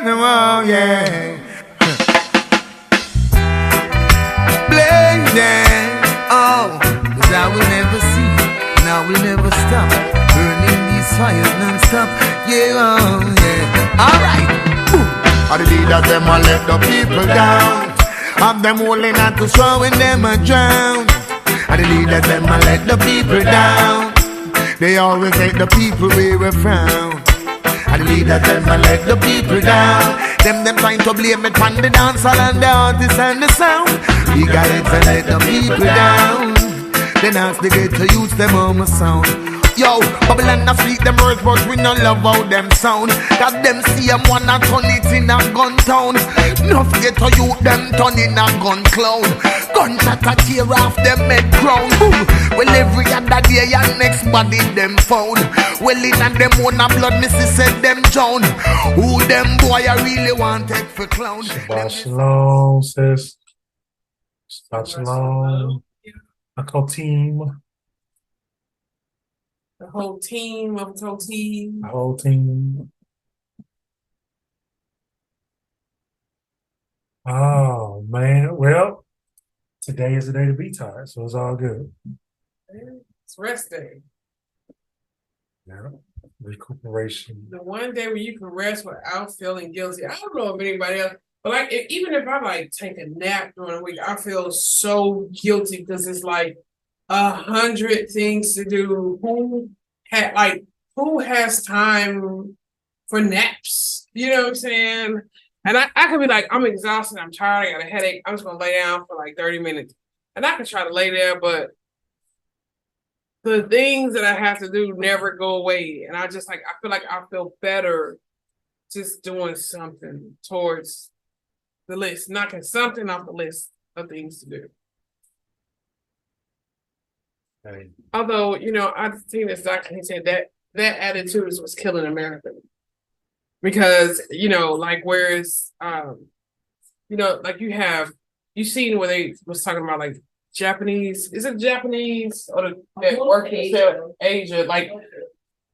Oh, yeah. Blazing. Oh, cause I will never see, and I will never stop burning these fires non-stop. Yeah, oh, yeah. Alright. Are the leaders them a let the people down? Have them holding on to straw when them a drown. Are the leaders them a let the people down? They always make the people wear a frown. And the leaders them a let the people down. Them trying to blame it on the dancehall and the artists and the sound. We got it to let the people down. Then ask the ghetto youth them on my sound. Yo, Babylon a speak them words, but we no love how them sound. Cause them see them wanna turn it in a gun town. No forget to youth them turn in a gun clown. Gunshot a tear off them head crown. Well, every other day and next body them found. Well, in and them own a blood, missy said them drown. Who them boy I really wanted for clown. Shabbat shalom, sis. Shabbat shalom. Uncle team. The whole team of the whole team. The whole team. Oh man. Well, today is the day to be tired, so it's all good. It's rest day. Yeah. Recuperation. The one day where you can rest without feeling guilty. I don't know if anybody else, but like even if I like take a nap during the week, I feel so guilty because it's like 100 things to do. Who has time for naps? You know what I'm saying? And I could be like, I'm exhausted, I'm tired, I got a headache, I'm just gonna lay down for like 30 minutes. And I can try to lay there, but the things that I have to do never go away. And I just like I feel better just doing something towards the list, knocking something off the list of things to do. Hey. Although, I've seen this doctor, he said that attitude is what's killing America. Because, whereas, like you've seen where they was talking about like Japanese, is it Japanese or that work themselves, Asia, like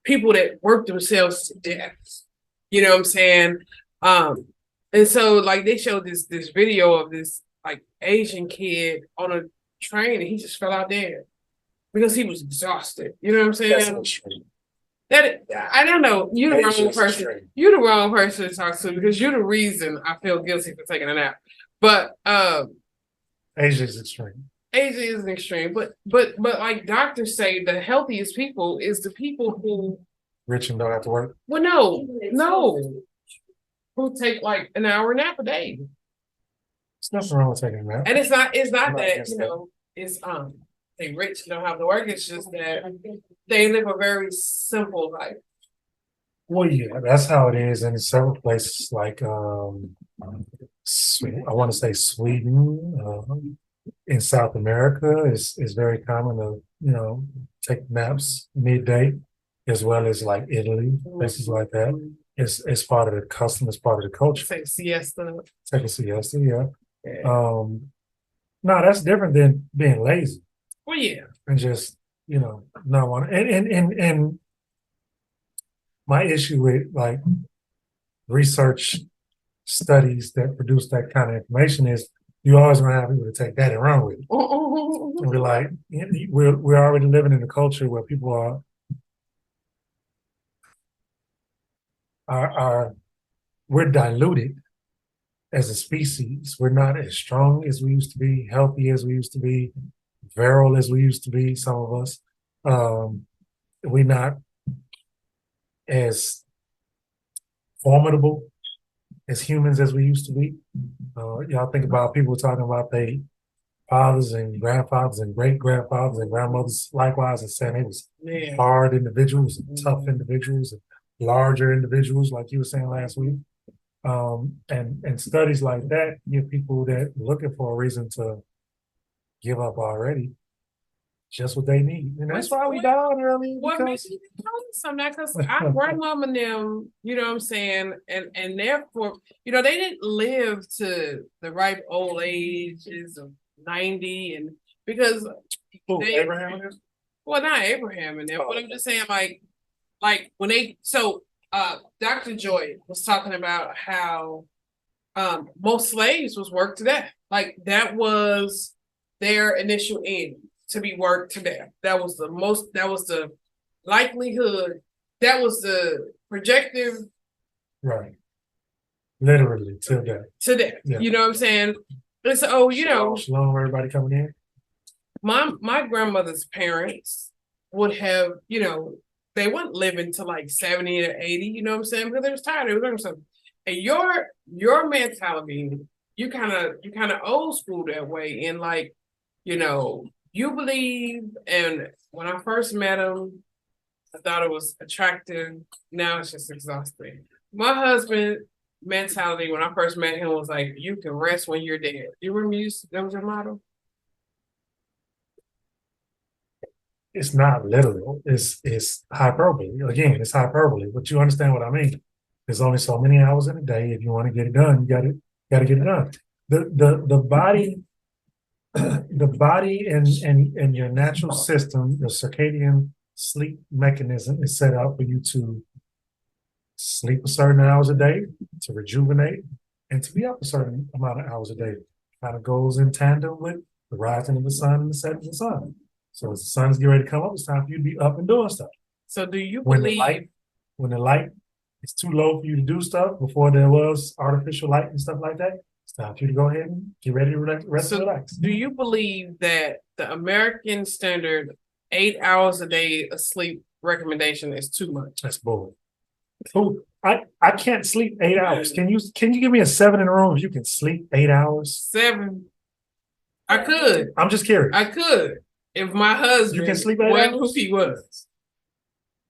people that work themselves to death. You know what I'm saying? And so like they showed this video of this like Asian kid on a train and he just fell out there. Because he was exhausted. You know what I'm saying? I don't know. You're the wrong person. Extreme. You're the wrong person to talk to because you're the reason I feel guilty for taking a nap. But Asia is extreme. Asia is extreme. But like doctors say the healthiest people is the people who rich and don't have to work. Well, no. Who take like an hour nap a day. There's nothing wrong with taking a nap. And it's not that, it's they rich don't have to work. It's just that they live a very simple life. Well, yeah, that's how it is in several places. Like, I want to say Sweden, in South America is very common to take naps midday, as well as like Italy, places like that. It's part of the custom. It's part of the culture. Take siesta. Take a siesta, yeah. No, that's different than being lazy. Well, yeah. And just, not want and my issue with like research studies that produce that kind of information is you always gonna have people to take that and run with it. And we're like, we're already living in a culture where people we're diluted as a species. We're not as strong as we used to be, healthy as we used to be, virile as we used to be, some of us. We're not as formidable as humans as we used to be. Y'all think about people talking about their fathers and grandfathers and great-grandfathers and grandmothers likewise and saying they was hard individuals and tough individuals and larger individuals, like you were saying last week. And studies like that give people that are looking for a reason to give up already just what they need. And that's why we died early. What makes you tell you something? Because our grandmom and them, you know what I'm saying, and therefore, they didn't live to the ripe old ages of 90 and because Abraham is? Well, not Abraham and them, but I'm just saying like when they Dr. Joy was talking about how most slaves was worked to death. Like that was their initial end, to be worked to death. That was the likelihood, that was the projective. Right. Literally to death. To death. Yeah. You know what I'm saying? And so, Shalom, everybody coming in. My grandmother's parents would have, they wouldn't live into like 70 or 80, you know what I'm saying? Because they was tired, they was learning something. And your mentality, you kind of old school that way. And like, you believe, and when I first met him, I thought it was attractive. Now it's just exhausting. My husband mentality when I first met him was like, you can rest when you're dead. You remember that was your motto? It's not literal. It's hyperbole. Again, it's hyperbole, but you understand what I mean. There's only so many hours in a day. If you want to get it done, you gotta get it done. The body, the body and your natural system, the circadian sleep mechanism is set up for you to sleep a certain hours a day, to rejuvenate, and to be up a certain amount of hours a day. Kind of goes in tandem with the rising of the sun and the setting of the sun. So as the sun's getting ready to come up, it's time for you to be up and doing stuff. So do you believe when the light is too low for you to do stuff before there was artificial light and stuff like that, it's time for you to go ahead and get ready to rest and relax. Do you believe that the American standard 8 hours a day of sleep recommendation is too much? That's bull. I can't sleep 8 hours. Can you give me a 7 in a room if you can sleep 8 hours? 7. I could. I'm just curious. I could. If my husband you can sleep 8 hours? Who he was.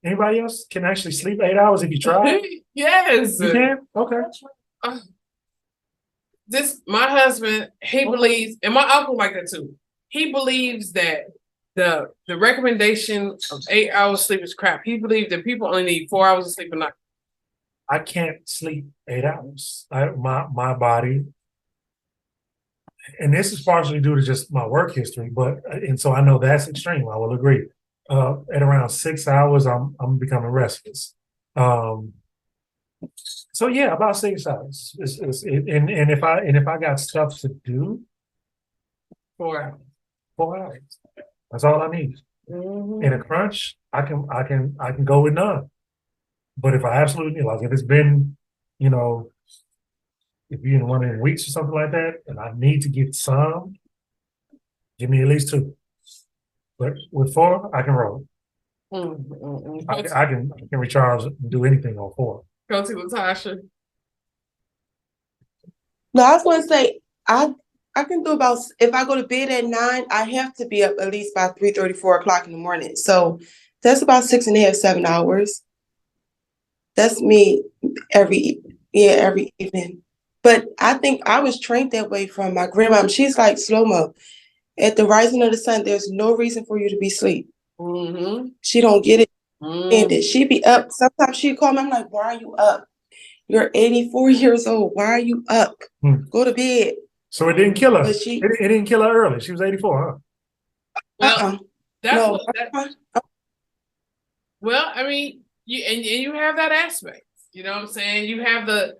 Anybody else can actually sleep 8 hours if you try? Yes. You can? Okay. My husband, he believes, and my uncle like that too. He believes that the recommendation of 8 hours sleep is crap. He believes that people only need 4 hours of sleep a night. I can't sleep 8 hours. My body, and this is partially due to just my work history, and so I know that's extreme. I will agree. At around 6 hours, I'm becoming restless. So yeah, about 6 hours. And if I got stuff to do, 4 hours. 4 hours. That's all I need. Mm-hmm. In a crunch, I can go with none. But if I absolutely need, like if it's been, if you're in 1 weeks or something like that, and I need to get some, give me at least 2. But with 4, I can roll. I can recharge and do anything on 4. Go to Latasha. No, I was going to say I can do about, if I go to bed at 9, I have to be up at least by 3:30, 4 o'clock in the morning. So that's about 6.5, 7 hours. That's me every evening. But I think I was trained that way from my grandma. She's like, slow-mo. At the rising of the sun, there's no reason for you to be asleep. Mm-hmm. She don't get it. Mm-hmm. She be up. Sometimes she call me. I'm like, why are you up? You're 84 years old. Why are you up? Go to bed. So it didn't kill her. It didn't kill her early. She was 84, huh? Well, well, I mean, you have that aspect. You know what I'm saying? You have the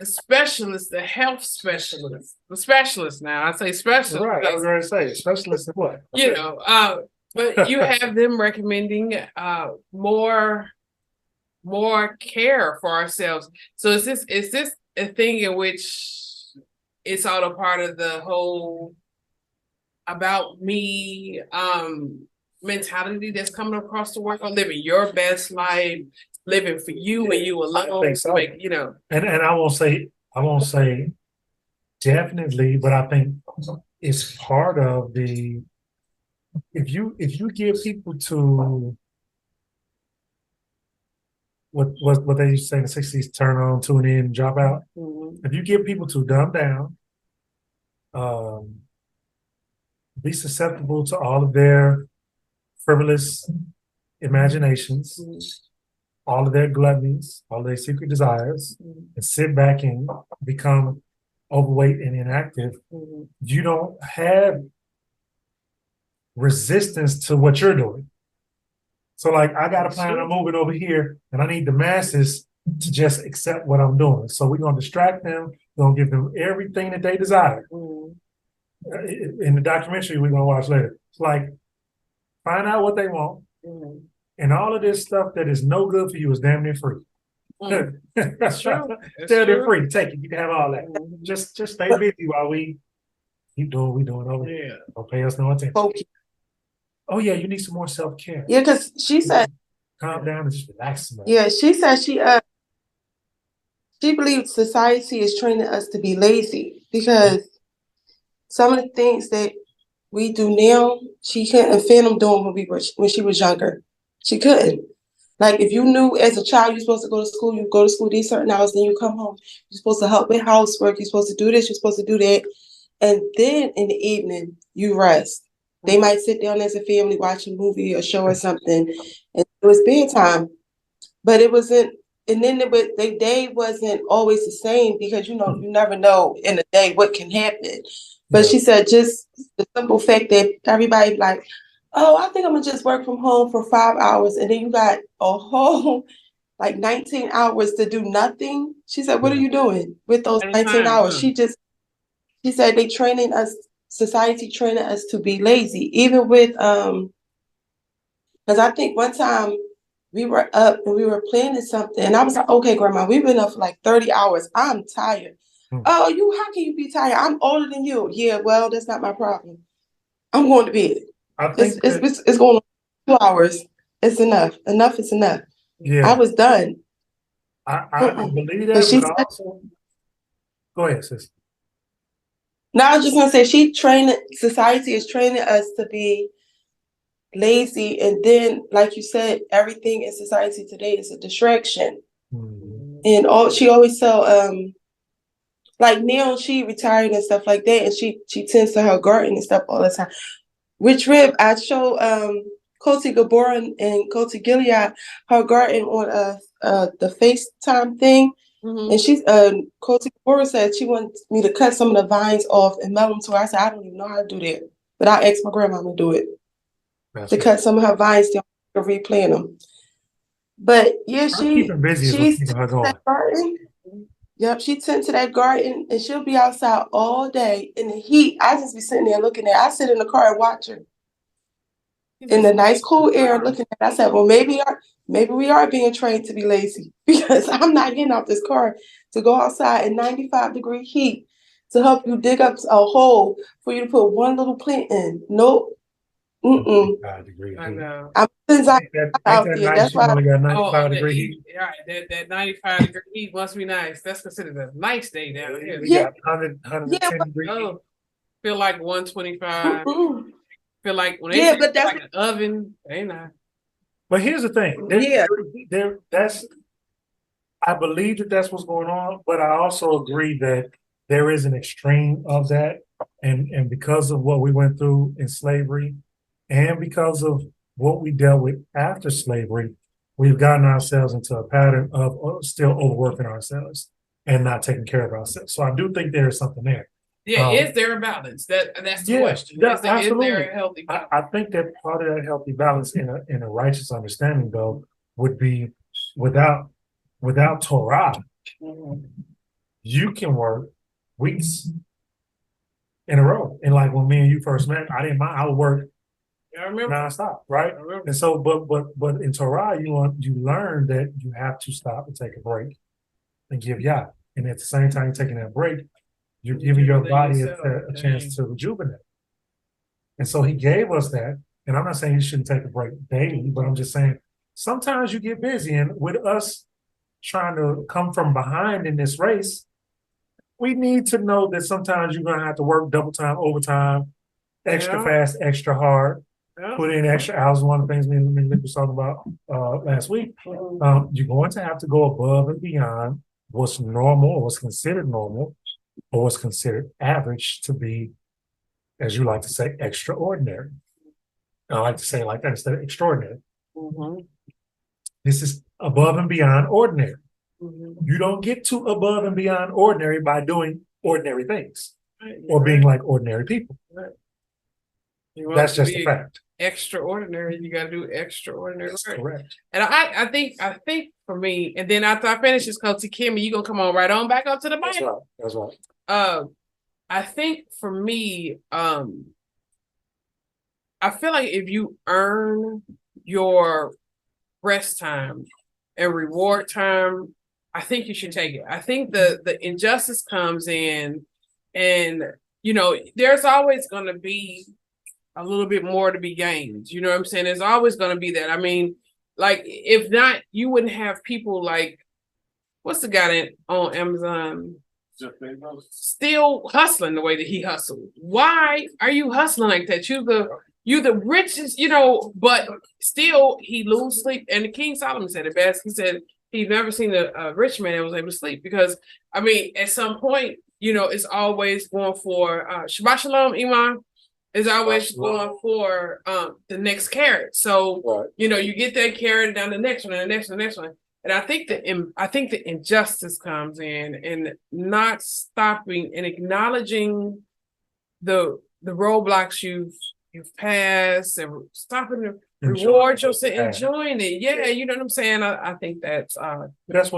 specialist, the health specialist, the specialist. Now I say specialist. Right. I was going to say specialist in what? But you have them recommending more care for ourselves. So is this a thing in which it's all a part of the whole about me mentality that's coming across the world, or living your best life, living for you and you alone? I think so. And I won't say definitely, but I think it's part of the, if you give people to what they used to say in the 60s, turn on, tune in, drop out. Mm-hmm. If you give people to dumb down, be susceptible to all of their frivolous imaginations, all of their gluttonies, all of their secret desires, and sit back and become overweight and inactive, you don't have resistance to what you're doing. So like, I got a plan, I'm moving over here, and I need the masses to just accept what I'm doing. So we're gonna distract them. We're gonna give them everything that they desire. In the documentary we're gonna watch later, it's like find out what they want, and all of this stuff that is no good for you is damn near free. That's true. Damn near free. Take it. You can have all that. Just stay busy while we keep doing what we're doing over here. Don't pay us no attention. Focus. Oh yeah, you need some more self-care. Yeah, because she said, calm down and just relax. Yeah, she said she believes society is training us to be lazy because some of the things that we do now, she couldn't fathom doing when she was younger. She couldn't. Like if you knew as a child you're supposed to go to school, you go to school these certain hours, then you come home. You're supposed to help with housework. You're supposed to do this. You're supposed to do that, and then in the evening you rest. They might sit down as a family, watch a movie or show or something, and it was bedtime. But it wasn't, and then the day wasn't always the same because you never know in a day what can happen. But she said just the simple fact that everybody like, oh, I think I'm gonna just work from home for 5 hours, and then you got a whole like 19 hours to do nothing. She said, what are you doing with those 19 hours? She said they training us, society training us to be lazy, even with because I think one time we were up and we were planning something, and I was like, okay, Grandma, we've been up for like 30 hours. I'm tired. Oh, how can you be tired? I'm older than you. Yeah, well, that's not my problem. I'm going to bed. I think it's going on 2 hours. It's enough. Enough is enough. Yeah. I was done. I believe that, but also go ahead, sis. No, I was just gonna say society is training us to be lazy, and then like you said, everything in society today is a distraction. And she always tell like now she retired and stuff like that, and she tends to her garden and stuff all the time. Which Rib, I show Koti Gabor and Koti Gilead her garden on the FaceTime thing. And she's Koti Gabor said she wants me to cut some of the vines off and melt them to her. I said, I don't even know how to do that. But I asked my grandma to do it. Cut some of her vines down to replant them. But yeah, she's that garden. Yep, she tend to that garden and she'll be outside all day in the heat. I just be sitting there looking at her. I sit in the car and watch her in the nice cool air looking at her. I said, well, maybe we are being trained to be lazy because I'm not getting out this car to go outside in 95-degree heat to help you dig up a hole for you to put one little plant in. Nope. I know. Out there. That's why only got 95-degree heat. Right, that 95-degree heat must be nice. That's considered a nice day down here. We got 110 degrees. Feel like 125. Feel like when they but that's like an oven, ain't I? But here's the thing. I believe that's what's going on, but I also agree that there is an extreme of that, and because of what we went through in slavery, and because of what we dealt with after slavery, we've gotten ourselves into a pattern of still overworking ourselves and not taking care of ourselves. So I do think there is something there. Yeah, is there a balance? That's the question. Is there a healthy balance? I think that part of that healthy balance in a righteous understanding, though, would be without Torah, you can work weeks in a row. And like when me and you first met, I didn't mind. I would work nonstop, right? And so, but in Torah, you learn that you have to stop and take a break and give Yah. And at the same time, you're taking that break, you're giving your body a chance to rejuvenate. And so he gave us that. And I'm not saying you shouldn't take a break daily, but I'm just saying sometimes you get busy. And with us trying to come from behind in this race, we need to know that sometimes you're going to have to work double time, overtime, extra fast, extra hard, put in extra hours. One of the things me and Nick was talking about last week. You're going to have to go above and beyond what's normal or what's considered normal or what's considered average to be, as you like to say, extraordinary. I like to say it like that instead of extraordinary. This is above and beyond ordinary. You don't get to above and beyond ordinary by doing ordinary things or being like ordinary people. That's just a fact. Extraordinary. You got to do extraordinary That's work. correct. And I think for me, and then after I finish this, Coach Kimmy, you gonna come on right on back up to the mic. That's right. I think for me, I feel like if you earn your rest time and reward time, I think you should take it. I think the injustice comes in, and there's always going to be a little bit more to be gained. You know what I'm saying? There's always going to be that. I mean, like, if not, you wouldn't have people like, what's the guy on Amazon? Still hustling the way that he hustled. Why are you hustling like that? You the richest, but still he lose sleep. And the King Solomon said it best. He said he'd never seen a rich man that was able to sleep, because I mean, at some point, it's always going for Shabbat Shalom, Iman. Is always going for the next carrot. So right. You get that carrot, down the next one, and the next one, the next one. And I think the injustice comes in, and not stopping and acknowledging the roadblocks you've passed, and stopping to reward yourself, enjoying it. Yeah, you know what I'm saying? I think that's what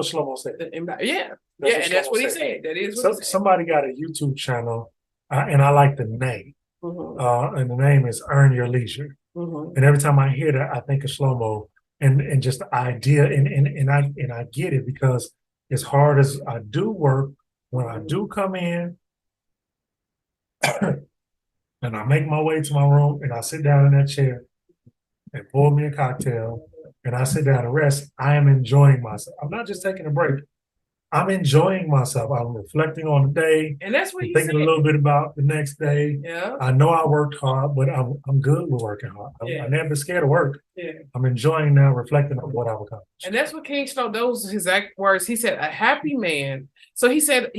Shlomo said. And that's what he said. That is what he said. Somebody got a YouTube channel, and I like the name. Mm-hmm. And the name is Earn Your Leisure. Mm-hmm. And every time I hear that, I think of Shlomo and just the idea, and I get it, because as hard as I do work, when I do come in and I make my way to my room and I sit down in that chair and pour me a cocktail and I sit down and rest, I am enjoying myself. I'm not just taking a break. I'm enjoying myself. I'm reflecting on the day. And that's what I'm thinking a little bit about the next day. Yeah. I know I worked hard, but I'm good with working hard. I'm never scared of work. Yeah. I'm enjoying now, reflecting on what I've accomplished. And that's what King Snow, those are his exact words. He said, a happy man. So he said,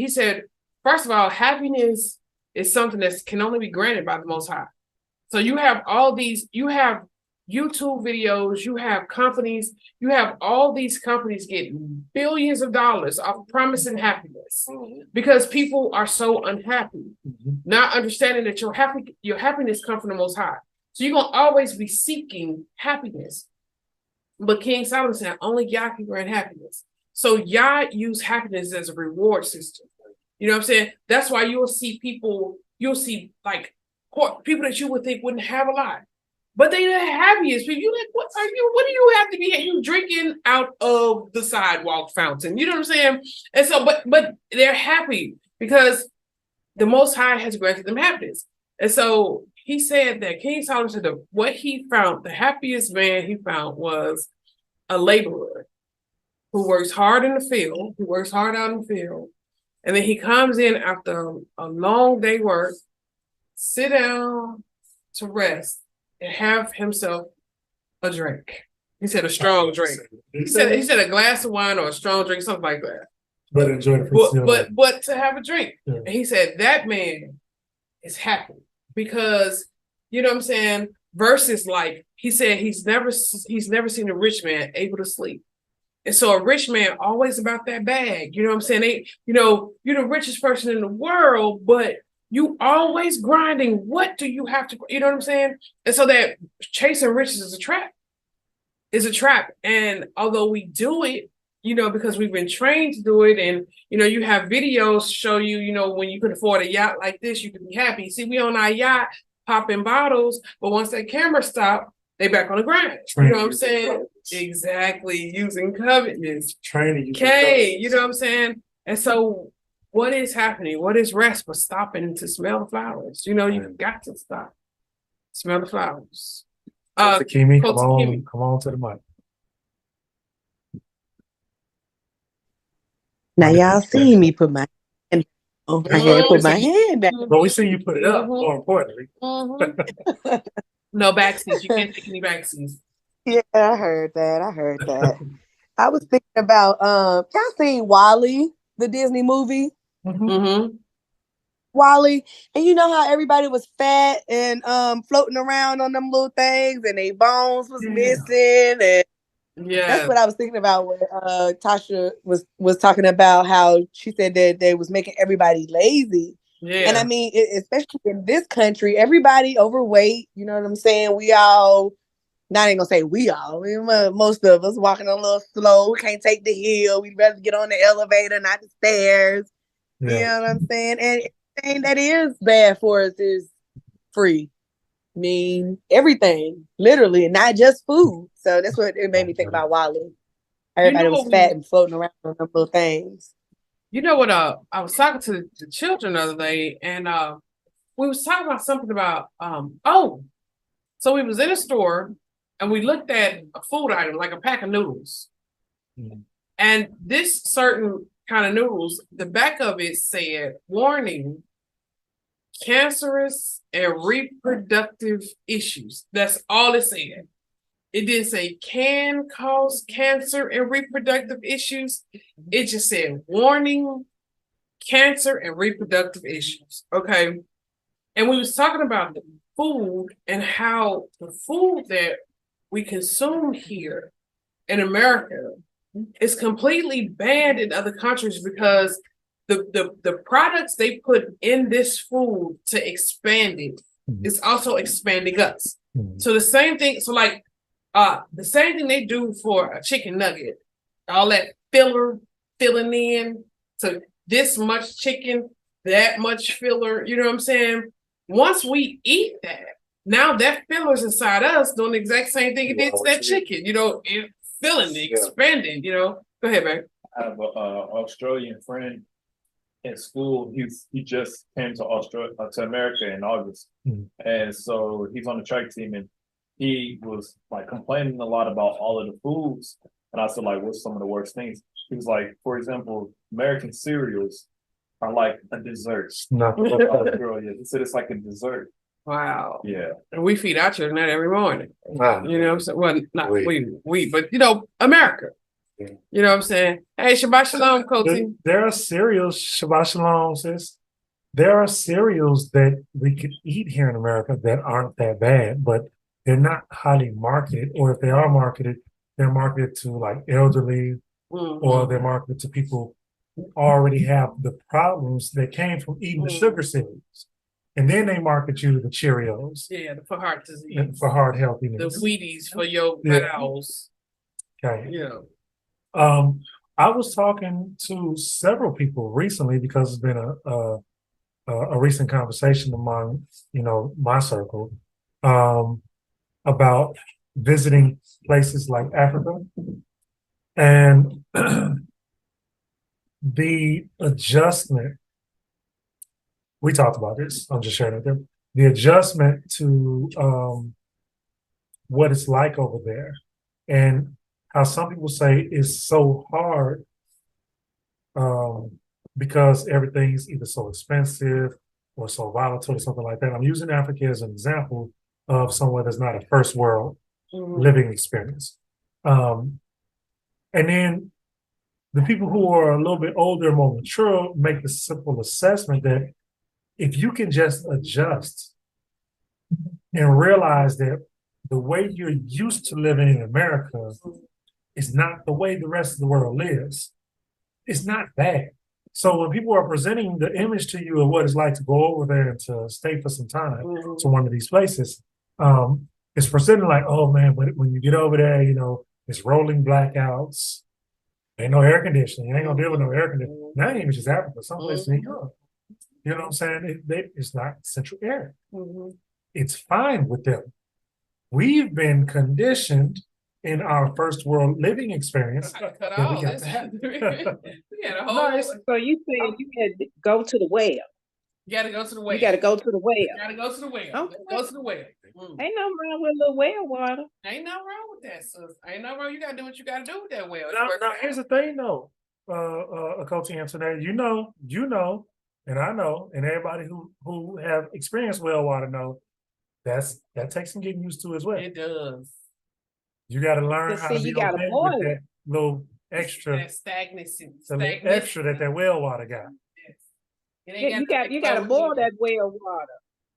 first of all, happiness is something that can only be granted by the Most High. So you have YouTube videos, you have companies, you have all these companies getting billions of dollars off promising happiness, because people are so unhappy, not understanding that your happiness comes from the Most High. So you're going to always be seeking happiness. But King Solomon said only Yah can grant happiness. So Yah used happiness as a reward system. You know what I'm saying? That's why you'll see like people that you would think wouldn't have a lot, but they're the happiest people. You like, what do you have to be? You drinking out of the sidewalk fountain. You know what I'm saying? And so, but they're happy because the Most High has granted them happiness. And so he said that King Solomon said that what he found, the happiest man he found was a laborer who works hard in the field, who works hard out in the field. And then he comes in after a long day work, sit down to rest, and have himself a drink. He said a strong drink. He said a glass of wine or a strong drink, something like that. But enjoy it. But to have a drink. Yeah. And he said that man is happy because, you know what I'm saying? Versus like he said he's never seen a rich man able to sleep. And so a rich man always about that bag. You know what I'm saying? You're the richest person in the world, but you always grinding. What do you have to, you know what I'm saying? And so that chasing riches is a trap. It's a trap. And although we do it, because we've been trained to do it, and you have videos show you, when you can afford a yacht like this, you can be happy. See, we on our yacht popping bottles, but once that camera stop, they back on the grind. You know what I'm saying? Exactly. Using covetousness. Training. Okay, you know what I'm saying? And so what is happening? What is rest but stopping to smell the flowers? You've got to stop. Smell the flowers. Kimi, come on to the mic. Now y'all see me put my hand on. I had to put my hand back. Well, we see you put it up, more importantly. No backseats. You can't take any backseats. Yeah, I heard that. I was thinking about y'all seen WALL-E, the Disney movie? Mm-hmm. WALL-E, and you know how everybody was fat and floating around on them little things, and their bones was missing, and that's what I was thinking about when Tasha was talking about how she said that they was making everybody lazy, Yeah. And I mean, especially in this country, everybody overweight. You know what I'm saying? We all, not ain't gonna say we all, most of us walking a little slow. We can't take the hill. We'd rather get on the elevator, not the stairs. Yeah. You know what I'm saying? And everything that is bad for us is free. I mean, everything, literally, not just food. So that's what it made me think about Wally. Everybody was fat and floating around on them little things. You know what? I was talking to the children the other day, and we was talking about something about so we was in a store and we looked at a food item like a pack of noodles, and this certain kind of noodles, the back of it said, "Warning: cancerous and reproductive issues." That's all it said. It didn't say can cause cancer and reproductive issues. It just said warning, cancer and reproductive issues. Okay. And we was talking about the food and how the food that we consume here in America is completely banned in other countries because the products they put in this food to expand it is also expanding us. So the same thing, the same thing they do for a chicken nugget, all that filling in to this much chicken, that much filler, you know what I'm saying? Once we eat that, now that filler's inside us doing the exact same thing it did to that chicken, you know, filling it, expanding, you know. Go ahead, man. I have an Australian friend in school. He just came to Australia, to America in August. And so he's on the track team, and he was like complaining a lot about all of the foods. And I said, like, what's some of the worst things? He was like, for example, American cereals are like a dessert. Australia. He said it's like a dessert. Wow. Yeah. And we feed our children that every morning. Wow. You know what I'm saying? Well, not we, but you know, America. Yeah. You know what I'm saying? Hey, Shabbat Shalom, Coty. There are cereals, Shabbat Shalom, sis. There are cereals that we could eat here in America that aren't that bad, but they're not highly marketed, or if they are marketed, they're marketed to like elderly, or they're marketed to people who already have the problems that came from eating the sugar cereals. And then they market you the Cheerios. Yeah, for heart disease. And for heart healthiness. The Wheaties for your bowels. Okay. Yeah. I was talking to several people recently because it's been a recent conversation among, you know, my circle, about visiting places like Africa. And the adjustment, we talked about this, I'm just sharing with them, the adjustment to what it's like over there, and how some people say it's so hard because everything's either so expensive or so volatile or something like that. I'm using Africa as an example of somewhere that's not a first world living experience. And then the people who are a little bit older, more mature, make the simple assessment that if you can just adjust and realize that the way you're used to living in America is not the way the rest of the world lives, it's not bad. So when people are presenting the image to you of what it's like to go over there and to stay for some time to one of these places, it's presenting like, oh man, but when you get over there, you know, it's rolling blackouts, ain't no air conditioning, you ain't gonna deal with no air conditioning. Not even just Africa, some places in Europe. You know what I'm saying? It's not central air. It's fine with them. We've been conditioned in our first world living experience. We got a whole. So you said you had to go to the well. You got to go to the well. You got to go to the well. You got to go to the well. Okay. Go to the well. Ain't nothing wrong with a little well water. Ain't nothing wrong with that, sis. Ain't nothing wrong. You got to do what you got to do with that well. Now, here's the thing, though, Coty Antoinette, you know, and I know, and everybody who have experienced well water know that takes some getting used to as well. It does. You got to learn how to be okay with that little extra, that stagnancy, extra that well water got. Yeah, you got to boil that well water.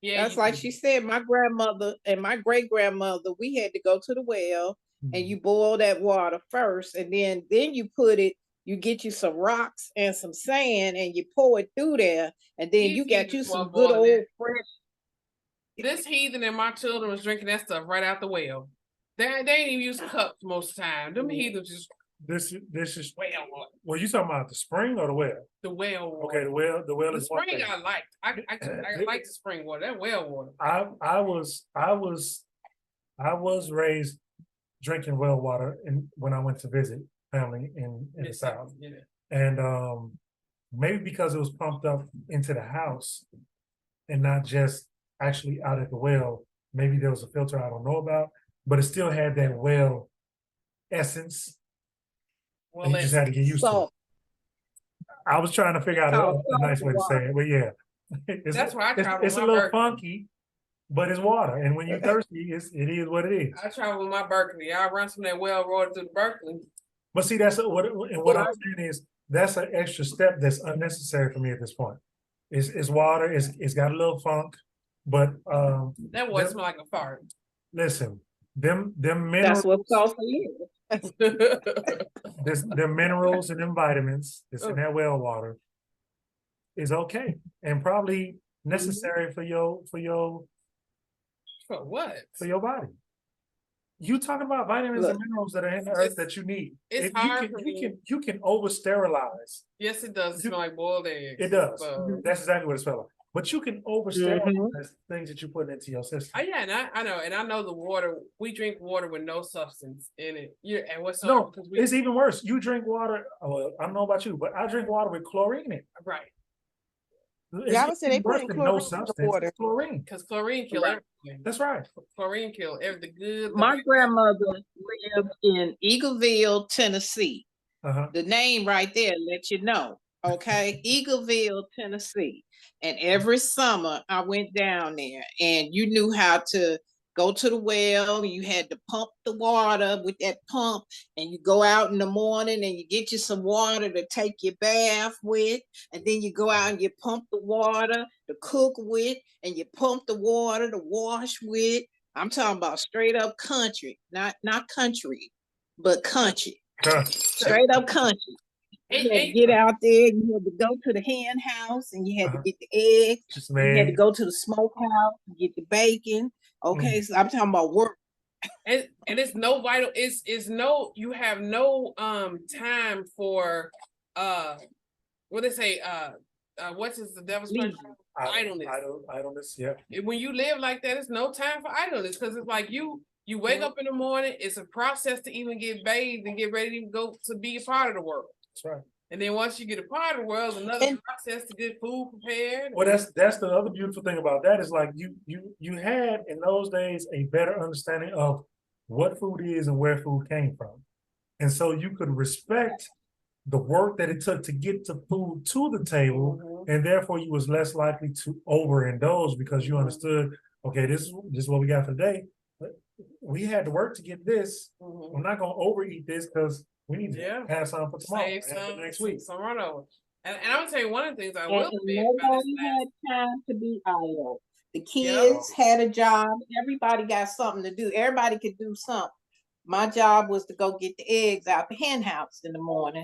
Yeah, that's like she said. My grandmother and my great grandmother, we had to go to the well and you boil that water first, and then you put it You get you some rocks and some sand and you pour it through there, and then you got you some good old fresh. This heathen and my children was drinking that stuff right out the well. They ain't even use cups most of the time. Them heathens just This is well water. Well, you talking about the spring or the well? The well water. Okay, the well The is one spring thing. I liked. I like the spring water. That well water. I was raised drinking well water when I went to visit family in the South. Yeah. And maybe because it was pumped up into the house and not just actually out at the well, maybe there was a filter I don't know about, but it still had that well essence. Well, you just had to get used to it. I was trying to figure out a nice way to say it, but yeah. That's why I travel. It's a little funky, but it's water. And when you're thirsty, it is what it is. I travel with my Berkeley. I run some of that well water through the Berkeley. But see, that's what I'm saying is that's an extra step that's unnecessary for me at this point. It's water. It's got a little funk, but that water smells like a fart. Listen, them minerals. That's what salsa is. Them minerals and them vitamins that's in that well water is okay and probably necessary for your what? For your body. You talking about vitamins and minerals that are in the earth that you need. It's hard for me. You can over sterilize. Yes, it does. It smell like boiled eggs. It does. That's exactly what it smells like. But you can over sterilize things that you put into your system. Oh, yeah, and I know the water. We drink water with no substance in it. Yeah, and what's no? It's even worse. You drink water. Well, I don't know about you, but I drink water with chlorine in it. Right. I would say they put in chlorine no substance. In the water. Chlorine, because chlorine kills everything. That's right. Chlorine kills everything good. My grandmother lived in Eagleville, Tennessee. The name right there lets you know. Okay, Eagleville, Tennessee. And every summer I went down there, and you knew how to go to the well. You had to pump the water with that pump, and you go out in the morning and you get you some water to take your bath with, and then you go out and you pump the water to cook with, and you pump the water to wash with. I'm talking about straight up country, not country, but country. Straight up country. You had to get out there, you had to go to the hen house, and you had to get the eggs. You had to go to the smokehouse and get the bacon. Okay, so I'm talking about work. And it's no vital, it's no, you have no time for what they say, what's the devil's idleness. Idleness, yeah. When you live like that, it's no time for idleness, because it's like you wake up in the morning, it's a process to even get bathed and get ready to go to be a part of the world. That's right. And then once you get a part of the world, another process to get food prepared. Well, that's the other beautiful thing about that is like you had in those days a better understanding of what food is and where food came from. And so you could respect the work that it took to get the food to the table, and therefore you was less likely to overindulge because you understood, okay, this is what we got for today. But we had to work to get this. I'm not gonna overeat this because we need to have some for tomorrow and for next week. Some run over. And I'm gonna tell you one of the things I will say. Nobody had time to be idle. The kids had a job. Everybody got something to do. Everybody could do something. My job was to go get the eggs out the hen house in the morning,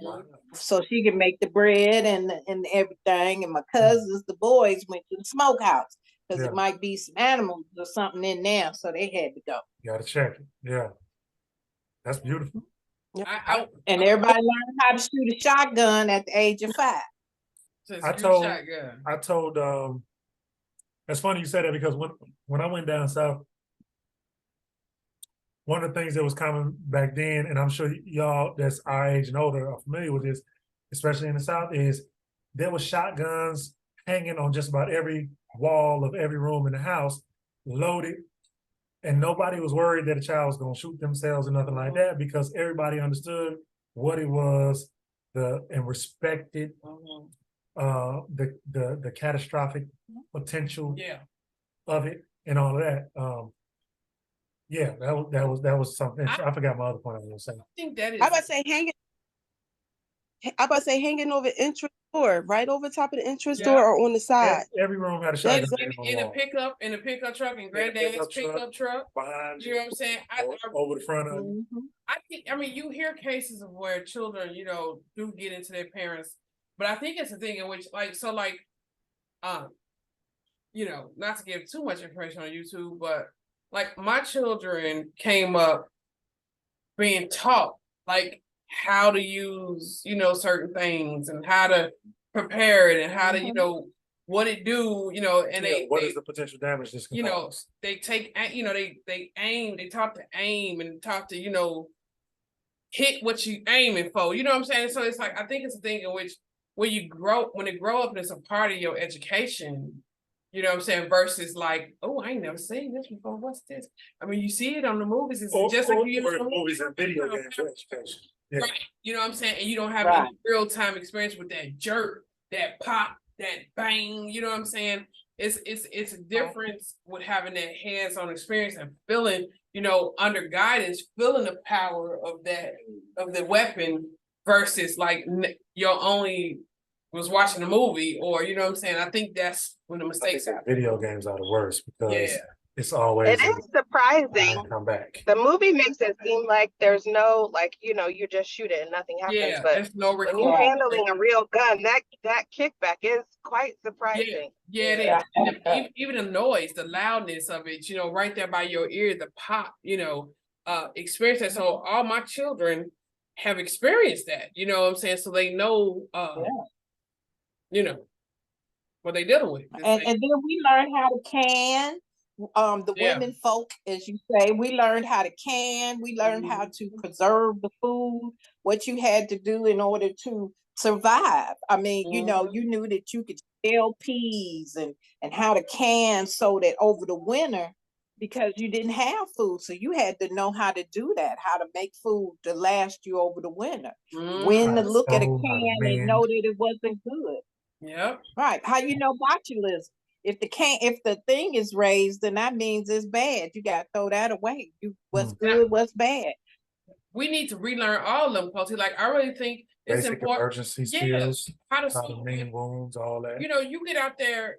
so she could make the bread and everything. And my cousins, the boys, went to the smokehouse because it might be some animals or something in there, so they had to go. You got to check it. Yeah, that's beautiful. And everybody learned how to shoot a shotgun at the age of 5. I told it's funny you said that because when I went down south, one of the things that was common back then, and I'm sure y'all that's our age and older are familiar with this, especially in the South, is there was shotguns hanging on just about every wall of every room in the house, loaded. And nobody was worried that a child was going to shoot themselves or nothing like that because everybody understood what it was and respected the catastrophic potential of it and all of that. That was something. I forgot my other point I was going to say. I think that is. I about to say hanging over interest door, right over top of the entrance Yeah. door or on the side. Every room had a shotgun in a pickup truck and granddad's pickup truck behind you know what I'm saying? Over the front of you. I mean, you hear cases of where children, you know, do get into their parents, but I think it's a thing in which, you know, not to give too much information on YouTube, but like my children came up being taught like how to use, you know, certain things and how to prepare it and how to, you know, what it do, you know, and what is the potential damage this can you know, cause? they take, you know, they aim, they taught to aim and taught to, you know, hit what you aiming for. You know what I'm saying? So it's like I think it's a thing in which when they grow up and it's a part of your education, you know what I'm saying, versus like, oh, I ain't never seen this before. What's this? I mean, you see it on the movies. It's just like you or movies and video games for education. Yeah. Right. You know what I'm saying? And you don't have any real-time experience with that jerk, that pop, that bang, you know what I'm saying? It's a difference with having that hands-on experience and feeling, you know, under guidance, feeling the power of the weapon versus like your only was watching a movie or you know what I'm saying. I think that's when the mistakes happen. Video games are the worst because it's always it is surprising. Come back. The movie makes it seem like there's no like you just shoot it and nothing happens. But there's no when you're handling a real gun, that kickback is quite surprising. Yeah, it is. And even the noise, the loudness of it, you know, right there by your ear, the pop, you know, experience that. So all my children have experienced that, you know what I'm saying? So they know you know what they dealing with. And then we learned how to can. The women folk, as you say, we learned how to can. We learned how to preserve the food. What you had to do in order to survive. I mean, you know, you knew that you could shell peas and how to can so that over the winter, because you didn't have food, so you had to know how to do that, how to make food to last you over the winter. When to look at a can and know that it wasn't good. Yep. Right. How you know botulism? If the thing is raised, then that means it's bad. You got to throw that away. What's good, what's bad. We need to relearn all of them, Posey. Like I really think it's basic important. Emergency skills, how to main wounds, all that. You know, you get out there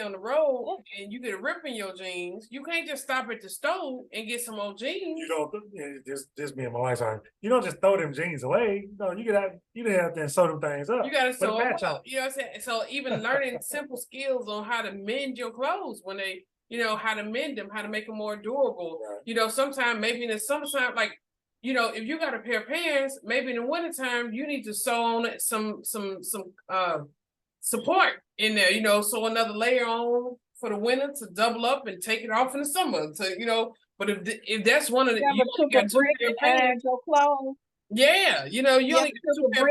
on the road and you get a rip in your jeans. You can't just stop at the stove and get some old jeans. You don't just me and my wife's on. You don't just throw them jeans away. No, you get out there and sew them things up. You gotta sew them up. You know what I'm saying? So even learning simple skills on how to mend your clothes when they, you know, how to mend them, how to make them more durable. Right. You know, sometimes maybe in the summertime, like, you know, if you got a pair of pants, maybe in the wintertime, you need to sew on some support in there, you know, sew another layer on for the winter to double up and take it off in the summer. To, you know, but if that's one of the you got two pair of pants, your clothes. Yeah, you know, you only got two pair of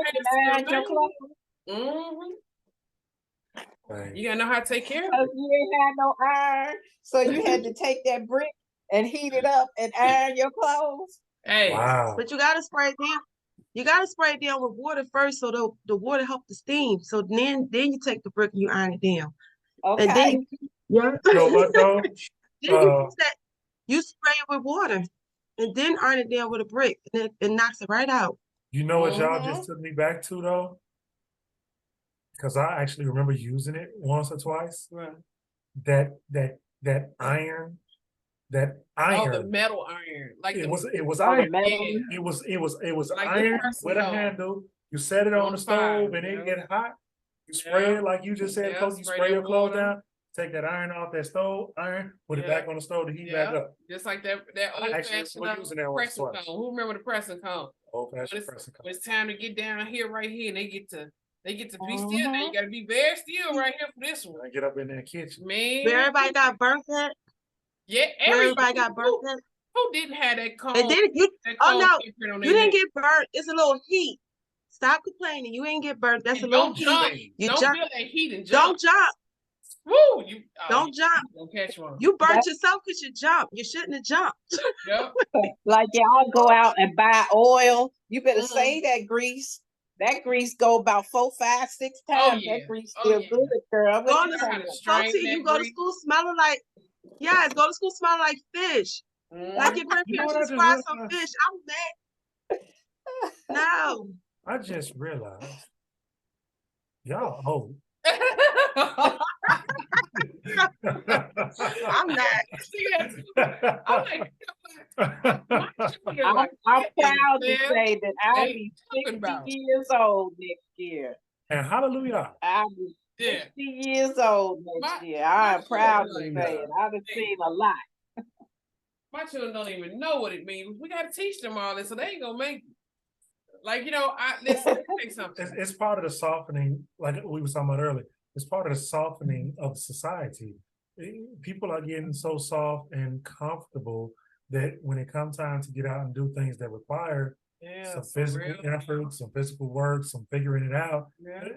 pants. Your clothes. You gotta know how to take care of it. You ain't had no iron, so you had to take that brick and heat it up and iron your clothes. Hey, wow. But you gotta spray it down. You gotta spray it down with water first, so the water help the steam. So then you take the brick and you iron it down. Okay. And then You know what though? you spray it with water, and then iron it down with a brick, and it knocks it right out. You know what y'all just took me back to though? Because I actually remember using it once or twice. Right. That iron. Oh, the metal iron. Like it was iron. Yeah. It was like iron with a handle. You set it on the stove and it get hot. You spray it like you just said. You spray your clothes down. Take that iron off that stove, put it back on the stove to heat back up. Just like that old fashioned pressing cone. Who remember the pressing cone? Old fashioned pressing cone. When it's time to get down here, right here, and they get to be still. Now you got to be very still right here for this one. I get up in the kitchen. Man, where everybody got burnt at. Yeah, everybody got burnt at. Who didn't have that cone? And then you didn't get burnt. It's a little heat. Stop complaining. You ain't get burnt. That's a little heat. Don't feel that heat and jump. Don't jump. Woo! Don't jump. Don't catch one. You burnt yourself because you jumped. You shouldn't have jumped. Yep. Like y'all go out and buy oil. You better save that grease. That grease go about 4, 5, 6 times. That grease still good, girl. You go to school smelling like go to school smelling like fish. Like your grandparents just fried some fish. I'm mad. No. I just realized Y'all old. I'm not. I'm like, I'm proud to say that I'll be 60 about? years old next year. And hallelujah. I'll be 60 years old next year. I'm proud to say it. I've seen a lot. My children don't even know what it means. We got to teach them all this, so they ain't gonna make it. Like, you know, let's say something. It's part of the softening, like we were talking about earlier. It's part of the softening of society. People are getting so soft and comfortable that when it comes time to get out and do things that require some physical effort, some physical work, some figuring it out,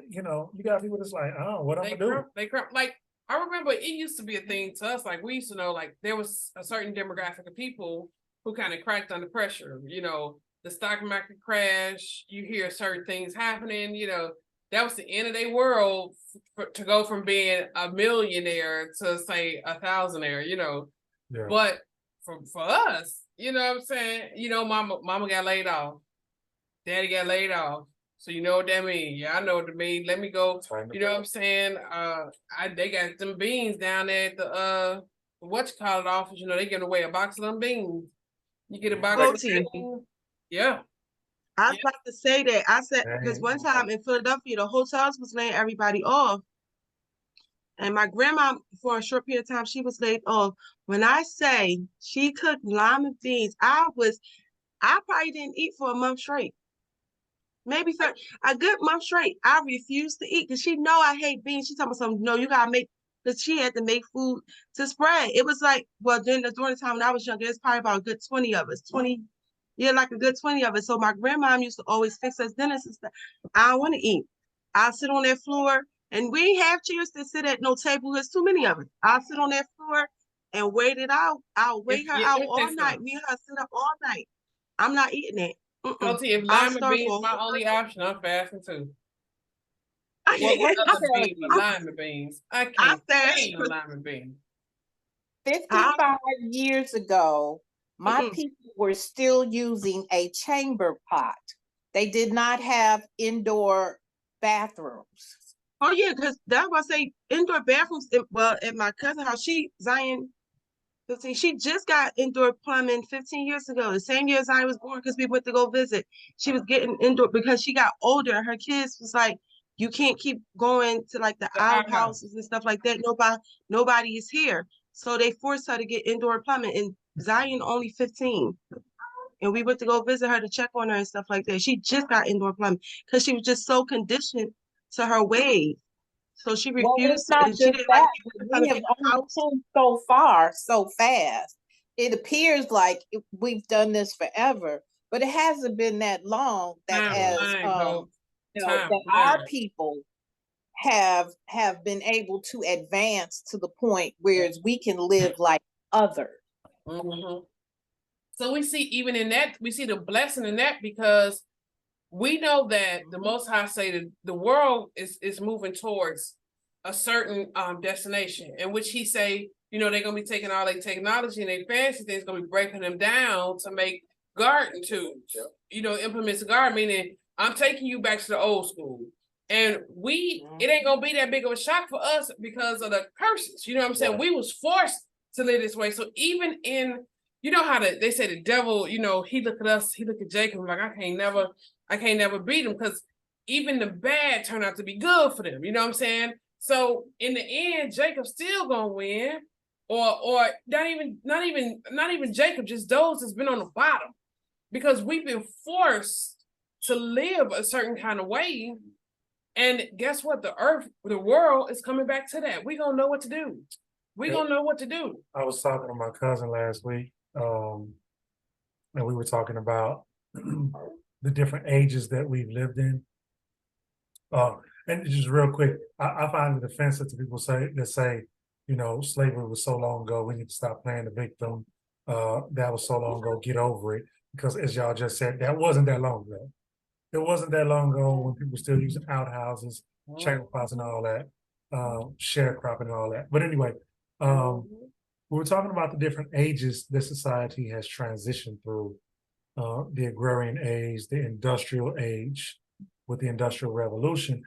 you know, you got people that's like, oh, what I'm gonna do? They like, I remember it used to be a thing to us. Like, we used to know, like, there was a certain demographic of people who kind of cracked under pressure. You know, the stock market crash, you hear certain things happening, you know, that was the end of their world to go from being a millionaire to, say, a thousandaire, you know. Yeah. But for us, you know what I'm saying? You know, mama got laid off. Daddy got laid off. So you know what that means. Yeah, I know what it means. Let me go. You know what I'm saying? They got them beans down there at the office. You know, they giving away a box of them beans. You get a box of beans. Yeah. I was about to say that. I said, because one time in Philadelphia, the hotels was laying everybody off. And my grandma, for a short period of time, she was laid off. When I say she cooked lima beans, I probably didn't eat for a month straight. Maybe a good month straight. I refused to eat because she know I hate beans. She told me something, no, you gotta make, because she had to make food to spread. It was like, well, during the time when I was younger, it's probably about a good 20 of us, 20. Yeah, like a good 20 of us. So my grandma used to always fix us dinners and stuff. I don't want to eat. I'll sit on that floor, and we ain't have chairs to sit at no table. There's too many of us. I'll sit on that floor and wait it out. I'll wait her out all night. Me and her sit up all night. I'm not eating that. If lima beans is my only option, I'm fasting too. Lima beans. I can't stand no lima beans. 55 years ago, my people were still using a chamber pot. They did not have indoor bathrooms. Oh yeah, because that's why I say indoor bathrooms. Well, at my cousin's house, Zion, 15, she just got indoor plumbing 15 years ago, the same year Zion was born, because we went to go visit. She was getting indoor because she got older, and her kids was like, you can't keep going to like the outhouses and stuff like that. Nobody is here. So they forced her to get indoor plumbing, and Zion only 15. And we went to go visit her to check on her and stuff like that. She just got indoor plumbing because she was just so conditioned to her ways. So she refused. Well, it's not just that. We have only come so far so fast. It appears like we've done this forever, but it hasn't been that long that our people have been able to advance to the point where we can live like others. Mm-hmm. So we see even in that, we see the blessing in that, because we know that the Most High say that the world is moving towards a certain destination, in which he say, you know, they're gonna be taking all their technology and their fancy things, gonna be breaking them down to make garden tools, you know, implements of garden, meaning I'm taking you back to the old school. And it ain't gonna be that big of a shock for us because of the curses. You know what I'm saying? We was forced to live this way. So even in, you know how they say the devil, you know, he look at us, he look at Jacob like, I can't never beat him, because even the bad turn out to be good for them. You know what I'm saying? So in the end, Jacob's still gonna win, or not even Jacob, just those that's been on the bottom, because we've been forced to live a certain kind of way. And guess what? The world is coming back to that. We gonna know what to do. Gonna know what to do. I was talking to my cousin last week, and we were talking about the different ages that we've lived in. And just real quick, I find it offensive to people that say, you know, slavery was so long ago, we need to stop playing the victim. That was so long ago, get over it. Because as y'all just said, that wasn't that long ago. It wasn't that long ago when people were still using outhouses, chamber pots and all that, sharecropping and all that. But anyway, we were talking about the different ages that society has transitioned through. The agrarian age, the industrial age with the Industrial Revolution.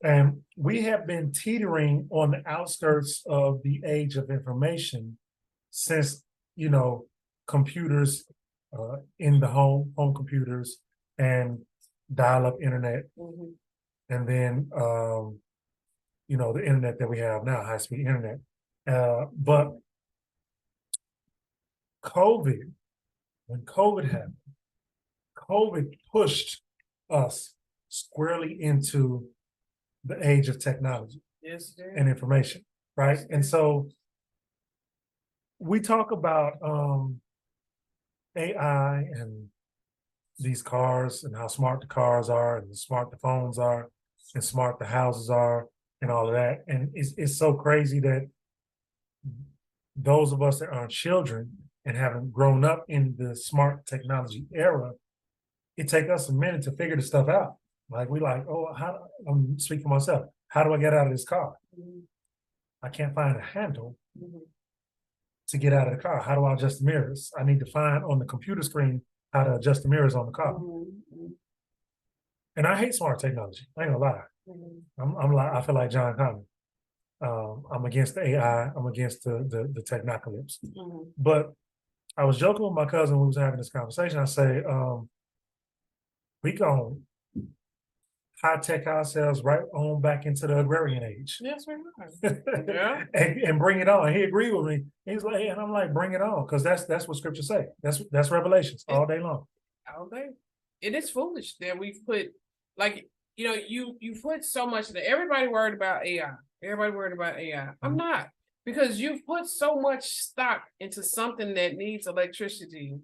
And we have been teetering on the outskirts of the age of information since, computers in the home computers and dial-up internet. And then, the internet that we have now, high-speed internet. But when COVID happened, COVID pushed us squarely into the age of technology and information, right? And so we talk about AI and these cars and how smart the cars are and smart the phones are and smart the houses are and all of that. And it's so crazy that those of us that aren't children and haven't grown up in the smart technology era, it takes us a minute to figure the stuff out. Like I'm speaking for myself. How do I get out of this car? I can't find a handle to get out of the car. How do I adjust the mirrors? I need to find on the computer screen how to adjust the mirrors on the car. And I hate smart technology. I ain't gonna lie. I feel like John Connor. I'm against the AI. I'm against the technocalypse. But I was joking with my cousin when we was having this conversation. I say, we gonna high tech ourselves right on back into the agrarian age. Yes, we are. Yeah. and bring it on. He agreed with me. He's like, and I'm like, bring it on, because that's what scripture say. That's Revelations all day long. All day. It is foolish that we've put, like, you put so much that everybody worried about AI. Everybody worried about AI. I'm not, because you've put so much stock into something that needs electricity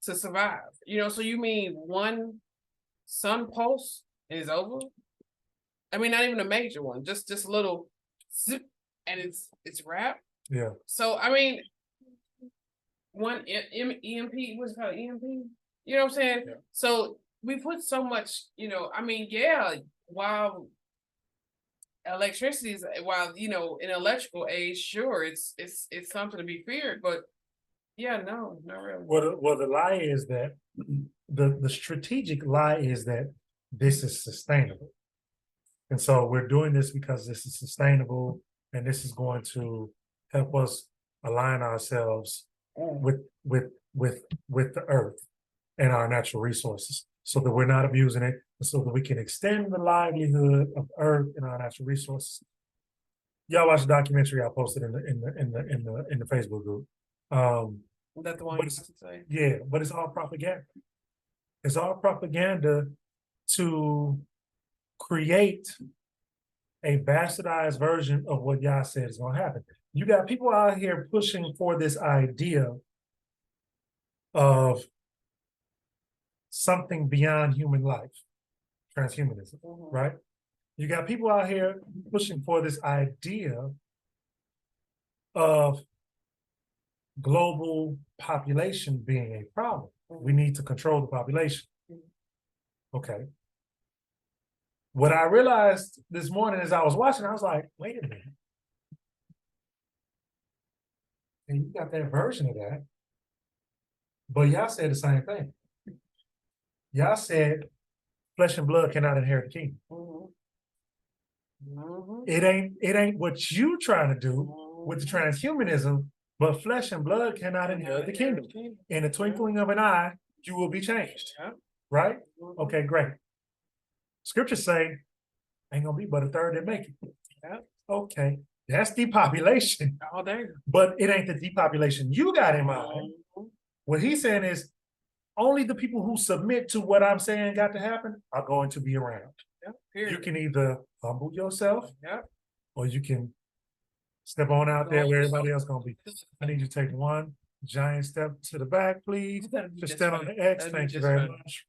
to survive. So you mean one sun pulse is over? I mean, not even a major one, just a little zip, and it's wrapped. Yeah. So I mean, one EMP, what's it called, EMP? You know what I'm saying? Yeah. So we put so much, I mean, yeah, while electricity is, in electrical age, sure, it's something to be feared, but yeah, no, not really. Well, the lie is that the strategic lie is that this is sustainable. And so we're doing this because this is sustainable, and this is going to help us align ourselves with the earth and our natural resources, so that we're not abusing it, and so that we can extend the livelihood of earth and our natural resources. Y'all watch the documentary I posted in the Facebook group. That's the one you say? Yeah, but it's all propaganda. It's all propaganda to create a bastardized version of what Yah said is going to happen. You got people out here pushing for this idea of something beyond human life, transhumanism, right? You got people out here pushing for this idea of global population being a problem. We need to control the population. Okay. What I realized this morning as I was watching, I was like, wait a minute. And you got that version of that. But y'all said the same thing. Y'all said flesh and blood cannot inherit the kingdom. It ain't what you trying to do with the transhumanism, but flesh and blood cannot inherit the kingdom. In the twinkling of an eye, you will be changed. Right? Okay, great. Scriptures say, ain't gonna be but a third that make it. Okay, that's depopulation. All day. But it ain't the depopulation you got in mind. What he's saying is, only the people who submit to what I'm saying got to happen are going to be around. You can either humble yourself, or you can step on out there where everybody else gonna be. I need you to take one giant step to the back, please. Just stand on the X. Thank you very much.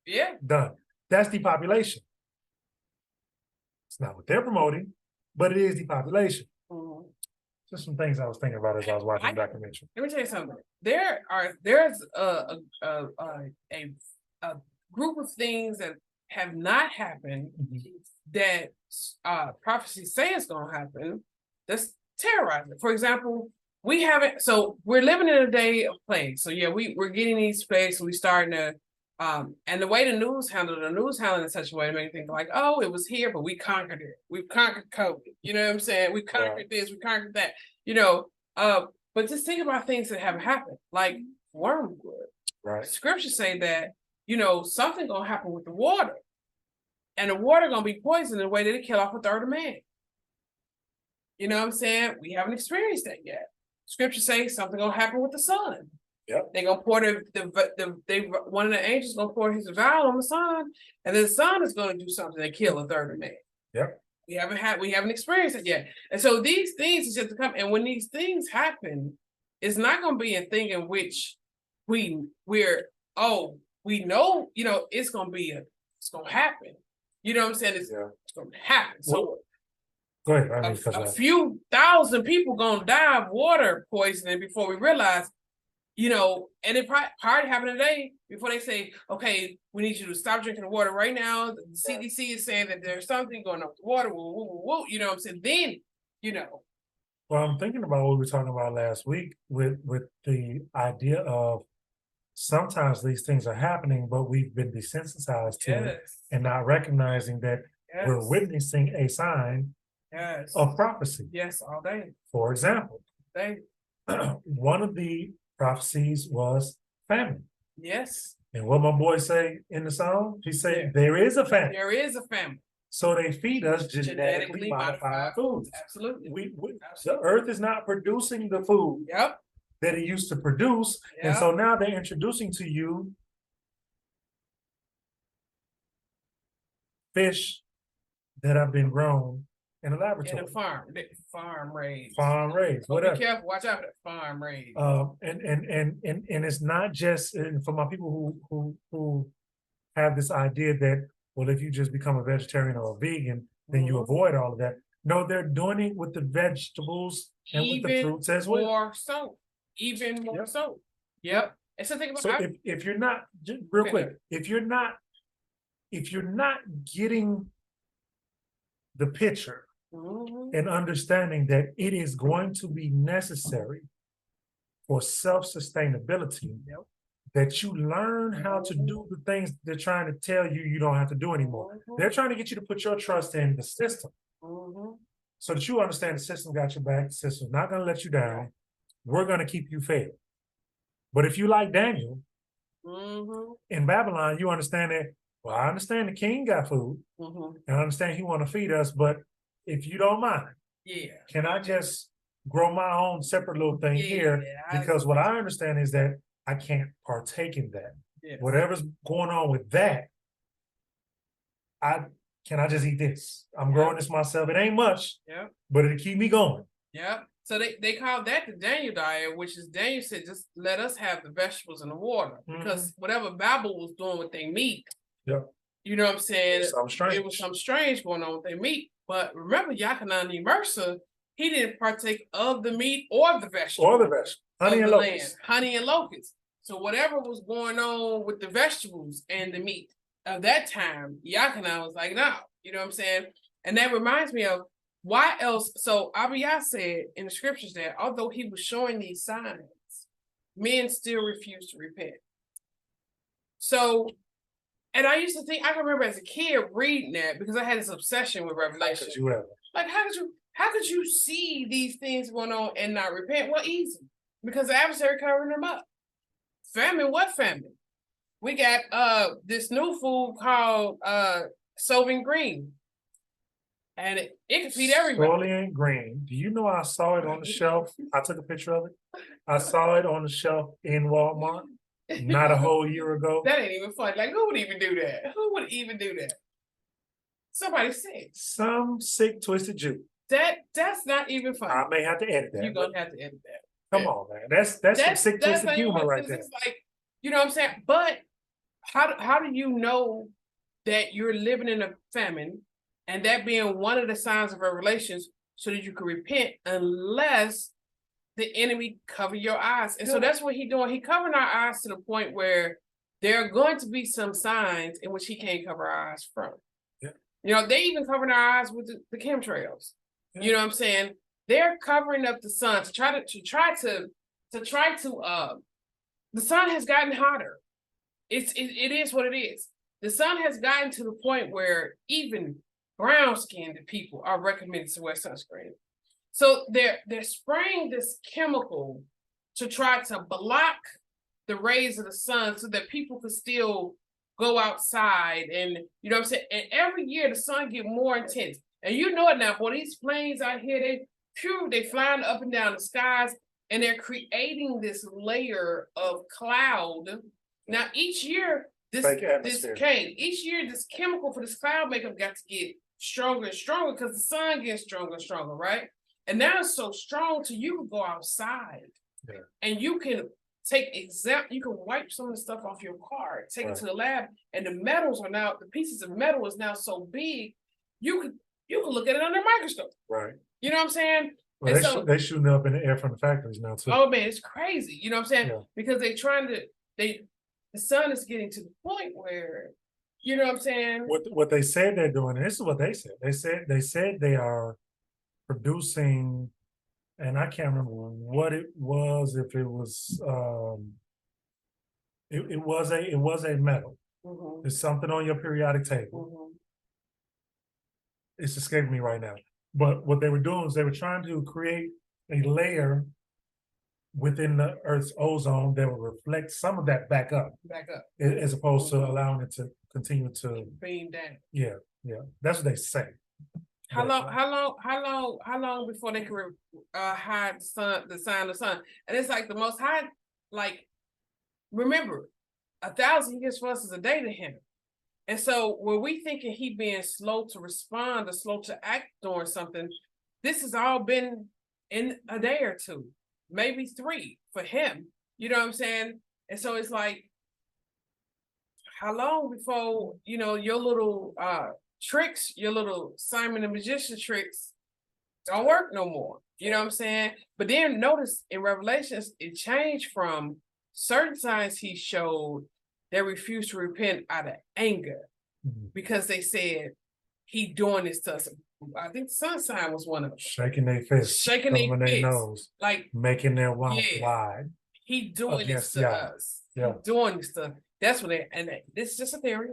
Yeah. Done. That's depopulation. It's not what they're promoting, but it is depopulation. Just some things I was thinking about as I was watching the documentary. Let me tell you something. There's a group of things that have not happened that prophecy says gonna happen. That's terrorizing. For example, we're living in a day of plagues. So yeah, we're getting these plagues, so we're starting to And the way the news handled it in such a way to make you think like, oh, it was here, but we conquered it. We've conquered COVID. You know what I'm saying? We conquered this, we conquered that, you know. But just think about things that haven't happened, like wormwood. Right. Scriptures say that, you know, something gonna happen with the water. And the water gonna be poisoned in a way that it kill off a third of man. You know what I'm saying? We haven't experienced that yet. Scripture says something gonna happen with the sun. Yep. They're gonna pour one of the angels gonna pour his vial on the sun, and then the sun is gonna do something and kill a third of man. Yep. We haven't experienced it yet. And so these things is just to come. And when these things happen, it's not gonna be a thing in which we know, you know, it's gonna happen. You know what I'm saying? It's gonna happen. So go ahead. A few thousand people gonna die of water poisoning before we realize, you know, and it probably happened today before they say, okay, we need you to stop drinking the water right now. The CDC is saying that there's something going on with the water. You know what I'm saying? Then, you know. Well, I'm thinking about what we were talking about last week with the idea of sometimes these things are happening, but we've been desensitized to it and not recognizing that we're witnessing a sign of prophecy. Yes, all day. For example, one of the prophecies was famine. Yes. And what my boy say in the song? He said, there is a famine. There is a famine. So they feed us genetically modified foods. Absolutely. The earth is not producing the food that it used to produce. And so now they're introducing to you fish that have been grown in a laboratory. In a farm raised. Farm raised. Whatever. Be careful. Watch out for that farm raised. And it's not just for my people who have this idea that, well, if you just become a vegetarian or a vegan, then you avoid all of that. No, they're doing it with the vegetables and with the fruits as well. Even more so. Yep. And so think about if you're not, just real quick, if you're not getting the picture and understanding that it is going to be necessary for self-sustainability, that you learn how to do the things they're trying to tell you you don't have to do anymore. They're trying to get you to put your trust in the system so that you understand the system got your back. The system's not going to let you down. We're going to keep you fed. But if you like Daniel in Babylon, you understand that, well, I understand the king got food and I understand he want to feed us, but if you don't mind, can I just grow my own separate little thing here? Because what I understand is that I can't partake in that. Whatever's going on with that, can I just eat this? I'm growing this myself. It ain't much, but it'll keep me going. So they call that the Daniel diet, which is Daniel said, just let us have the vegetables and the water. Because whatever Babel was doing with their meat, you know what I'm saying? It was something strange going on with their meat. But remember, Yachanan Mercer, he didn't partake of the meat or the vegetables. Honey and locusts. Honey and locusts. So whatever was going on with the vegetables and the meat of that time, Yachanan was like, no. You know what I'm saying? And that reminds me of why else. So Abiyah said in the scriptures that although he was showing these signs, men still refused to repent. So, and I used to think, I can remember as a kid reading that because I had this obsession with Revelation. Like, how could you see these things going on and not repent? Well, easy. Because the adversary covering them up. Famine, what famine? We got this new food called Soylent Green. And it can feed everybody. Soylent Green. Do you know I saw it on the shelf? I took a picture of it. I saw it on the shelf in Walmart not a whole year ago. That ain't even funny. Like, who would even do that? Who would even do that? Somebody sick. Some sick, twisted Jew. That's not even funny. I may have to edit that. You're gonna have to edit that. Come on, man. That's some sick, twisted humor right there. Like, you know what I'm saying? But how do you know that you're living in a famine and that being one of the signs of revelations so that you can repent unless the enemy cover your eyes? And so that's what he's doing. He covering our eyes to the point where there are going to be some signs in which he can't cover our eyes from. You know, they even covering our eyes with the chemtrails. You know what I'm saying? They're covering up the sun to try to the sun has gotten hotter. it is what it is. The sun has gotten to the point where even brown-skinned people are recommended to wear sunscreen. So they're spraying this chemical to try to block the rays of the sun so that people can still go outside, and you know what I'm saying? And every year the sun get more intense. And you know it now, boy, these planes out here, they flying up and down the skies, and they're creating this layer of cloud. Now each year this chemical for this cloud makeup got to get stronger and stronger because the sun gets stronger and stronger, right? And now it's so strong till you can go outside and you can you can wipe some of the stuff off your car, take it to the lab, and the the pieces of metal is now so big, you can look at it under a microscope. Right. You know what I'm saying? Well, they shooting up in the air from the factories now too. Oh man, it's crazy. You know what I'm saying? Yeah. Because the sun is getting to the point where, you know what I'm saying? What they said they're doing, and this is what they said. They said they are producing, and I can't remember what it was, if it was it was a metal. Mm-hmm. It's something on your periodic table. Mm-hmm. It's escaping me right now. But what they were doing is they were trying to create a layer within the Earth's ozone that would reflect some of that back up, as opposed to allowing it to continue to beam down. Yeah, that's what they say. How long before they can hide the sign of the sun? And it's like the most high, like, remember, 1,000 years for us is a day to him. And so when we thinking he being slow to respond or slow to act on something, this has all been in a day or two, maybe 3 for him. You know what I'm saying? And so it's like, how long before, your little tricks, your little Simon the Magician tricks don't work no more. You know what I'm saying? But then notice in Revelations, it changed from certain signs he showed that refused to repent out of anger because they said he doing this to us. I think the sun sign was one of them. Shaking their fists. Shaking their nose. Like making their mouth wide. He doing this to us. Yeah. He doing this to. That's when this is just a theory.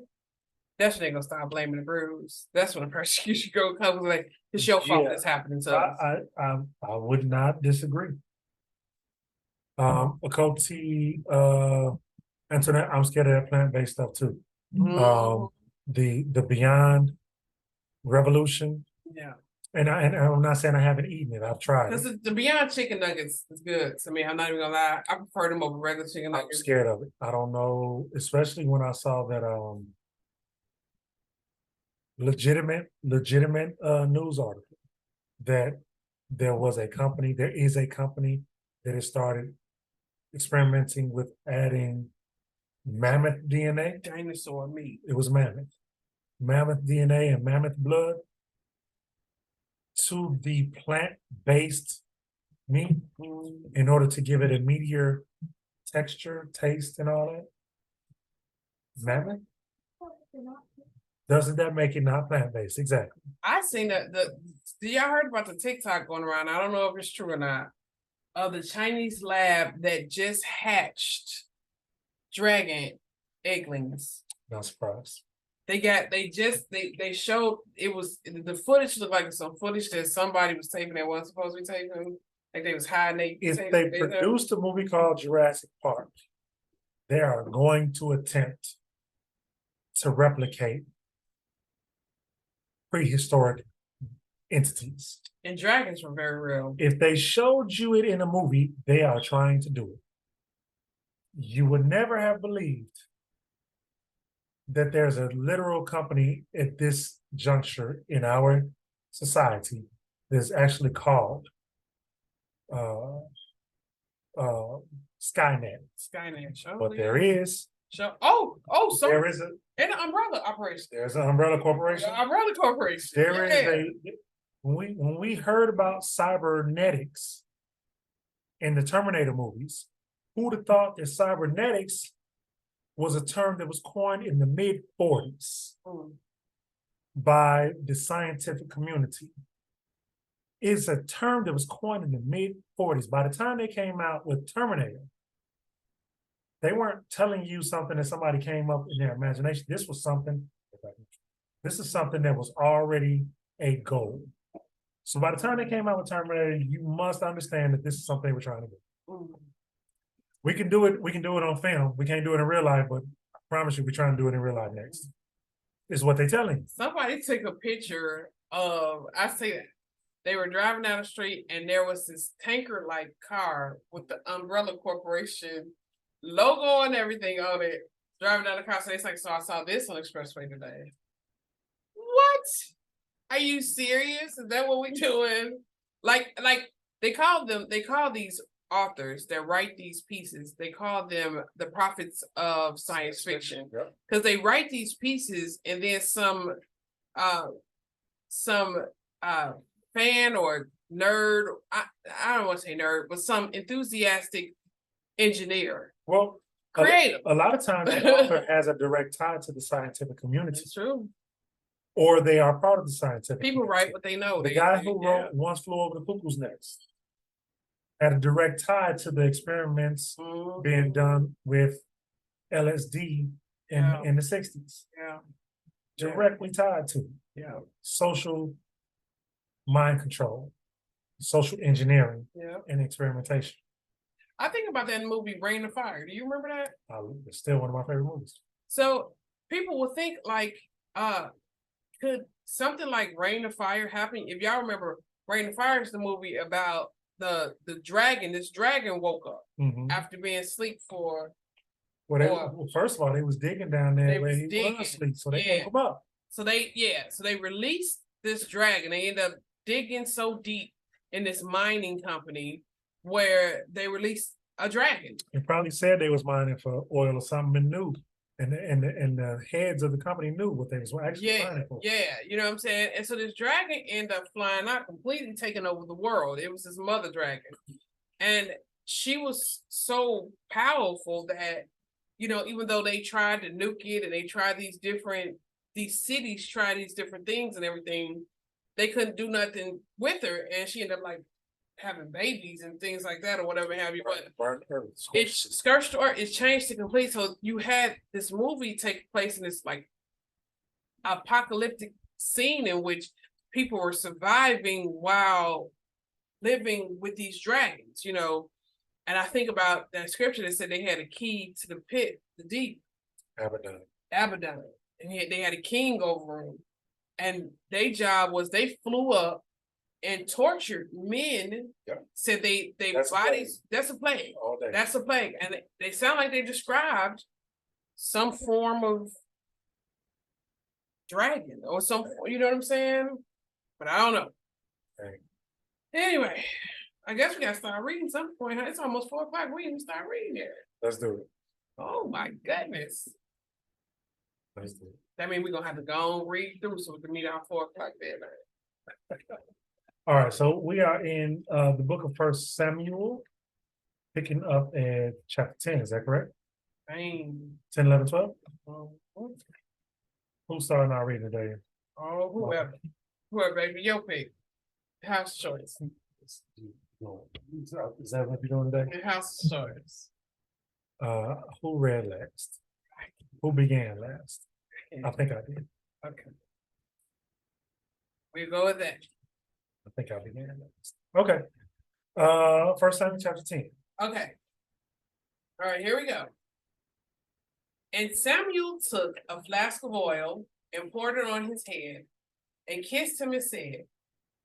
That's when they're gonna start blaming the bruise. That's when the persecution comes. Like, it's your fault that's happening to us. I would not disagree. Okoti, Internet, I'm scared of that plant-based stuff too. Mm. The Beyond Revolution. Yeah. And I'm not saying I haven't eaten it. I've tried. Because the Beyond chicken nuggets is good to me. I'm not even gonna lie. I prefer them over regular chicken nuggets. I'm scared of it. I don't know, especially when I saw that legitimate news article that there is a company that has started experimenting with adding mammoth DNA. Dinosaur meat. It was mammoth DNA and mammoth blood to the plant-based meat in order to give it a meatier texture, taste, and all that. Mammoth? Doesn't that make it not plant-based? Exactly. I seen y'all heard about the TikTok going around? I don't know if it's true or not. Of the Chinese lab that just hatched dragon egglings. Not surprised. They showed the footage looked like some footage that somebody was taping that wasn't supposed to be taping. Like they was hiding. If they produced a movie called Jurassic Park, they are going to attempt to replicate prehistoric entities. And dragons were very real. If they showed you it in a movie, they are trying to do it. You would never have believed that there's a literal company at this juncture in our society that's actually called Skynet. Skynet. But there is. So there is an umbrella operation. There's an umbrella corporation. Umbrella corporation. There is when we heard about cybernetics in the Terminator movies, who would have thought that cybernetics was a term that was coined in the mid-40s by the scientific community? It's a term that was coined in the mid-40s. By the time they came out with Terminator, they weren't telling you something that somebody came up in their imagination. This is something that was already a goal. So by the time they came out with Terminator, you must understand that this is something they were trying to do. We can do it on film. We can't do it in real life, but I promise you, we're trying to do it in real life next. Is what they're telling you. Somebody took a picture of, I see that. They were driving down the street and there was this tanker-like car with the Umbrella Corporation logo and everything on it. Driving down the car, so it's like, so I saw this on Expressway today. What? Are you serious? Is that what we doing? Like they call these authors that write these pieces, they call them the prophets of science fiction. Because they write these pieces and then some fan or nerd, I don't want to say nerd, but some enthusiastic engineer. Well, creative. A lot of times the author has a direct tie to the scientific community. It's true. Or they are part of the scientific people community. write what they know. The guy who wrote Once Flew Over the Cuckoo's Nest had a direct tie to the experiments being done with LSD in the 60s. Yeah. Directly tied to social mind control, social engineering, and experimentation. I think about that in the movie Rain of Fire. Do you remember that? It's still one of my favorite movies. So people will think like, could something like Rain of Fire happen? If y'all remember, Rain of Fire is the movie about the dragon. This dragon woke up after being asleep for. Well, first of all, they was digging down there where he was asleep, so they woke him up. So they released this dragon. They end up digging so deep in this mining company where they released a dragon. They probably said they was mining for oil or something and knew. And the heads of the company knew what they was actually mining for. Yeah, you know what I'm saying? And so this dragon ended up flying out, completely taking over the world. It was this mother dragon. And she was so powerful that, you know, even though they tried to nuke it and they tried these cities tried these different things and everything, they couldn't do nothing with her. And she ended up like having babies and things like that or whatever have you. But it's scorched earth. It's changed to complete. So you had this movie take place in this like apocalyptic scene in which people were surviving while living with these dragons, you know. And I think about that scripture that said they had a key to the pit, the deep. Abaddon. And they had a king over them. And their job was they flew up and tortured men. Said they bodies. That's a plague. All day. That's a plague. And they sound like they described some form of dragon or some, you know what I'm saying? But I don't know. Right. Anyway, I guess we gotta start reading some point. It's almost 4 o'clock. We need to start reading it. Let's do it. Oh my goodness. Let's do it. That means we're gonna have to go and read through so we can meet our 4 o'clock deadline. All right, so we are in the book of 1 Samuel, picking up at chapter 10, is that correct? 10, 11, 12? Who's starting our reading today? Oh, whoever, baby, your pick. House choice. Is that what you're doing today? House choice. Who read last? Who began last? I think I did. Okay. We'll go with that. I think I began last. Okay. 1 Samuel chapter 10. Okay. All right, here we go. And Samuel took a flask of oil and poured it on his head and kissed him and said,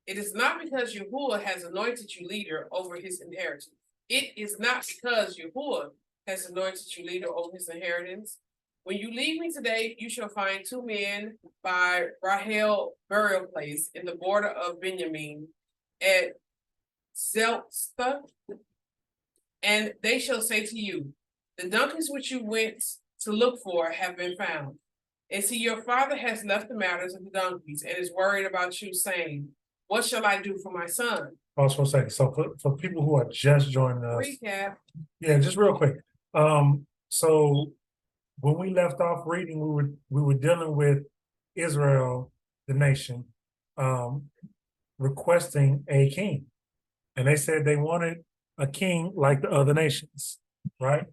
"It is not because YAHUSHUA has anointed you leader over his inheritance. It is not because YAHUSHUA has anointed you leader over his inheritance. When you leave me today, you shall find 2 men by Rahel burial place in the border of Benjamin at Zelstha, and they shall say to you, the donkeys which you went to look for have been found. And see, your father has left the matters of the donkeys and is worried about you, saying, what shall I do for my son?" Also saying, so for people who are just joining us. Recap. Yeah, just real quick. So when we left off reading, we were dealing with Israel, the nation, requesting a king. And they said they wanted a king like the other nations, right?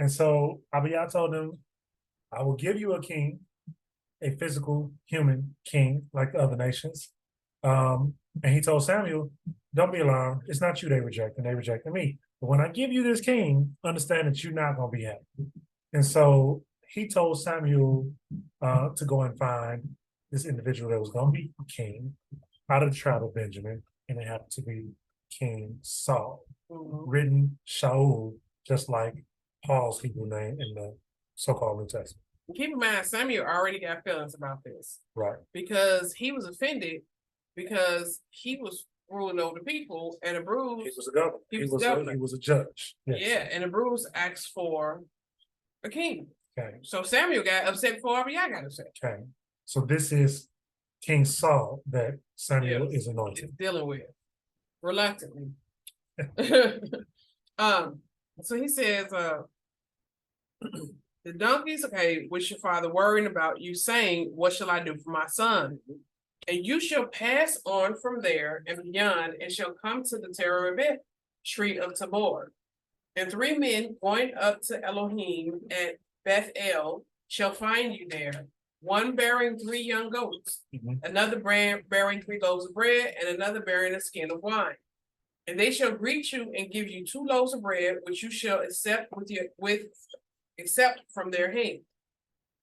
And so Abiyah told him, I will give you a king, a physical human king like the other nations. And he told Samuel, don't be alarmed. It's not you they rejected. They rejected me. But when I give you this king, understand that you're not going to be happy. And so he told Samuel to go and find this individual that was going to be king out of the tribe of Benjamin. And it happened to be King Saul, written Shaul, just like Paul's Hebrew name in the so-called New Testament. Keep in mind, Samuel already got feelings about this. Right. Because he was offended because he was ruling over the people, and the Bruce. He was a governor. He was a judge. Yes. Yeah, and the Bruce asked for a king. Okay. So Samuel got upset before Abiyah got upset. Okay. So this is King Saul that Samuel is anointed. Is dealing with reluctantly. So he says, the donkeys, okay, which your father worrying about you, saying, what shall I do for my son? And you shall pass on from there and beyond, and shall come to the Terebinth tree of Tabor. And 3 men going up to Elohim at Bethel shall find you there, one bearing 3 young goats, another bearing 3 loaves of bread, and another bearing a skin of wine. And they shall greet you and give you 2 loaves of bread, which you shall accept accept from their hand.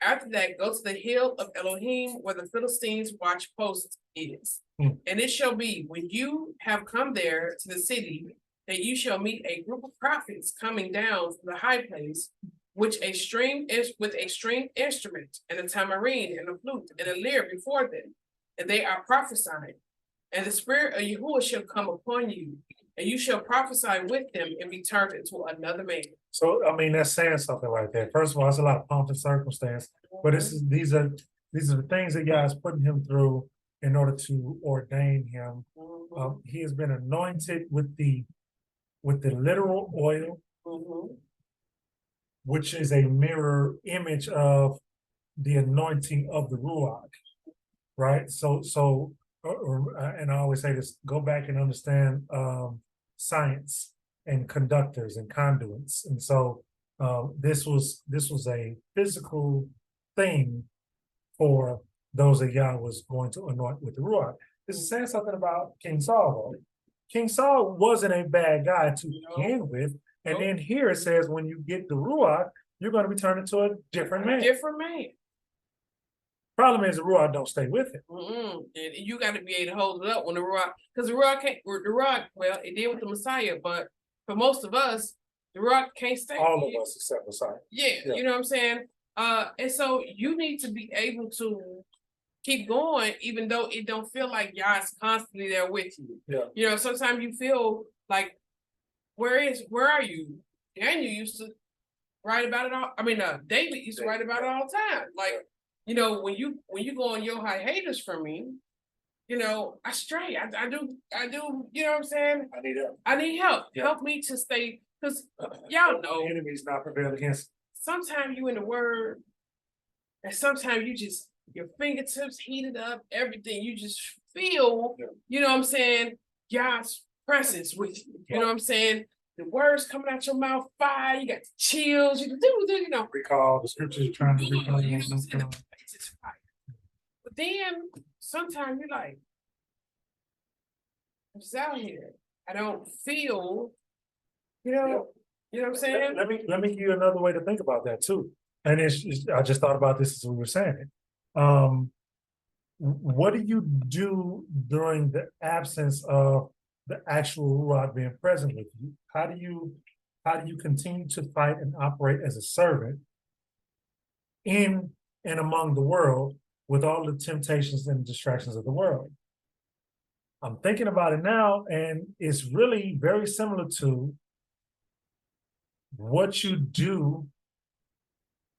After that, go to the hill of Elohim, where the Philistines' watch post is. And it shall be, when you have come there to the city, that you shall meet a group of prophets coming down from the high place, which a string is with a stringed instrument, and a tambourine, and a flute, and a lyre before them, and they are prophesying. And the spirit of Yahuwah shall come upon you, and you shall prophesy with them, and be turned into another man. So I mean, that's saying something right there. First of all, it's a lot of pomp and circumstance, but these are the things that God is putting him through in order to ordain him. He has been anointed with the literal oil, which is a mirror image of the anointing of the Ruach, right? So, and I always say this: go back and understand science and conductors and conduits. And so this was a physical thing for those that Yah was going to anoint with the Ruach. This is saying something about King Saul, though. King Saul wasn't a bad guy to begin with. And then here it says, when you get the Ruach, you're going to be turned into a different man. Problem is the Ruach don't stay with it. And you got to be able to hold it up when the Ruach, because the Ruach can't, well, it did with the Messiah, but for most of us, the Ruach can't stay. All of us except Messiah. Yeah, you know what I'm saying? And so you need to be able to keep going, even though it don't feel like Yah's constantly there with you. Yeah. You know, sometimes you feel like, where are you? Daniel used to write about it all. I mean, David used to write about it all the time. Like, you know, when you go on your hiatus from me, you know, I stray. I do, you know what I'm saying? I need help. I need help. Yeah. Help me to stay, because y'all know. The enemy's not prevail against. Sometimes you in the word, and sometimes you just, your fingertips heated up, everything. You just feel, you know what I'm saying, God's presence with you. You know what I'm saying? The words coming out your mouth, fire, you got the chills, you do, you know. Recall the scriptures you're trying to recall. You know what I'm saying? It's fire. But then sometimes you're like, I'm just out here. I don't feel, you know what I'm saying? Let me give you another way to think about that too. And I just thought about this as we were saying it. What do you do during the absence of the actual Ruach being present with you? How do you continue to fight and operate as a servant in and among the world with all the temptations and distractions of the world? I'm thinking about it now, and it's really very similar to what you do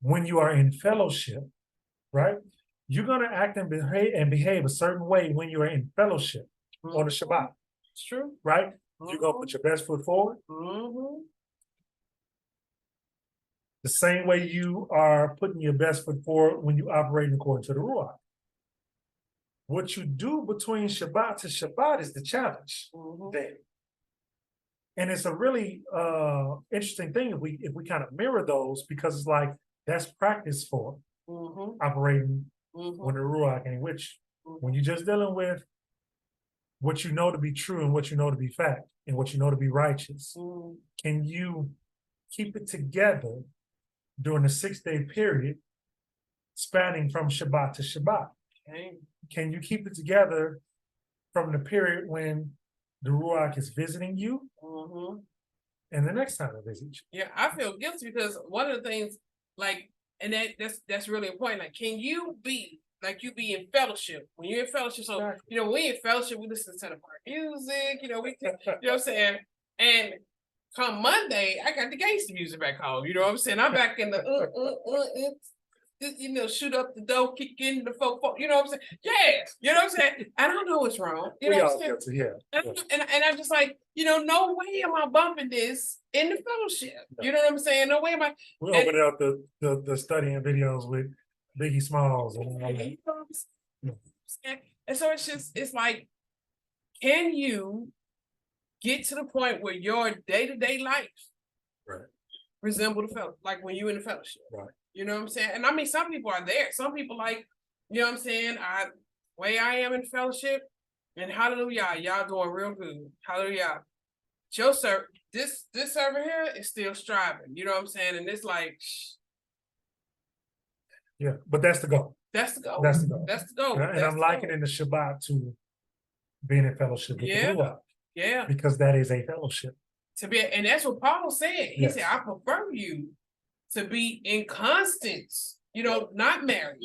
when you are in fellowship, right? You're going to act and behave a certain way when you are in fellowship on the Shabbat. It's true. Right? You're going to put your best foot forward. The same way you are putting your best foot forward when you operate according to the Ruach. What you do between Shabbat to Shabbat is the challenge. Then. And it's a really interesting thing if we kind of mirror those, because it's like that's practice for operating when the Ruach ain't with you. When you're just dealing with what you know to be true and what you know to be fact and what you know to be righteous, can you keep it together during a 6-day period spanning from Shabbat to Shabbat? Can you keep it together from the period when the Ruach is visiting you and the next time it visits you? Yeah, I feel guilty because one of the things, like, and that's really important. Like, can you be like you be in fellowship when you're in fellowship? So Exactly. you know, we in fellowship, we listen to the part music. You know, we you know what I'm saying. And come Monday, I got the gangster music back home. You know what I'm saying? I'm back in the you know, shoot up the door, kick in the folk, you know what I'm saying? Yeah, you know what I'm saying? I don't know what's wrong. You know what I'm saying? And I'm just like, you know, no way am I bumping this in the fellowship. No. You know what I'm saying? No way am I. We're opening up the studying videos with Biggie Smalls and all that. You know what I'm saying? And so it's like, can you get to the point where your day-to-day life resemble the fellowship, like when you're in the fellowship? Right. You know what I'm saying? And I mean, some people are there. Some people like, you know what I'm saying? Way I am in fellowship, and hallelujah, y'all doing real good. Hallelujah. Your this server here is still striving. You know what I'm saying? And it's like, yeah, but that's the goal. That's the goal. That's the goal. That's the goal. And I'm likening the Shabbat to being in fellowship with the Ruach. Yeah. Because that is a fellowship. And that's what Paul said. He said, I prefer you to be in constance, you know, not married,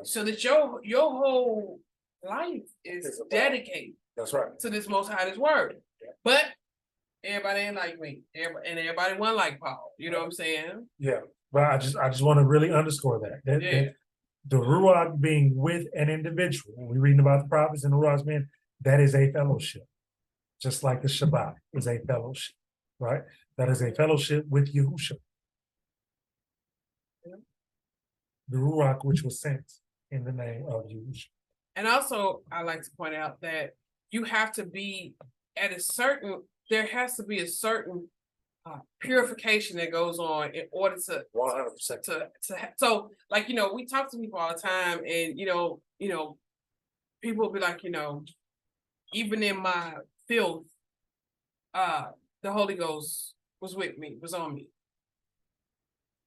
so that your whole life is dedicated. That's right. To this Most High, this word. Yeah. But everybody ain't like me, and everybody wasn't like Paul. You know what I'm saying? Yeah, but I just want to really underscore that the Ruach being with an individual. When we're reading about the prophets and the Ruach being, that is a fellowship, just like the Shabbat is a fellowship, right? That is a fellowship with YAHUSHUA. The Ruach which was sent in the name of YAHUSHUA. And also, I like to point out that you have to be at there has to be a certain purification that goes on in order to 100%. So, like, you know, we talk to people all the time, and you know, people will be like, you know, even in my filth, the Holy Ghost was with me, was on me.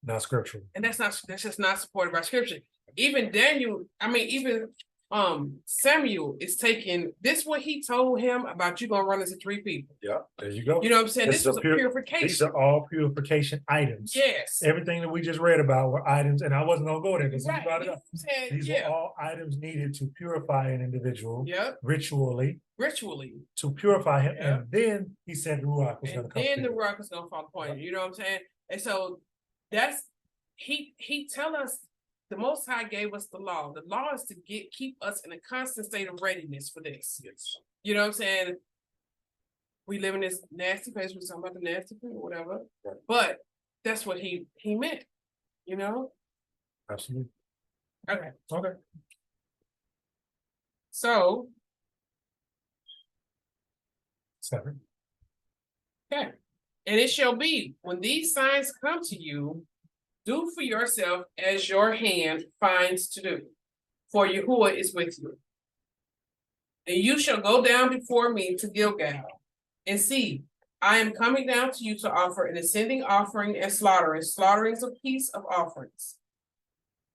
Not scriptural. And that's just not supported by scripture. Even Daniel, even Samuel is taking this, what he told him about you gonna run into 3 people. Yeah, there you go. You know what I'm saying? This was a purification. These are all purification items. Yes. Everything that we just read about were items, and I wasn't gonna go there because you brought it up. These are all items needed to purify an individual ritually to purify him. And then he said the Ruach was gonna come. Then the Ruach was gonna fall upon you. You know what I'm saying? And so that's he tell us. The Most High gave us the law. The law is to keep us in a constant state of readiness for this. Yes. You know what I'm saying? We live in this nasty place. We're talking about the nasty people or whatever. Right. But that's what he meant. You know? Absolutely. Okay. Okay. So 7. Okay. And it shall be when these signs come to you, do for yourself as your hand finds to do, for YAHUSHUA is with you. And you shall go down before me to Gilgal, and see, I am coming down to you to offer an ascending offering and slaughterings of peace of offerings.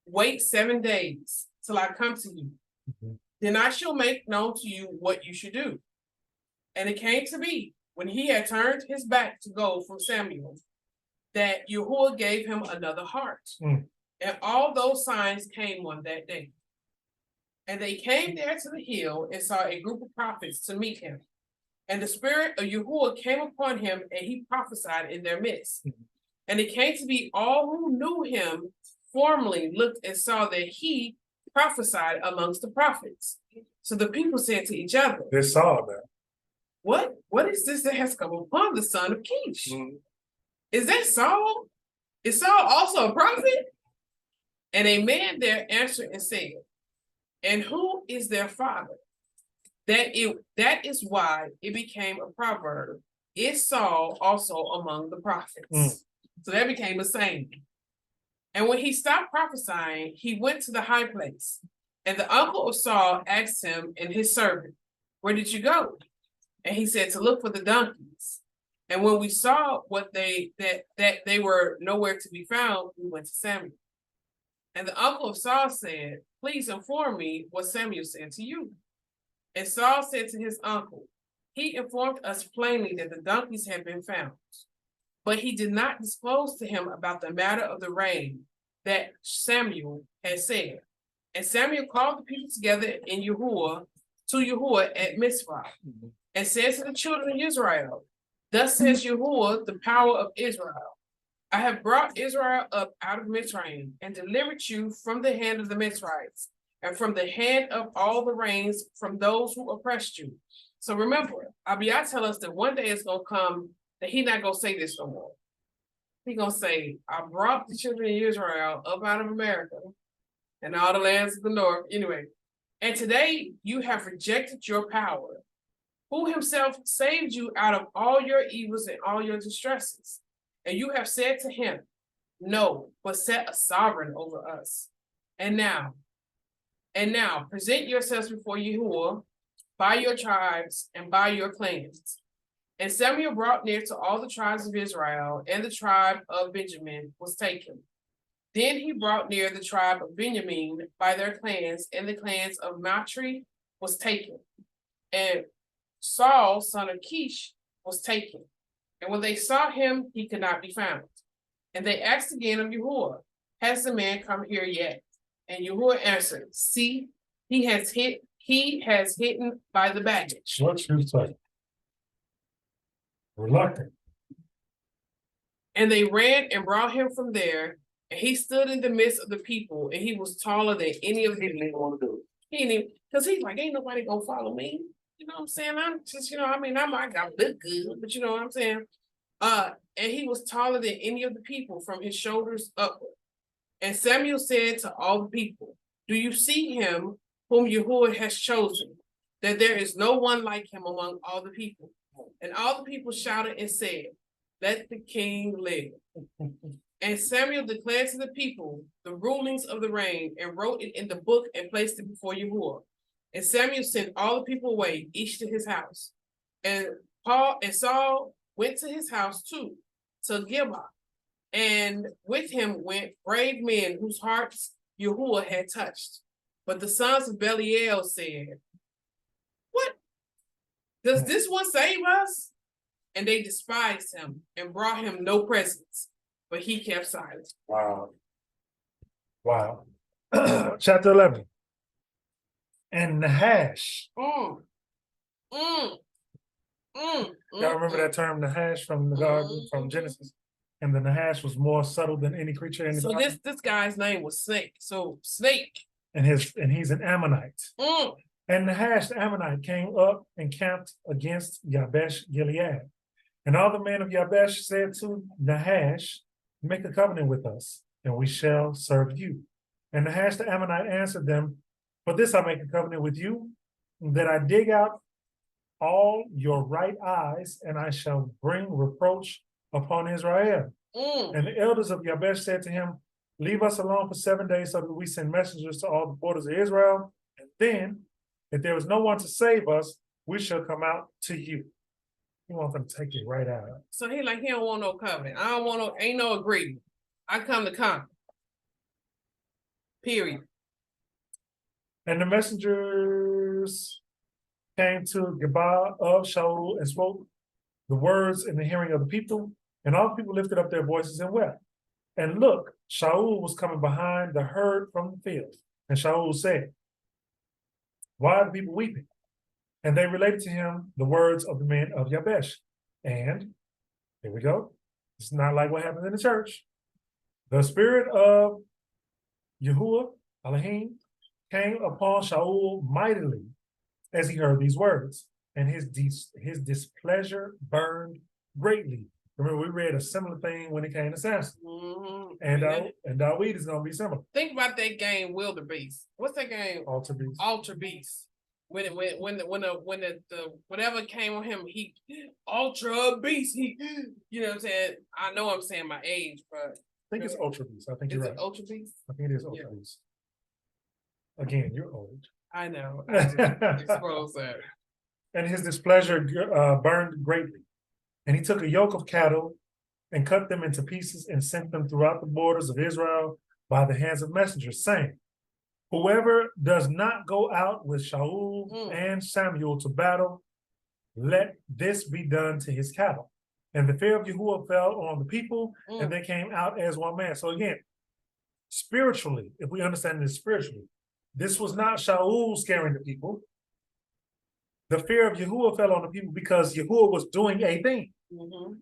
Wait 7 days till I come to you. Then I shall make known to you what you should do. And it came to be, when he had turned his back to go from Samuel, that YAHUSHUA gave him another heart. And all those signs came on that day. And they came there to the hill and saw a group of prophets to meet him. And the spirit of YAHUSHUA came upon him, and he prophesied in their midst. And it came to be, all who knew him formerly looked and saw that he prophesied amongst the prophets. So the people said to each other, they saw that. What is this that has come upon the son of Kish? Is that Saul? Is Saul also a prophet? And a man there answered and said, and who is their father? That is why it became a proverb is Saul also among the prophets? So that became a saying. And when he stopped prophesying, he went to the high place. And the uncle of Saul asked him and his servant, "Where did you go?" And he said, "To look for the donkeys. And when we saw what that they were nowhere to be found, we went to Samuel." And the uncle of Saul said, "Please inform me what Samuel said to you." And Saul said to his uncle, "He informed us plainly that the donkeys had been found. But he did not disclose to him about the matter of the rain that Samuel had said." And Samuel called the people together in Yahuwah at Mizpah, and said to the children of Israel, "Thus says Yahuwah, the power of Israel. I have brought Israel up out of Mitzrayim, and delivered you from the hand of the Mitzrayites, and from the hand of all the reigns, from those who oppressed you." So remember, Abiyah tell us that one day it's gonna come that he not gonna say this no more. He gonna say, "I brought the children of Israel up out of America and all the lands of the north." Anyway, and today you have rejected your power, who himself saved you out of all your evils and all your distresses. And you have said to him, "No, but set a sovereign over us." And now, present yourselves before Yahuwah by your tribes and by your clans. And Samuel brought near to all the tribes of Israel, and the tribe of Benjamin was taken. Then he brought near the tribe of Benjamin by their clans, and the clans of Matri was taken. And Saul, son of Kish, was taken. And when they saw him, he could not be found. And they asked again of Yahuwah, "Has the man come here yet?" And Yahuwah answered, "See, he has hidden by the baggage." What you say? Reluctant. And they ran and brought him from there, and he stood in the midst of the people, and he was taller than any of them. He didn't even want to do it. He didn't even, because he's like, "Ain't nobody gonna follow me." You know what I'm saying? I'm just, I look good, but you know what I'm saying? And he was taller than any of the people from his shoulders upward. And Samuel said to all the people, "Do you see him whom Yahuwah has chosen, that there is no one like him among all the people?" And all the people shouted and said, "Let the king live." And Samuel declared to the people the rulings of the reign, and wrote it in the book and placed it before Yahuwah. And Samuel sent all the people away, each to his house. And Saul went to his house too, to Gilboa. And with him went brave men whose hearts Yahuwah had touched. But the sons of Belial said, "What? Does this one save us?" And they despised him and brought him no presents, but he kept silent. Wow. Chapter 11. And Nahash. Y'all remember that term, Nahash, from the garden, from Genesis? And the Nahash was more subtle than any creature in the garden. This guy's name was Snake. So Snake. And he's an Ammonite. And Nahash the Ammonite came up and camped against Yabesh Gilead. And all the men of Yabesh said to Nahash, "Make a covenant with us, and we shall serve you." And Nahash the Ammonite answered them, "For this I make a covenant with you, that I dig out all your right eyes, and I shall bring reproach upon Israel." And the elders of Yabesh said to him, "Leave us alone for 7 days, so that we send messengers to all the borders of Israel. And then, if there is no one to save us, we shall come out to you." He wants them to take it right out. So he don't want no covenant. I don't want ain't no agreement. I come to conquer. Period. And the messengers came to Geba of Shaul and spoke the words in the hearing of the people. And all the people lifted up their voices and wept. And look, Shaul was coming behind the herd from the field. And Shaul said, "Why are the people weeping?" And they related to him the words of the men of Yabesh. And here we go. It's not like what happens in the church. The spirit of Yahuwah, Elohim, came upon Shaul mightily as he heard these words, and his displeasure burned greatly. Remember, we read a similar thing when it came to Samson. And Dawid is going to be similar. Think about that game, Wildebeest. What's that game? Alter Beast. Alter Beast. When the whatever came on him, ultra beast. He, you know what I'm saying? I know I'm saying my age, but I think it's Ultra Beast. I think you're is right. it ultra beast? I think it is Ultra Beast. Again, you're old. I know. I just exposed that. And his displeasure burned greatly. And he took a yoke of cattle and cut them into pieces and sent them throughout the borders of Israel by the hands of messengers, saying, whoever does not go out with Shaul and Samuel to battle, let this be done to his cattle. And the fear of Yahuwah fell on the people, and they came out as one man. So again, spiritually, if we understand this spiritually, this was not Shaul scaring the people. The fear of Yahuwah fell on the people because Yahuwah was doing a thing.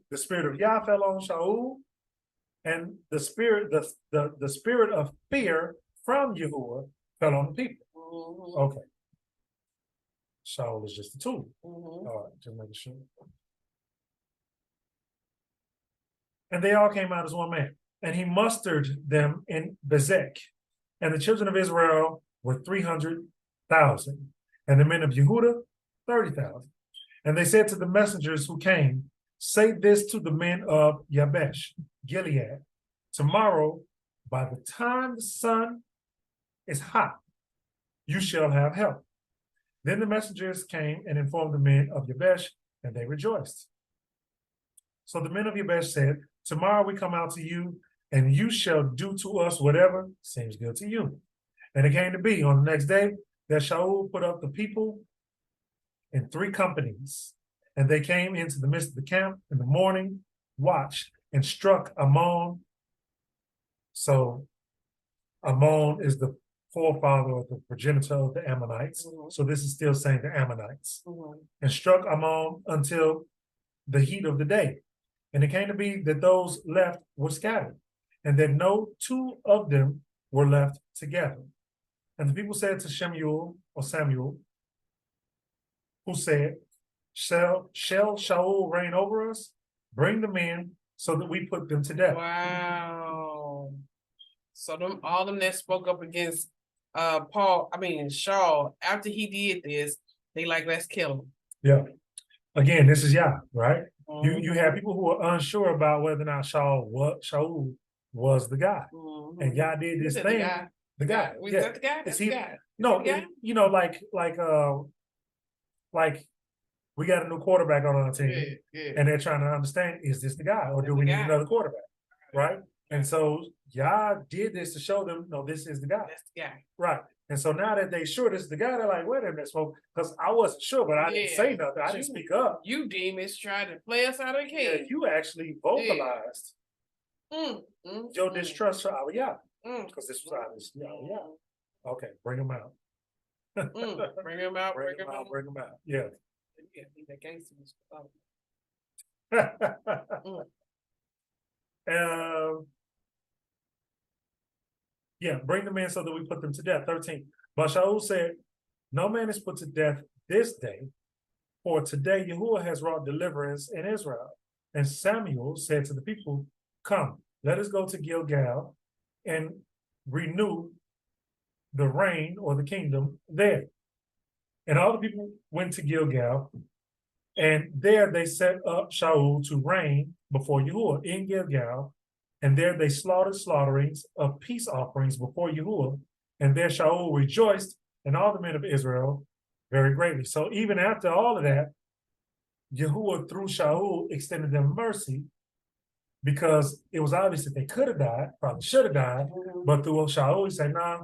The spirit of Yah fell on Shaul, and the spirit of fear from Yahuwah fell on the people. Okay. Shaul is just a tool. All right, just making sure. And they all came out as one man. And he mustered them in Bezek. And the children of Israel were 300,000. And the men of Yehudah, 30,000. And they said to the messengers who came, say this to the men of Yabesh, Gilead. Tomorrow, by the time the sun is hot, you shall have help. Then the messengers came and informed the men of Yabesh, and they rejoiced. So the men of Yabesh said, tomorrow we come out to you, and you shall do to us whatever seems good to you. And it came to be on the next day that Shaul put up the people in 3 companies, and they came into the midst of the camp in the morning watch and struck Ammon. So Ammon is the forefather of the progenitor of the Ammonites. So this is still saying the Ammonites. And struck Ammon until the heat of the day. And it came to be that those left were scattered, and that no 2 of them were left together. And the people said to Samuel, who said, shall Shaul reign over us? Bring them in so that we put them to death. Wow. So all them that spoke up against Shaul, after he did this, they like, let's kill him. Yeah. Again, this is Yah, right? You have people who are unsure about whether or not Shaul was the guy. And Yah did this thing. The guy. Was that the guy? Is he? No, you know, like we got a new quarterback on our team, and they're trying to understand, is this the guy, or do we need another quarterback? Right? And so Yah did this to show them, no, this is the guy. That's the guy. Right. And so now that they sure this is the guy, they're like, wait a minute, because I wasn't sure, but I didn't say nothing. I didn't speak up. You demons tried to play us out of the game. Yeah, you actually vocalized your distrust for our Yah. Because this was obviously our Yah. Okay, bring him out. Bring him out. Bring him out. Bring him out. Yeah. Yeah, bring them in so that we put them to death. 13. But Shaul said, no man is put to death this day, for today Yahuwah has wrought deliverance in Israel. And Samuel said to the people, come, let us go to Gilgal and renew the reign or the kingdom there. And all the people went to Gilgal, and there they set up Shaul to reign before Yahuwah in Gilgal. And there they slaughtered slaughterings of peace offerings before Yahuwah. And there Shaul rejoiced, and all the men of Israel very greatly. So even after all of that, Yahuwah through Shaul extended them mercy, because it was obvious that they could have died, probably should have died, but through Shaul, he said, nah,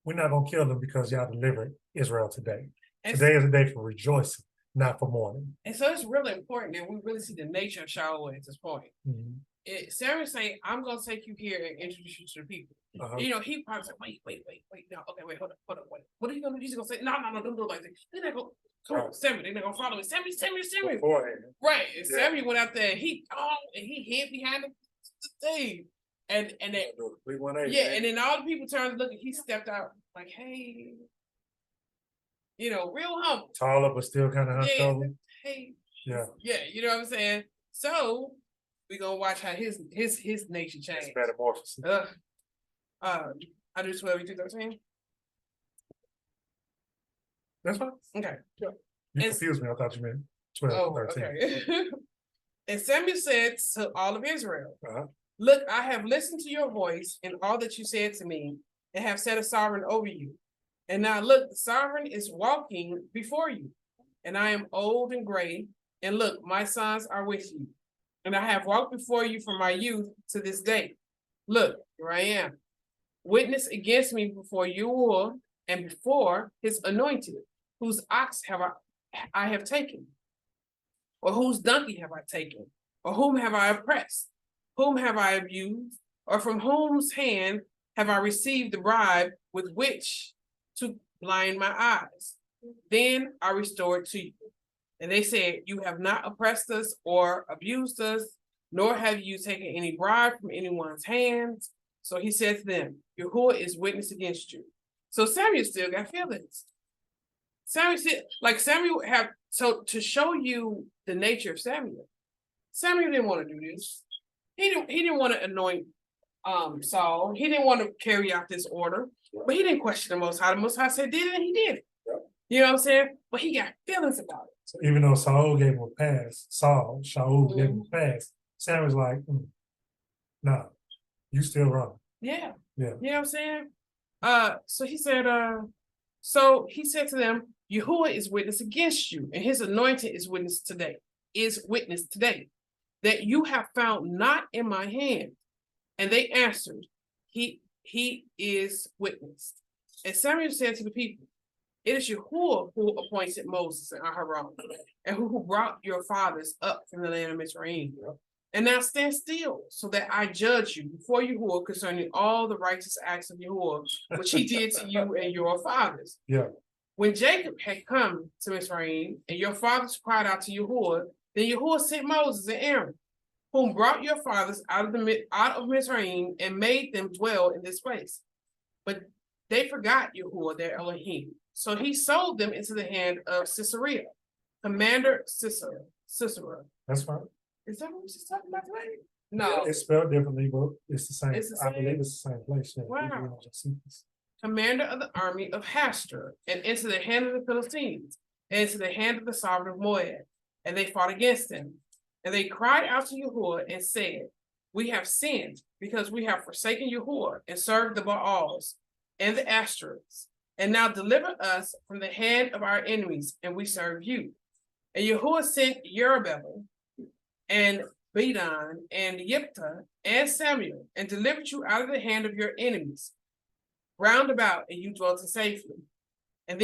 we're not going to kill them because y'all delivered Israel today. Today is a day for rejoicing, not for mourning. And so it's really important that we really see the nature of Shaul at this point. Sarah say, I'm going to take you here and introduce you to the people. You know, he probably said, wait, no, okay, wait, hold up, wait. What are you going to do? He's going to say, no, don't do it like that. They're not going to, come on, Sammy, they're not going to follow me. Sammy. Right, and Sammy went out there, and he hid behind the thing. And then, and then all the people turned to look, and he stepped out like, hey, you know, real humble. Taller, but still kind of hunched over. Hey. Yeah, you know what I'm saying? So, we're going to watch how his nature change. Metamorphosis. I do 12, you do 13? That's fine. Okay. Yeah. You confused me. I thought you meant 12, Oh, 13. okay. And Samuel said to all of Israel, Uh-huh. look, I have listened to your voice and all that you said to me, and have set a sovereign over you. And now look, the sovereign is walking before you, and I am old and gray, and look, my sons are with you. And I have walked before you from my youth to this day. Look, here I am. Witness against me before Yahuwah and before his anointed, whose ox I have taken, or whose donkey have I taken, or whom have I oppressed, whom have I abused, or from whose hand have I received the bribe with which to blind my eyes? Then I restored to you. And they said, you have not oppressed us or abused us, nor have you taken any bribe from anyone's hands. So he said to them, Yahuwah is witness against you. So Samuel still got feelings. Samuel have, so to show you the nature of Samuel didn't want to do this. He didn't want to anoint Saul. He didn't want to carry out this order, but he didn't question the Most High. The Most High said did it, and he did it. You know what I'm saying? But he got feelings about it. So even though Saul gave him a pass, Shaul gave him a pass, Samuel's like, nah, you still wrong. Yeah. Yeah. You know what I'm saying? So he said to them, Yahuwah is witness against you, and his anointed is witness today, that you have found not in my hand. And they answered, he is witness. And Samuel said to the people, it is Yahuwah who appointed Moses and Aharon, and who brought your fathers up from the land of Mizraim. And now stand still, so that I judge you before Yahuwah concerning all the righteous acts of Yahuwah, which he did to you and your fathers. Yeah. When Jacob had come to Mizraim, and your fathers cried out to Yahuwah, then Yahuwah sent Moses and Aaron, whom brought your fathers out of Mizraim and made them dwell in this place. But they forgot Yahuwah their Elohim. So he sold them into the hand of Sisera, commander Sisera. That's right. Is that what we're just talking about today? No. It's spelled differently, but it's the same. It's the same? I believe it's the same place. Yeah. Wow. Commander of the army of Hastur, and into the hand of the Philistines, and into the hand of the sovereign of Moab. And they fought against them. And they cried out to Yahuwah and said, we have sinned, because we have forsaken Yahuwah and served the Baals and the Ashtoreths. And now deliver us from the hand of our enemies, and we serve you. And Yahuwah sent Jerubbaal and Bedan and Yiptah and Samuel, and delivered you out of the hand of your enemies round about, and you dwelt in safety. And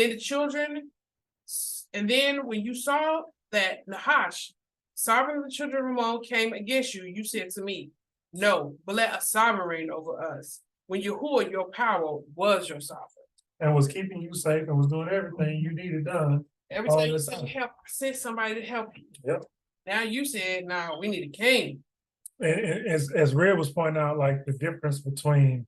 then when you saw that Nahash, sovereign of the children of Ammon, came against you, you said to me, no, but let a sovereign reign over us, when Yahuwah, your power, was your sovereign. And was keeping you safe and was doing everything you needed done. Every time you said help, send somebody to help you. Yep. Now you said, no, we need a king. And as Red was pointing out, like the difference between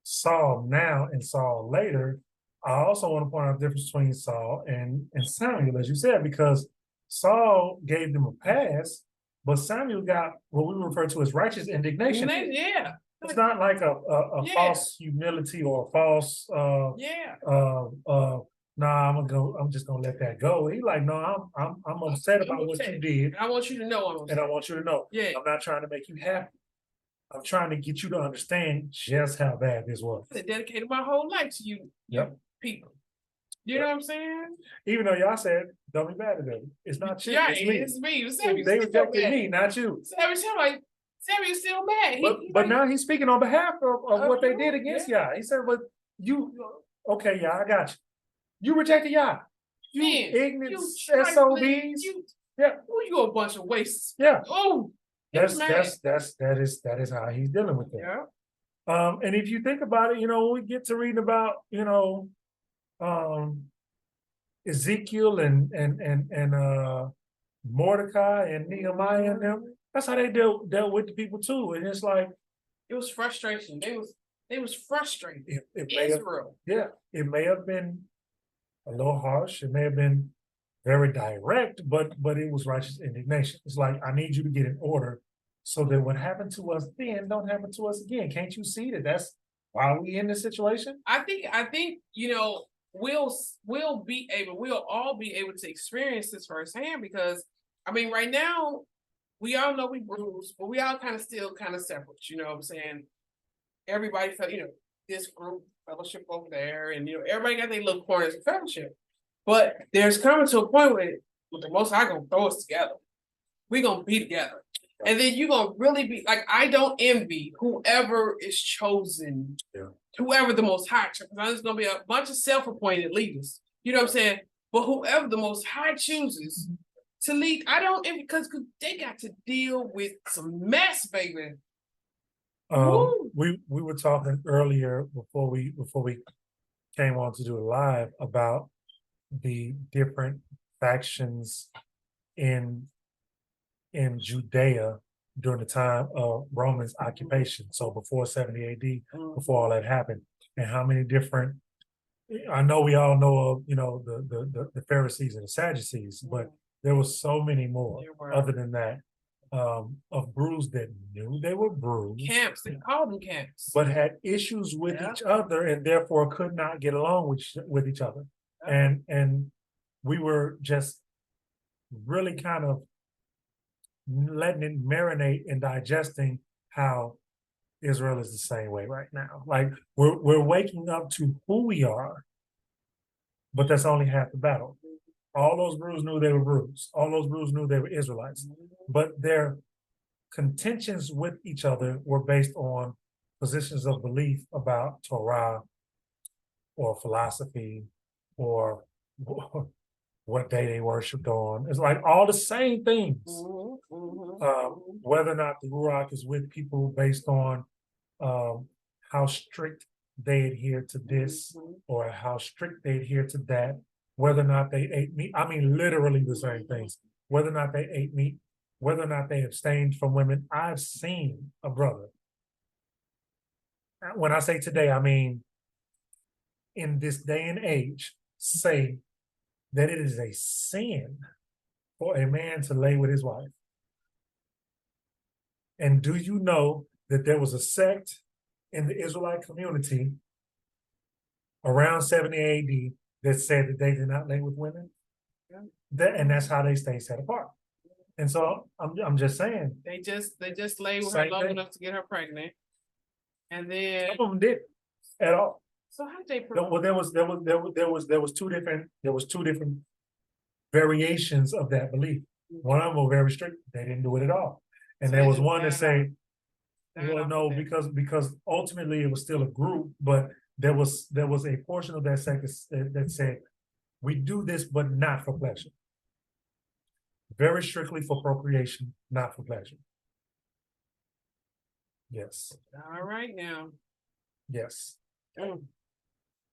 Saul now and Saul later, I also want to point out the difference between Saul and Samuel, as you said, because Saul gave them a pass, but Samuel got what we refer to as righteous indignation. Yeah. It's not like a false humility or a false I'm just gonna let that go. He like, no, I'm upset about what you did. I want you to know I'm upset. And I want you to know. Yeah. I'm not trying to make you happy. I'm trying to get you to understand just how bad this was. I dedicated my whole life to you, people. You know what I'm saying? Even though y'all said, don't be mad at them. It's not you. Yeah, it's me. It's me. They rejected me, not you. Samuel's still mad. But now he's speaking on behalf of what they did against Yah. He said, but you, okay, Yah, I got you. You rejected Yah. You ignorant SOBs. You a bunch of wastes. Yeah. Oh, that is how he's dealing with it. Yeah. And if you think about it, when we get to reading about, Ezekiel and Mordecai and Nehemiah and them, that's how they dealt with the people too. And it's like it was frustration. They was frustrated. Israel. It may have been a little harsh. It may have been very direct, but it was righteous indignation. It's like, I need you to get in order so that what happened to us then don't happen to us again. Can't you see that that's why we in this situation? I think we'll all be able to experience this firsthand because I mean, right now, we all know we bruised, but we all still separate. You know what I'm saying? Everybody felt, this group fellowship over there, and everybody got their little corners of fellowship. But there's coming to a point where the Most High gonna throw us together. We're gonna be together. And then you're gonna really be like, I don't envy whoever is chosen, whoever the Most High, because there's gonna be a bunch of self-appointed leaders. You know what I'm saying? But whoever the Most High chooses to lead, I don't envy because they got to deal with some mess, baby. We were talking earlier before we came on to do it live about the different factions in Judea during the time of Romans occupation. So before 70 AD, before all that happened, and how many different. I know we all know of the Pharisees and the Sadducees, but there was so many more other than that. Of brews that knew they were brews. Camps, they called them camps. But had issues with each other and therefore could not get along with each other. And we were just really kind of letting it marinate and digesting how Israel is the same way right now. Like we're waking up to who we are, but that's only half the battle. All those brews knew they were brews. All those brews knew they were Israelites. But their contentions with each other were based on positions of belief about Torah or philosophy or what day they worshipped on. It's like all the same things. Whether or not the Ruach is with people based on how strict they adhere to this or how strict they adhere to that. Whether or not they ate meat, I mean, literally the same things. Whether or not they ate meat, whether or not they abstained from women. I've seen a brother. When I say today, I mean, in this day and age, say that it is a sin for a man to lay with his wife. And do you know that there was a sect in the Israelite community around 70 AD that said that they did not lay with women, and that's how they stay set apart. And so I'm just saying they just lay with her long enough to get her pregnant, and then some of them didn't at all. So how did they? Well, there was two different variations of that belief. One of them were very strict; they didn't do it at all, and there was one that say, well, no, because ultimately it was still a group, but there was a portion of that sect that said, we do this, but not for pleasure. Very strictly for procreation, not for pleasure. Yes. All right now. Yes.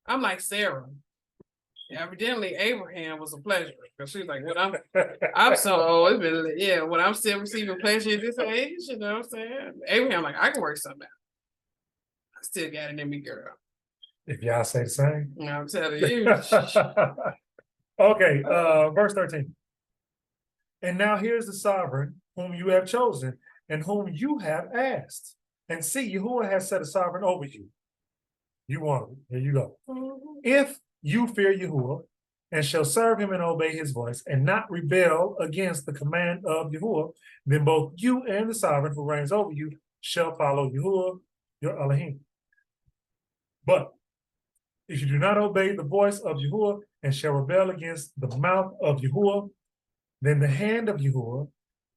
I'm like Sarah. Evidently, Abraham was a pleasure because she's like, when I'm so old, when I'm still receiving pleasure at this age, you know what I'm saying? Abraham, like, I can work something out. I still got it in me, girl. If y'all say the same. No, I'm telling you. Okay, verse 13. And now here's the sovereign whom you have chosen and whom you have asked. And see, Yahuwah has set a sovereign over you. You want it. Here you go. If you fear Yahuwah and shall serve him and obey his voice and not rebel against the command of Yahuwah, then both you and the sovereign who reigns over you shall follow Yahuwah, your Elohim. But if you do not obey the voice of Yahuwah and shall rebel against the mouth of Yahuwah, then the hand of Yahuwah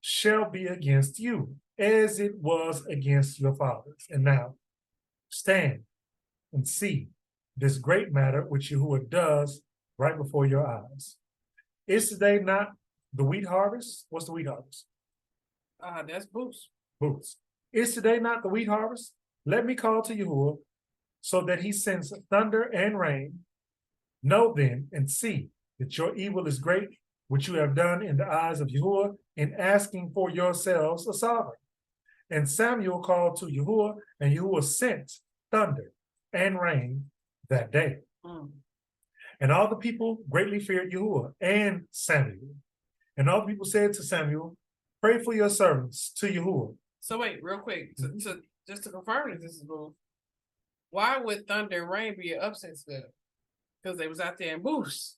shall be against you, as it was against your fathers. And now, stand and see this great matter which Yahuwah does right before your eyes. Is today not the wheat harvest? What's the wheat harvest? That's boots. Boots. Is today not the wheat harvest? Let me call to Yahuwah so that he sends thunder and rain. Know then and see that your evil is great, which you have done in the eyes of Yahuwah in asking for yourselves a sovereign. And Samuel called to Yahuwah, and Yahuwah sent thunder and rain that day. And all the people greatly feared Yahuwah and Samuel. And all the people said to Samuel, pray for your servants to Yahuwah. So wait, real quick, to just to confirm that this is bull, why would thunder and rain be an upset spell? because they was out there in booths.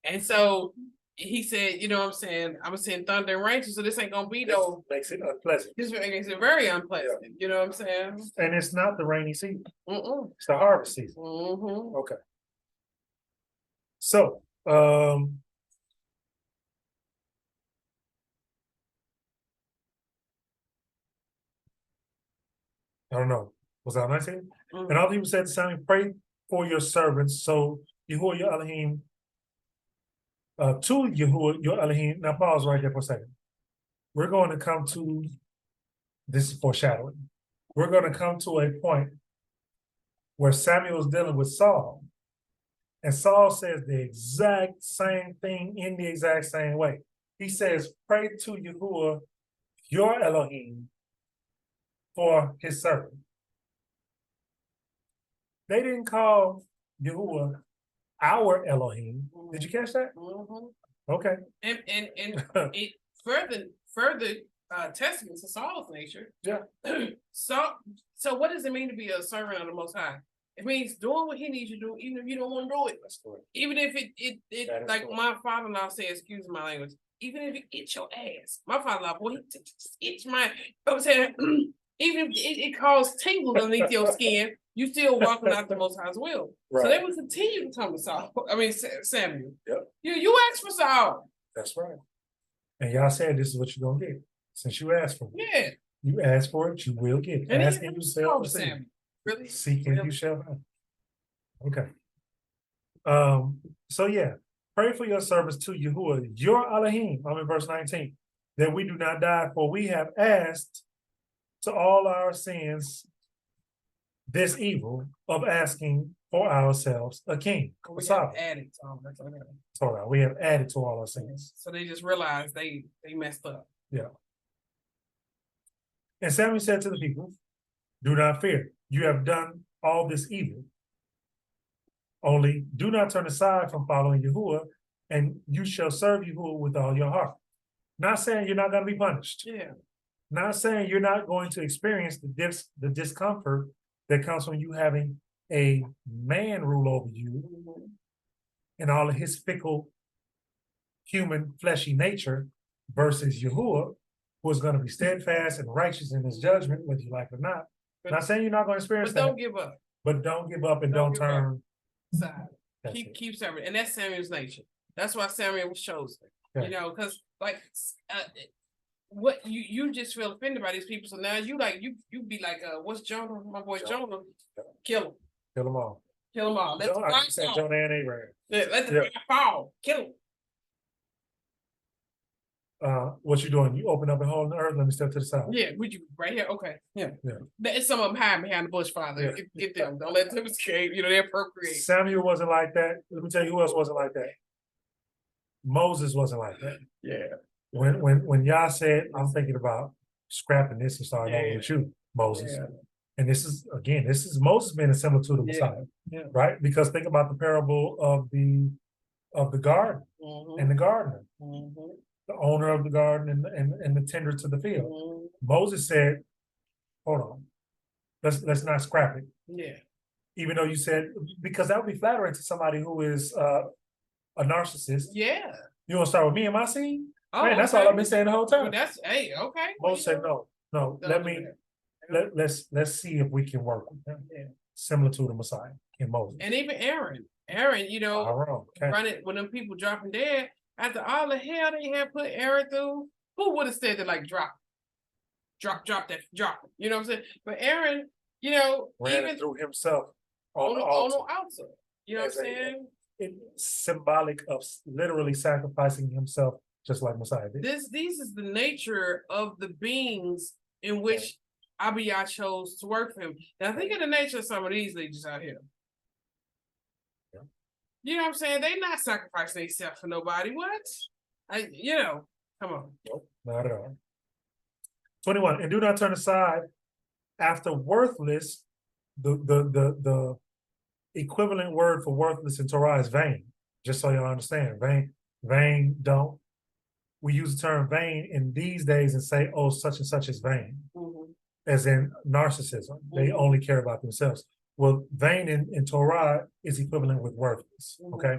And so he said, you know what I'm saying, I'm saying thunder and rain, so this ain't gonna be no. Makes it unpleasant. This makes it very unpleasant. Yeah. You know what I'm saying? And it's not the rainy season. It's the harvest season. Okay. So, I don't know. Was that 19? And all people said to Samuel, pray for your servants. So Yahuwah your Elohim, to Yahuwah your Elohim. Now pause right there for a second. We're going to come to, this is foreshadowing. We're going to come to a point where Samuel is dealing with Saul. And Saul says the exact same thing in the exact same way. He says, pray to Yahuwah your Elohim for his servant. They didn't call Yahuwah our Elohim. Did you catch that? Okay. And it further testament to Saul's nature. Yeah. So what does it mean to be a servant of the Most High? It means doing what he needs you to do, even if you don't want to do it. That's correct. Even if it like correct. My father-in-law said, excuse my language, even if it itch your ass. My father-in-law, boy, he itch my, I'm saying, even if it causes tingles underneath your skin, you still walking out the Most High's will. Right. So they would continue to come to Saul. I mean, Samuel. Yep. You asked for Saul. That's right. And y'all said this is what you're gonna get. Since you asked for it. Yeah. You ask for it, you will get it. And ask and you shall receive. Really? Seek and you shall find. Okay. So yeah, pray for your service to Yahuwah, your Elohim. I'm in verse 19. That we do not die, for we have asked to all our sins this evil of asking for ourselves a king. We have added to Torah. We have added to all our sins. So they just realized they messed up. Yeah. And Samuel said to the people, do not fear. You have done all this evil. Only do not turn aside from following Yahuwah, and you shall serve Yahuwah with all your heart. Not saying you're not going to be punished. Yeah. Not saying you're not going to experience the discomfort that comes from you having a man rule over you and all of his fickle human fleshy nature versus Yahuwah, who is going to be steadfast and righteous in his judgment, whether you like it or not. Not saying you're not going to experience but that. Don't give up. But don't give up and don't turn aside. Keep serving. And that's Samuel's nature. That's why Samuel was chosen. Yeah. You know, because what you just feel offended by these people. So now you be like, what's Jonah? My boy Jonah. Kill him. Kill them all. Kill them all. Let the fire Jonah and Abraham. Yeah, let the fire fall. Kill him. What you doing? You open up a hole in the earth. Let me step to the side. Yeah, would you right here? Okay, yeah. There's some of them hiding behind the bush, Father. Yeah. Get them. Don't let them escape. You know, they're procreate. Samuel wasn't like that. Let me tell you who else wasn't like that. Moses wasn't like that. Yeah. When Yah said, "I'm thinking about scrapping this and starting over with you, Moses," and this is Moses being a similitude of Messiah, right? Because think about the parable of the garden and the gardener. The owner of the garden and the tender to the field. Moses said, hold on, let's not scrap it. Yeah. Even though you said, because that would be flattering to somebody who is a narcissist. Yeah. You want to start with me and my seed? Oh, man, that's all I've been saying the whole time. Well, okay. Moses said, no, let's see if we can work with them. Yeah. Similar to the Messiah in Moses. And even Aaron, you know, running when them people dropping dead. After all the hell they had put Aaron through, who would have said that drop it. You know what I'm saying? But Aaron, you know, ran even through himself on the altar. You know what I'm saying? It's symbolic of literally sacrificing himself, just like Messiah did. This is the nature of the beings in which Abiyah chose to work for him. Now think of the nature of some of these leaders out here. You know what I'm saying? They not sacrificing themselves for nobody. What? Come on. Nope, not at all. 21. And do not turn aside after worthless. The equivalent word for worthless in Torah is vain. Just so y'all understand. Vain don't. We use the term vain in these days and say, oh, such and such is vain. As in narcissism. They only care about themselves. Well, vain in Torah is equivalent with worthless. Okay.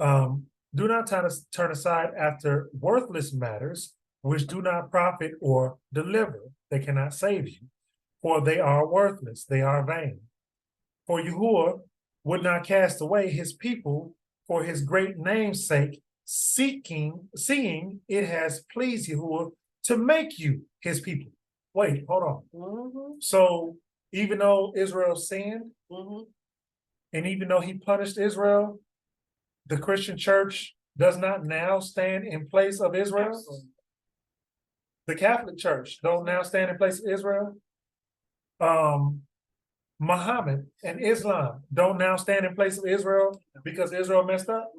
Do not turn aside after worthless matters, which do not profit or deliver. They cannot save you, for they are worthless. They are vain. For Yahuwah would not cast away his people for his great name's sake, seeing it has pleased Yahuwah to make you his people. Wait, hold on. So even though Israel sinned, and even though he punished Israel, the Christian church does not now stand in place of Israel. Absolutely. The Catholic Church don't now stand in place of Israel. Muhammad and Islam don't now stand in place of Israel because Israel messed up.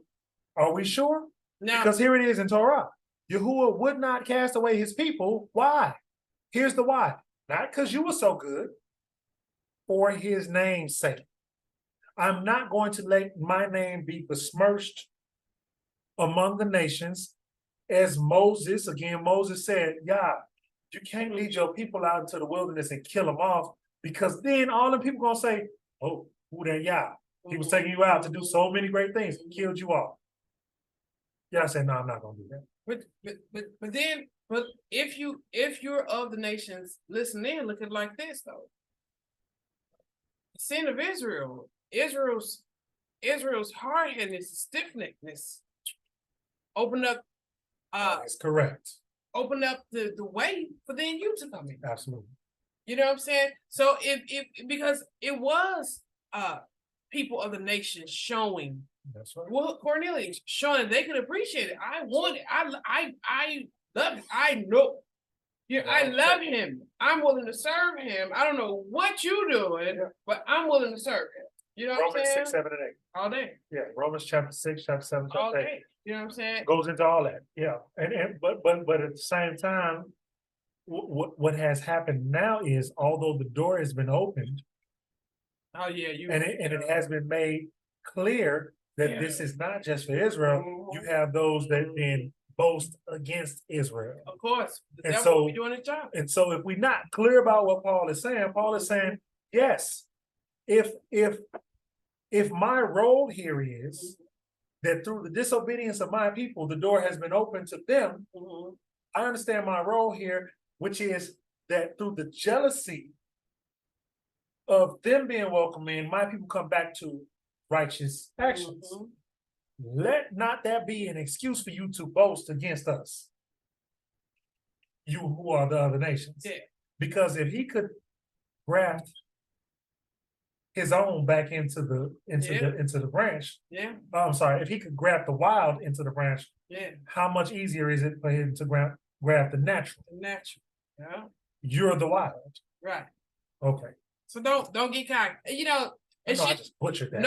Are we sure? No. Because here it is in Torah. Yahuwah would not cast away his people. Why? Here's the why. Not because you were so good, for his name's sake. I'm not going to let my name be besmirched among the nations. As Moses said, yeah, you can't lead your people out into the wilderness and kill them off, because then all the people gonna say, oh, who that Yah? He was taking you out to do so many great things, he killed you off. Yeah, I said, no, I'm not gonna do that. But if you're of the nations, listen in, look at it like this though. The sin of Israel's hard-headedness, stiff-neckedness, opened up that's correct. Opened up the way for then you to come in. Absolutely. You know what I'm saying? So if because it was people of the nation showing. That's right. Well, Cornelius showing they could appreciate it. I want it. I love it. I know. Yeah, I love him. I'm willing to serve him. I don't know what you're doing, but I'm willing to serve him. You know what I'm saying? Romans 6, 7, and 8. All day. Yeah, Romans chapter 6, chapter 7, chapter 8. All day. You know what I'm saying? Goes into all that. Yeah. But at the same time, what has happened now is, although the door has been opened, it has been made clear that this is not just for Israel. You have those that then boast against Israel. Of course. And that's so what we're doing his job. And so if we're not clear about what Paul is saying, yes, if my role here is that through the disobedience of my people, the door has been opened to them, I understand my role here, which is that through the jealousy of them being welcome in, my people come back to righteous actions. Let not that be an excuse for you to boast against us, you who are the other nations. Yeah. Because if he could graft his own back into the branch, I'm sorry, if he could graft the wild into the branch, how much easier is it for him to graft the natural? The natural. Yeah. You're the wild. Right. Okay. So don't get cocky. You know, I just butchered that.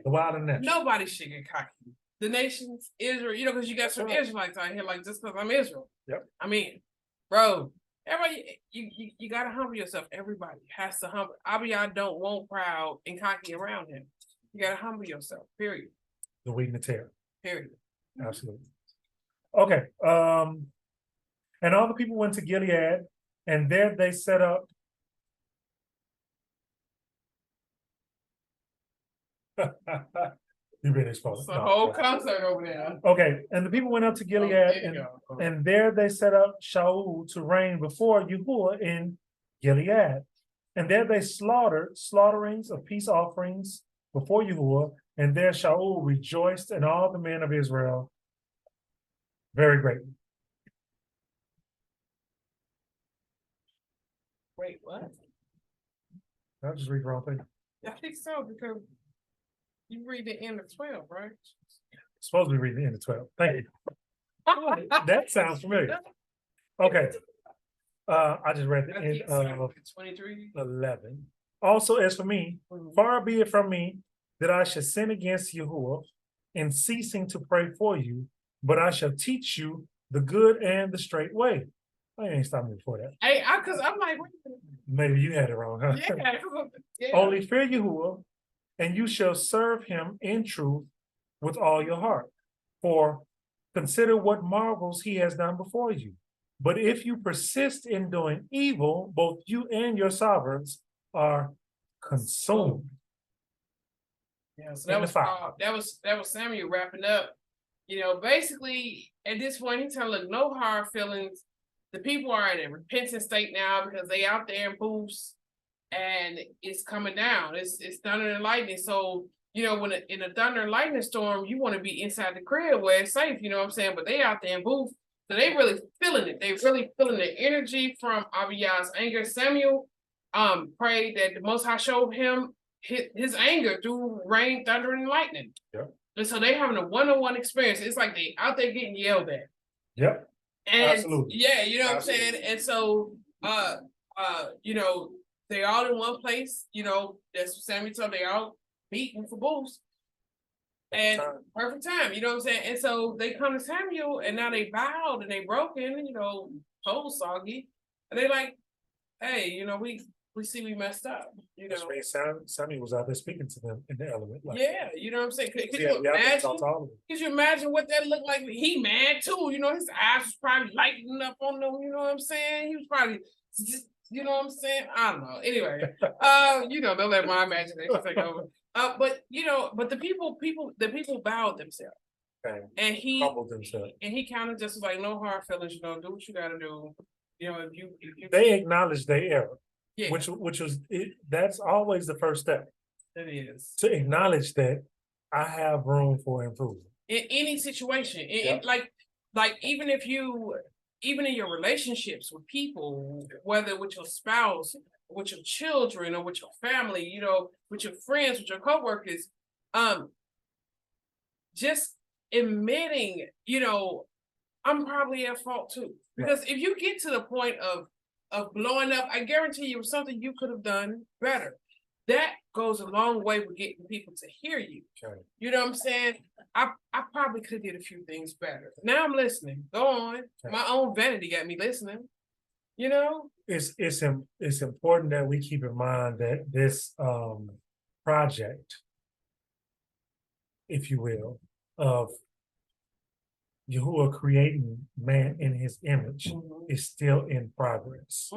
The wild and natural. Nobody should get cocky. The nations, Israel, you know, because you got some Israelites out here, like, just because I'm Israel. Yep. I mean, bro, everybody, you gotta humble yourself. Everybody has to humble. Abiyah don't want proud and cocky around him. You gotta humble yourself. Period. The wheat and the tare. Period. Absolutely. Okay. And all the people went to Gilead, and there they set up. You've been exposed. It's a whole concert over there. Okay, and the people went up to Gilead, and there they set up Shaul to reign before Yahuwah in Gilead. And there they slaughterings of peace offerings before Yahuwah, and there Shaul rejoiced, and all the men of Israel very greatly. Wait, what? I'll just read the wrong thing. I think so, because you read the end of 12, right? Supposed to be reading the end of 12. Thank you. That sounds familiar. Okay. I just read the end of 23. 11. Also, as for me, far be it from me that I should sin against Yahuwah in ceasing to pray for you, but I shall teach you the good and the straight way. I ain't stopping me before that. Hey, because I'm like, wait a minute. Maybe you had it wrong, huh? Yeah. Only fear Yahuwah, and you shall serve him in truth with all your heart. For consider what marvels he has done before you. But if you persist in doing evil, both you and your sovereigns are consumed. Yeah, so that was Samuel wrapping up. You know, basically at this point he's telling, look, no hard feelings. The people are in a repentant state now because they out there in booths and it's coming down. It's thunder and lightning. So, you know, when in a thunder and lightning storm, you want to be inside the crib where it's safe, you know what I'm saying? But they out there in booth, so they really feeling it. They really feeling the energy from Abiyah's anger. Samuel prayed that the Most High showed him his anger through rain, thunder, and lightning. Yep. And so they having a one-on-one experience. It's like they out there getting yelled at. Yep. And absolutely. Yeah, you know absolutely. what I'm saying? And so you know, they all in one place, you know, that's what Sammy told they all meeting for booths. And perfect time, you know what I'm saying? And so they come to Samuel and now they bowed and they broken, you know, whole soggy. And they like, hey, you know, we see we messed up, you know. Samuel was out there speaking to them in the element. Like, yeah, you know what I'm saying? Could you imagine what that looked like? He mad too, you know, his eyes was probably lighting up on them, you know what I'm saying? He was probably just, you know what I'm saying? I don't know. Anyway, you know, don't let my imagination take over. But you know, but the people bowed themselves. Okay. And he humbled themselves. And he kind of just was like, no hard feelings, you know, do what you gotta do. You know, if you they acknowledge their error. Yeah. Which was that's always the first step. It is. To acknowledge that I have room for improvement. In any situation. Yep. Like even in your relationships with people, whether with your spouse, with your children, or with your family, you know, with your friends, with your coworkers, just admitting, you know, I'm probably at fault too. Because if you get to the point of blowing up, I guarantee you something you could have done better. That goes a long way with getting people to hear you. Okay. You know what I'm saying? I probably could have did a few things better. Now I'm listening. Go on. Okay. My own vanity got me listening. You know? It's important that we keep in mind that this project, if you will, of Yahuwah creating man in his image is still in progress,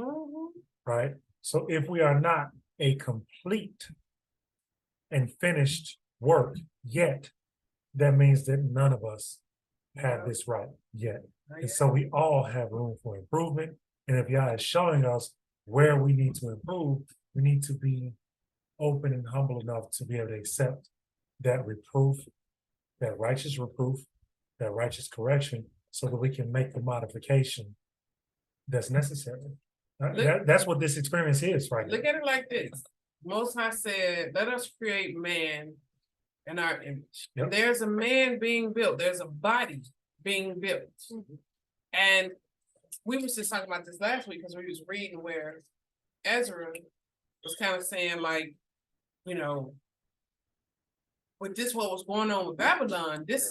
right? So if we are not a complete and finished work yet, that means that none of us have this right yet. And so we all have room for improvement. And if Yah is showing us where we need to improve, we need to be open and humble enough to be able to accept that reproof, that righteous reproof, that righteous correction, so that we can make the modification that's necessary. That's what this experience is, right? Look at it like this. Most High said, let us create man in our image. Yep. There's a man being built. There's a body being built. And we was just talking about this last week because we was reading where Ezra was kind of saying, like, you know, with this, what was going on with Babylon, this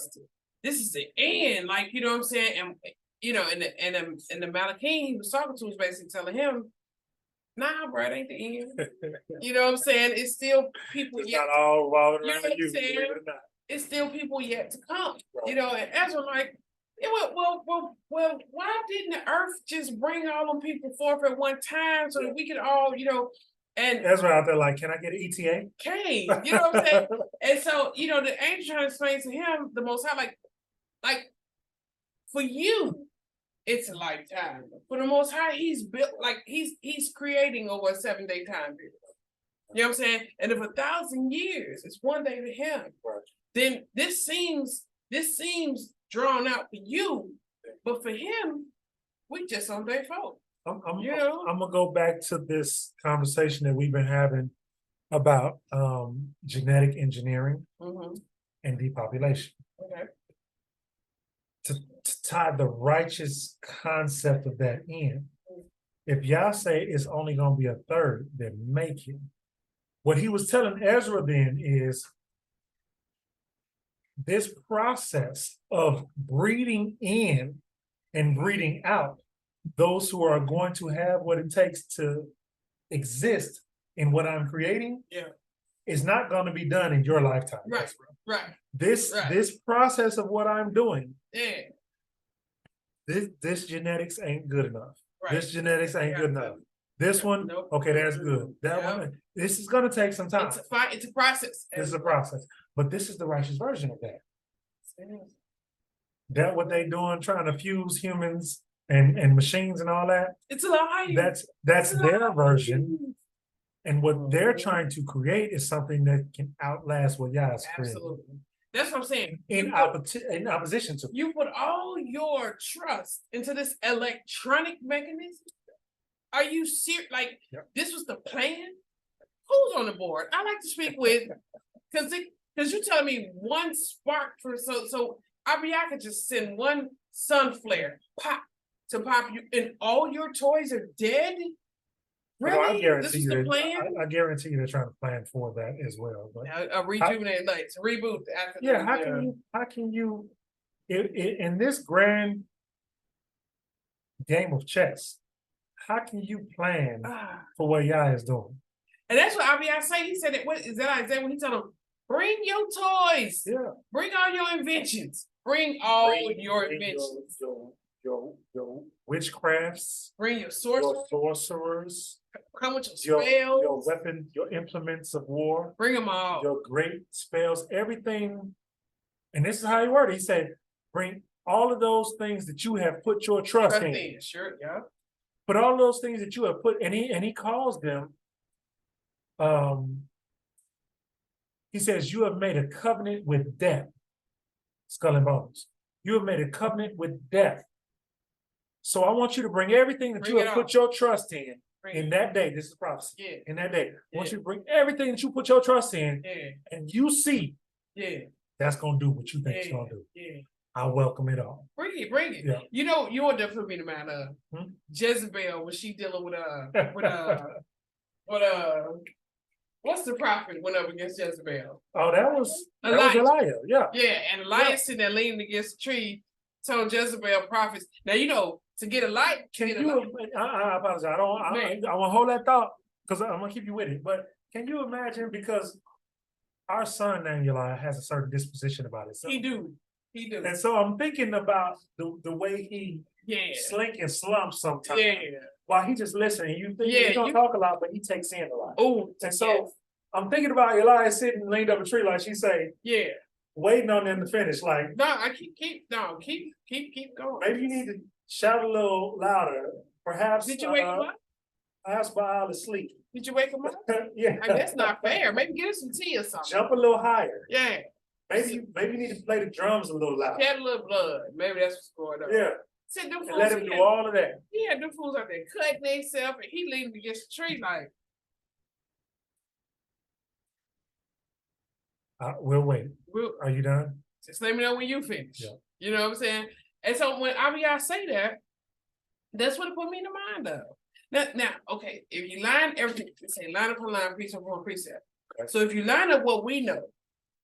is the end, like, you know what I'm saying? And you know, and the Malachim he was talking to was basically telling him, nah, bro, it ain't the end. You know what I'm saying? It's still people it's yet. Not all around You know what I'm saying? Believe it or not. It's still people yet to come. Right. You know, and Ezra like, well, why didn't the earth just bring all them people forth at one time so that we could all, you know, and Ezra out there like, can I get an ETA? Okay, you know what I'm saying? And so, you know, the angel trying to explain to him, the Most High, like for you, it's a lifetime. For the Most High, he's built, like he's creating over a 7-day time period. You know what I'm saying? And if 1,000 years is one day to him, right, then this seems drawn out for you, but for him, we just on day 4. I'm gonna go back to this conversation that we've been having about genetic engineering and depopulation. Okay. To tie the righteous concept of that in, if y'all say it's only gonna be a third, then make it. What he was telling Ezra then is this process of breeding in and breeding out those who are going to have what it takes to exist in what I'm creating is not going to be done in your lifetime. Right. This process of what I'm doing, this genetics ain't good enough. Right. This genetics ain't good enough. This one, Nope. okay, that's good. That Yeah. one, this is gonna take some time. It's a process. This is a process, but this is the righteous version of that. That what they doing, trying to fuse humans and machines and all that. It's a lie. That's their version, and what they're trying to create is something that can outlast what Yah has created. Absolutely. That's what I'm saying. In opposition to. You put all your trust into this electronic mechanism. Are you serious? Like, this was the plan? Who's on the board? I like to speak with, because you're telling me one spark for so I could just send one sun flare pop you, and all your toys are dead. Really? This is the plan? I guarantee you they're trying to plan for that as well. But a rejuvenate, like to reboot after. Yeah, how can you in this grand game of chess? How can you plan for what Yah is doing? And that's what Abiyah say. He said it. What is that Isaiah when he told them, bring your toys. Yeah. Bring all your inventions. Bring all your inventions. Your witchcrafts. Bring your sorcerers. Come with your spells. Your weapon, your implements of war. Bring them all. Your great spells, everything. And this is how he worded. He said, bring all of those things that you have put your trust in. Sure, yeah. But all those things that you have put, and he calls them, he says, you have made a covenant with death, skull and bones. You have made a covenant with death. So I want you to bring everything that you have put your trust in that day. This is prophecy. Yeah. In that day. I want you to bring everything that you put your trust in, and you see that's going to do what you think it's going to do. Yeah. I welcome it all. Bring it. Yeah. You know, you want definitely be the man of Jezebel when she dealing with what's the prophet went up against Jezebel? Oh, that was Elijah. Yeah. Yeah, and Elijah sitting there leaning against the tree, told Jezebel prophets. Now you know to get a light. I apologize. I want to hold that thought because I'm gonna keep you with it. But can you imagine, because our son named Elijah has a certain disposition about himself. He do. And so I'm thinking about the way he slink and slumps sometimes. Yeah. While he just listening. You think he don't talk a lot, but he takes in a lot. Oh, and so I'm thinking about Elijah sitting leaned up a tree, like she say, waiting on them to finish. Like, no, I keep going. Maybe you need to shout a little louder. Perhaps. Did you wake him up? Perhaps Baal is sleep. Did you wake him up? Yeah. That's not fair. Maybe get us some tea or something. Jump a little higher. Yeah. Maybe you need to play the drums a little louder. Get a little blood. Maybe that's what's going on. Yeah. And let him do all of that. He had them fools out there cutting themselves, and he leaning against the tree like. We'll wait. Are you done? Just let me know when you finish. Yeah. You know what I'm saying? And so when Abiyah say that, that's what it put me in the mind of. Now, okay, if you line everything, say line upon line, precept upon precept. Okay. So if you line up what we know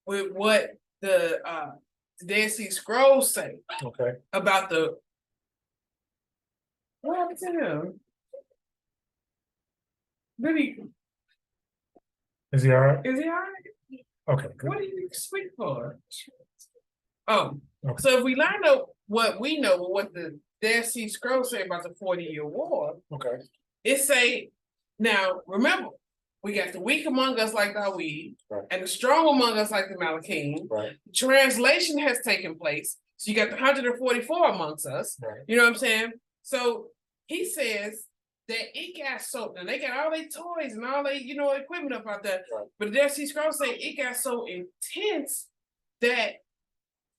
with what the Dead Sea Scrolls say about the what happened to him? Is he all right? Is he all right? Okay, good. What do you speak for? Oh, so if we line up what we know with what the Dead Sea Scrolls say about the 40-year war, it say, now remember, we got the weak among us like Dawid, and the strong among us like the Malachim. Right. Translation has taken place, so you got the 144 amongst us. Right. You know what I'm saying? So he says that it got so, now they got all their toys and all their, equipment up out there. Right. But the Dead Sea Scrolls say it got so intense that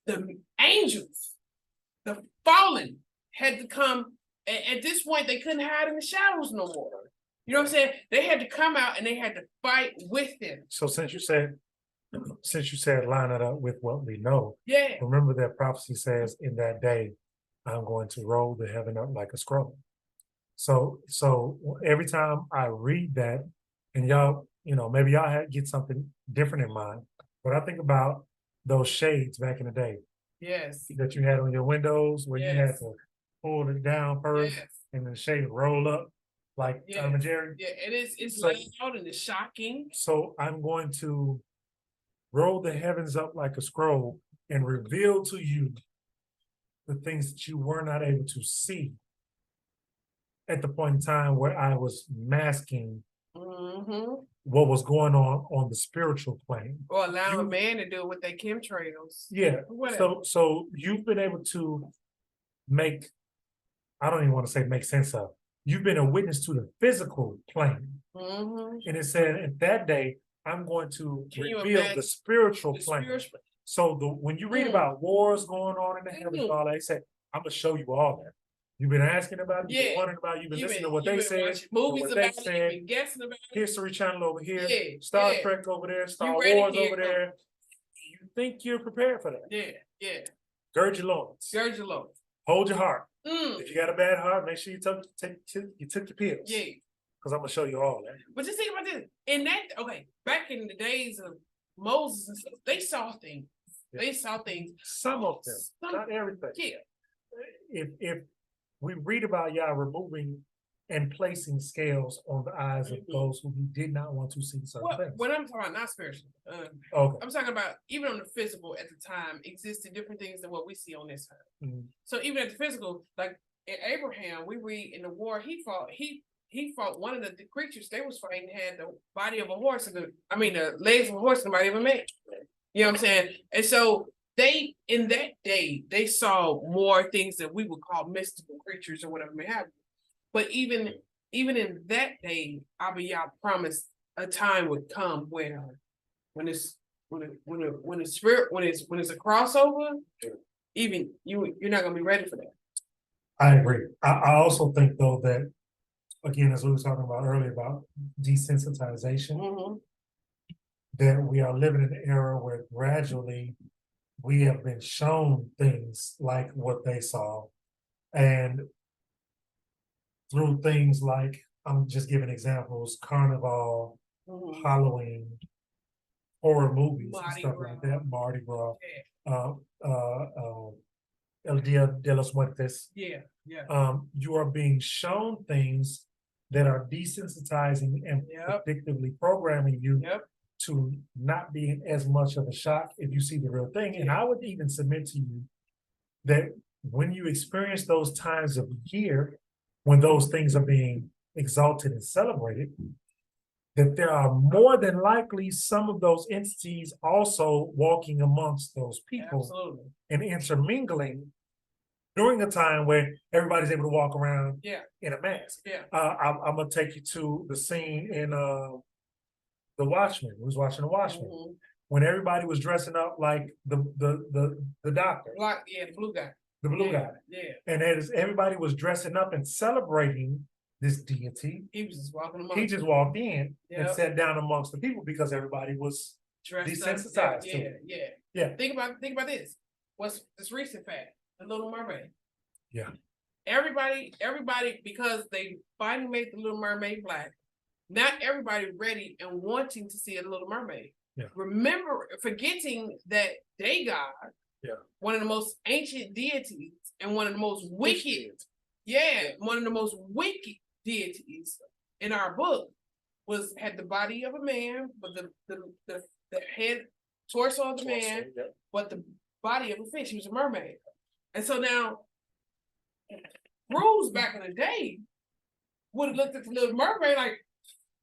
the angels, the fallen, had to come. At this point, they couldn't hide in the shadows no more. You know what I'm saying? They had to come out and they had to fight with them. So since you said line it up with what we know, remember that prophecy says, in that day, I'm going to roll the heaven up like a scroll. So every time I read that, and y'all, maybe y'all get something different in mind, but I think about those shades back in the day. Yes. That you had on your windows where you had to pull it down first and the shade roll up like Tom and Jerry. Yeah, it's loud and it's shocking. So I'm going to roll the heavens up like a scroll and reveal to you the things that you were not able to see at the point in time where I was masking Mm-hmm. what was going on the spiritual plane. Or allow a man to do it with their chemtrails. Yeah. Whatever. So you've been able to make, I don't even want to say make sense of. You've been a witness to the physical plane. Mm-hmm. And it said, at that day, I'm going to Can you reveal imagine the spiritual the plane. spiritual- So when you read about wars going on in the heavens, and all that, they said, I'm gonna show you all that. You've been asking about it, you've been wondering about it, you've been listening to what they said, movies what about they it, said, you've been guessing about it. History Channel over here, Yeah, Star yeah. Trek over there, Star ready, Wars here over it comes. there. You think you're prepared for that? Yeah, yeah. Gird your loins. Gird your loins. Hold your heart. Mm. If you got a bad heart, make sure you took your pills. Yeah. Because I'm gonna show you all that. But just think about this. Back in the days of Moses and stuff, they saw things. Yeah. They saw things. Some of them, not everything. Yeah. If we read about Yah removing and placing scales on the eyes of those who he did not want to see certain things. What I'm talking about, not spiritual. Okay. I'm talking about even on the physical at the time existed different things than what we see on this earth. Mm-hmm. So even at the physical, like in Abraham, we read in the war he fought one of the creatures they was fighting had the body of a horse and the legs of a horse and the body of a man. You know what I'm saying? And so they in that day they saw more things that we would call mystical creatures or whatever may have. But even in that day, Abiyah promised a time would come where when it's a crossover, even you're not gonna be ready for that. I agree. I also think though that, again, as we were talking about earlier about desensitization, that we are living in an era where gradually we have been shown things like what they saw, and through things like, I'm just giving examples, Carnival, Halloween, horror movies and stuff like that, Mardi Gras, El Dia de los Muertos. Yeah. You are being shown things that are desensitizing and predictably programming you to not be as much of a shock if you see the real thing. And I would even submit to you that when you experience those times of year, when those things are being exalted and celebrated, that there are more than likely some of those entities also walking amongst those people and intermingling during a time where everybody's able to walk around in a mask. I'm gonna take you to the scene in The Watchmen. Who's watching The Watchmen? When everybody was dressing up like the doctor. The blue guy. The blue guy. Yeah. And as everybody was dressing up and celebrating this deity, he was just walking amongst he just walked in and sat down amongst the people because everybody was desensitized to it. Yeah. Think about this. What's this recent fact? The Little Mermaid. Yeah. Everybody, because they finally made the Little Mermaid black. Not everybody ready and wanting to see a Little Mermaid. Yeah. Remember, forgetting that they God, one of the most ancient deities and one of the most wicked, one of the most wicked deities in our book had the body of a man, but the head, torso of the man, but the body of a fish. He was a mermaid. And so now, rules back in the day would have looked at the Little Mermaid like,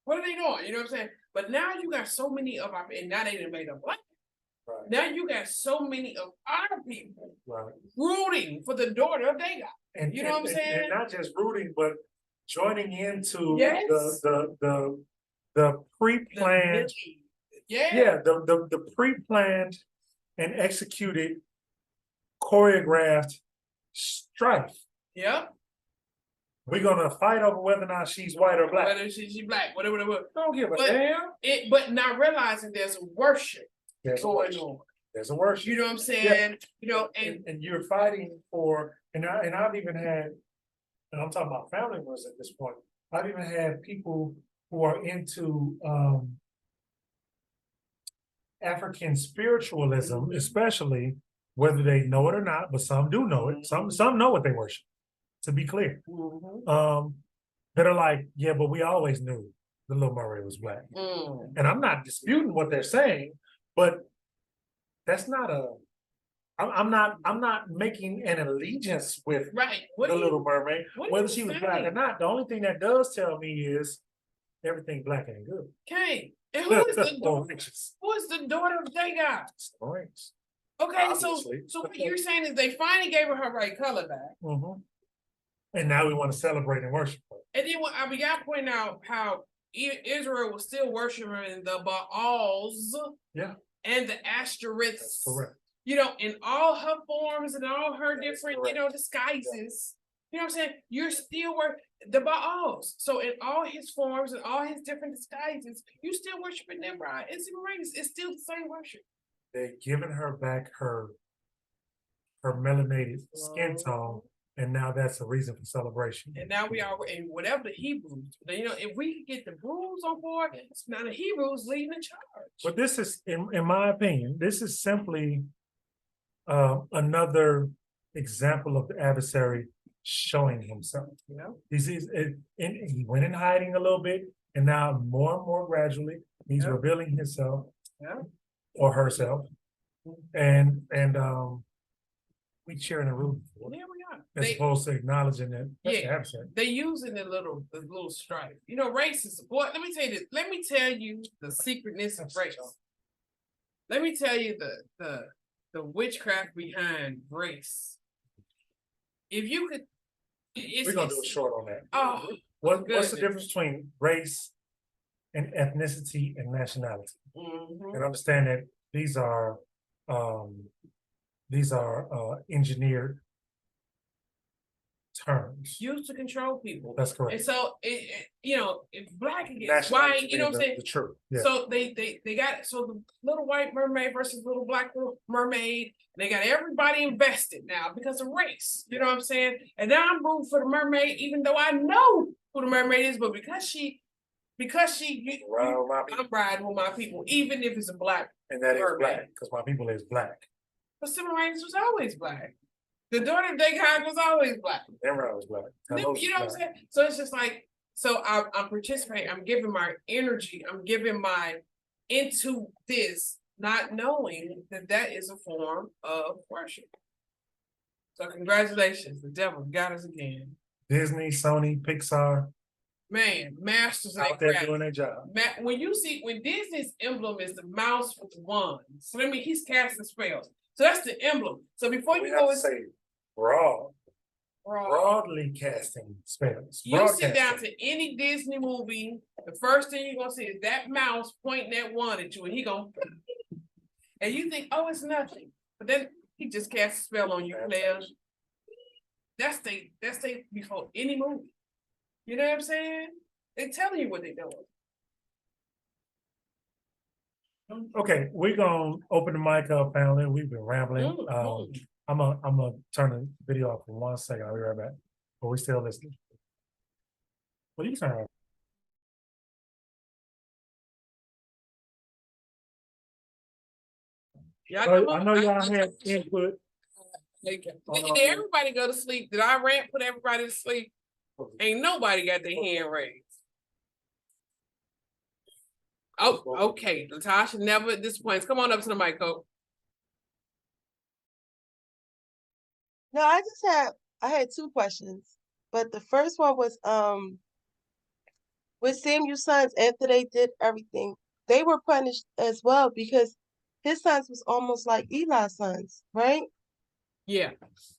what are they doing? You know what I'm saying? But now you got so many of our, and now they done made a black. Right. Now you got so many of our people rooting for the daughter of their God. And you know what I'm saying? And not just rooting, but joining into the pre-planned, the pre-planned and executed, choreographed strife. Yep. We're gonna fight over whether or not she's white or black. Whether she's black, whatever. Don't give a damn. But not realizing there's a worship going on. There's a worship. You know what I'm saying? You know, and you're fighting for, and I've even had, and I'm talking about family members at this point. I've even had people who are into African spiritualism, especially, whether they know it or not, but some do know it. Some know what they worship. To be clear, that are like, yeah, but we always knew the Little Mermaid was black, and I'm not disputing what they're saying, but that's not I'm not making an allegiance with Right. the Little Mermaid, what are whether you she was saying? black or not. The only thing that does tell me is everything black ain't good. Okay. And who is the Or righteous. who is the daughter of Dagon? Right. Okay, Obviously. so what you're saying is they finally gave her right color back. Mm-hmm. And now we want to celebrate and worship her. And then I began to point out how Israel was still worshiping the Baals, yeah, and the Ashtoreths. That's correct. You know, in all her forms and all her different, disguises. You know what I'm saying? You're still the Baals. So in all his forms and all his different disguises, you still worshiping them, right? It's still the same worship. They're giving her back her melanated skin tone. And now that's a reason for celebration. And now we are, and whatever the Hebrews, if we could get the Hebrews on board, it's now the Hebrews leading the charge. But this is, in my opinion, this is simply another example of the adversary showing himself. Yeah. He went in hiding a little bit, and now more and more gradually, he's revealing himself or herself. And we cheering and rooting for it. Yeah, we are. As opposed to acknowledging that that's the adversary. They're using the little strife. You know, racism. Boy, let me tell you this. Let me tell you the secretness of race. Let me tell you the witchcraft behind race. If you could, we're gonna do a short on that. Oh, what's the difference between race and ethnicity and nationality? Mm-hmm. And understand that these are engineered terms used to control people. That's correct. And so if black against white, you know what I'm saying? The truth. Yeah. So they got the little white mermaid versus little black mermaid. They got everybody invested now because of race. You know what I'm saying? And now I'm rooting for the mermaid, even though I know who the mermaid is, but because she I'm riding with my people, even if it's a black. And that is black, because my people is black. But Semiramis was always black. The daughter of Dagon was always black. Emra was black. You know what I'm saying? So it's just like, I'm participating. I'm giving my energy. I'm giving my into this, not knowing that is a form of worship. So congratulations, the devil got us again. Disney, Sony, Pixar. Man, masters out there doing their job. When Disney's emblem is the mouse with the wand, so that means he's casting spells. So that's the emblem. So before you go and say broadly casting spells. You sit down to any Disney movie, the first thing you're gonna see is that mouse pointing that wand at you, and he gonna, and you think, oh, it's nothing, but then he just casts a spell on you, players. That's before any movie. You know what I'm saying? They telling you what they're doing. Okay, we're gonna open the mic up, family. We've been rambling. I'm gonna turn the video off for 1 second. I'll be right back. But we're still listening. Well, you can turn it off. I know y'all had input. Did everybody go to sleep? Did I put everybody to sleep? Ain't nobody got their hand raised. Oh, okay. Latasha never disappoints. Come on up to the mic, Coach. No, I had two questions. But the first one was with Samuel's sons, after they did everything, they were punished as well because his sons was almost like Eli's sons, right? Yeah.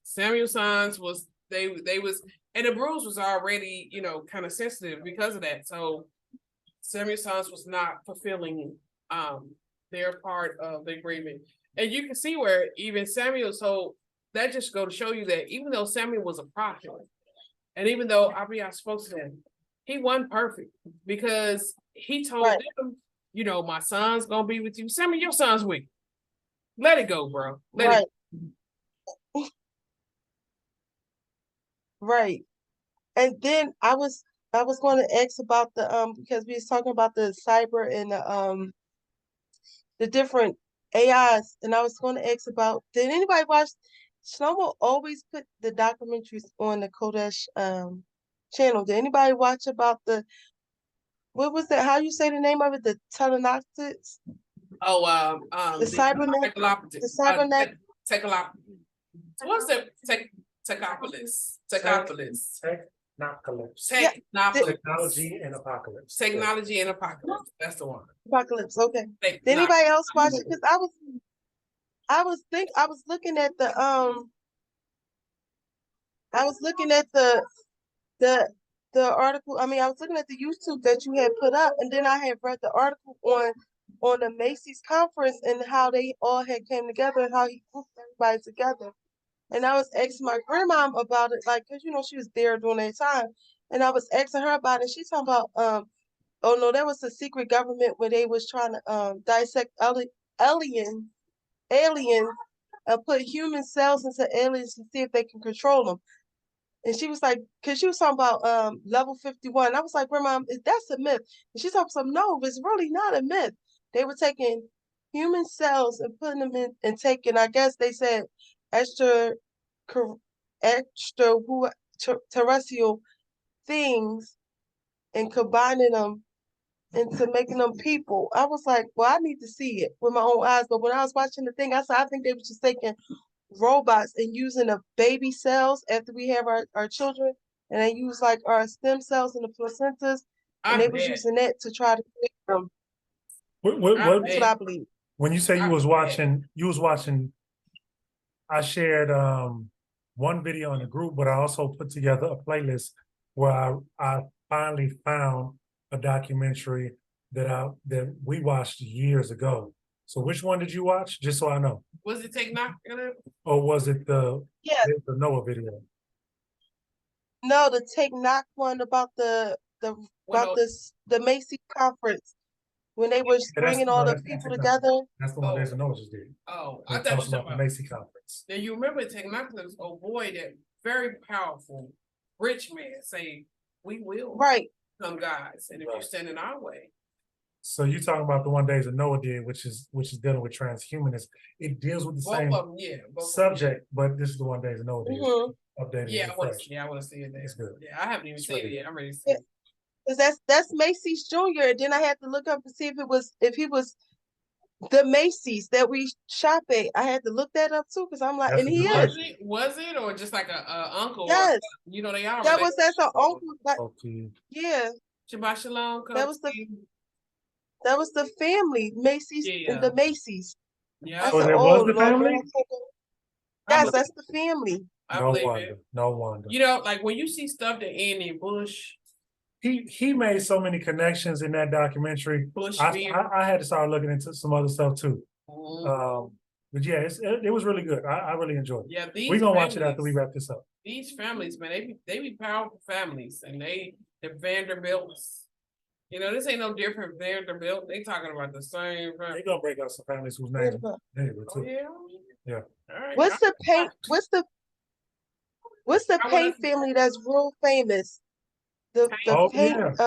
Samuel's sons was they was, and the bruise was already, kind of sensitive because of that. So Samuel's sons was not fulfilling their part of the agreement. And you can see where even Samuel, so that just go to show you that even though Samuel was a prophet, and even though I spoke to him, he wasn't perfect because he told them, my son's gonna be with you. Samuel, your son's with you. Let it go, bro. Let it go. Right. And then I was going to ask about the because we was talking about the cyber and the different AIs, and I was going to ask about, did anybody watch? Shlomo always put the documentaries on the Kodesh channel. Did anybody watch about what was that? How you say the name of it? The Telenoctics? Oh, the cybernet. The cybernet. What's the Techopolis? Techopolis. Technocalypse. Technopolis. Technology and apocalypse. Technology and apocalypse. That's the one. Apocalypse. Okay. Did anybody else watch it? Because I was looking at the the article. I mean, I was looking at the YouTube that you had put up, and then I had read the article on the Macy's conference and how they all had came together and how he grouped everybody together. And I was asking my grandma about it, like, cause she was there during that time, and I was asking her about it. She talking about oh no, that was a secret government where they was trying to dissect aliens and put human cells into aliens to see if they can control them. And she was like, cause she was talking about level 51. I was like, Grandma, that's a myth. And she's talking some, no, it's really not a myth. They were taking human cells and putting them in and taking, I guess they said terrestrial things and combining them into making them people. I was like, well, I need to see it with my own eyes. But when I was watching the thing, I said, I think they were just taking robots and using the baby cells after we have our children, and they use like our stem cells and the placentas, and they was using that to try to create them. That's what I believe. When you say you was watching, I shared one video in the group, but I also put together a playlist where I finally found a documentary that we watched years ago. So which one did you watch? Just so I know. Was it Technopolis? Or was it the Noah video? No, the Technoc one about the Macy conference when they were bringing all the people together. That's the one There's a Noah just did. Oh, I thought about the Macy conference. Now you remember Technopolis? Oh boy, that very powerful rich man say, "We will come, guys, and if you stand in our way." So you're talking about the one Days of Noah did, which is dealing with transhumanism. It deals with the same subject, but this is the one Days of Noah did. Updated. I want to see it there. It's good. Yeah, I haven't even seen it yet. I'm ready to see it. Cause that's Macy's Jr. And then I had to look up to see if he was the Macy's that we shop at. I had to look that up too, because I'm like, and he is. Was it or just like a uncle? Yes. They are. That's an uncle. Yeah. Shabbat Shalom. That was the family, Macy's and the Macy's. Yeah. So there was the family? Yes, that's the family. No wonder. Like when you see stuff that Andy Bush. He made so many connections in that documentary. I had to start looking into some other stuff too. But yeah, it was really good. I really enjoyed it. Yeah, we're gonna watch it after we wrap this up. These families, man, they be powerful families, and the Vanderbilts. This ain't no different Vanderbilt. They talking about the same. They gonna break out some families whose names too. Yeah. All right. What's the Paint family that's real famous? The Paint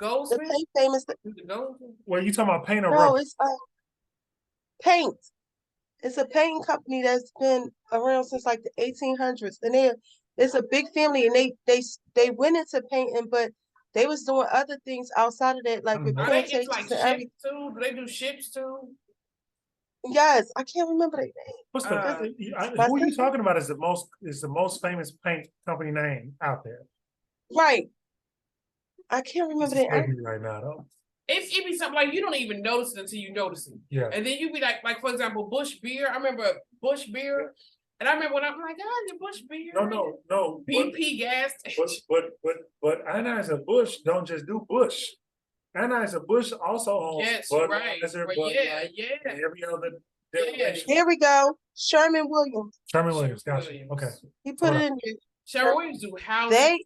Goldsmith? The Paint famous. Well, you talking about Paint or no? rubber? It's Paint. It's a painting company that's been around since like the 1800s, and it's a big family, and they went into painting, but they was doing other things outside of that, like with plantations and everything. Do they do ships too? Yes, I can't remember their name. What's who are you talking about? Is the most famous paint company name out there? Right. I can't remember their name right now though. It be something like you don't even notice it until you notice it. Yeah. And then you be like for example, Bush Beer. I remember Bush Beer. And I remember when I'm like, your Bush Beer. No. BP gas station. But Anheuser-Busch don't just do Bush. Anheuser-Busch also owns Budweiser, and every other derivation. Here we go. Sherman Williams. Gotcha. Okay. He put it in there. Sherman Williams do housing,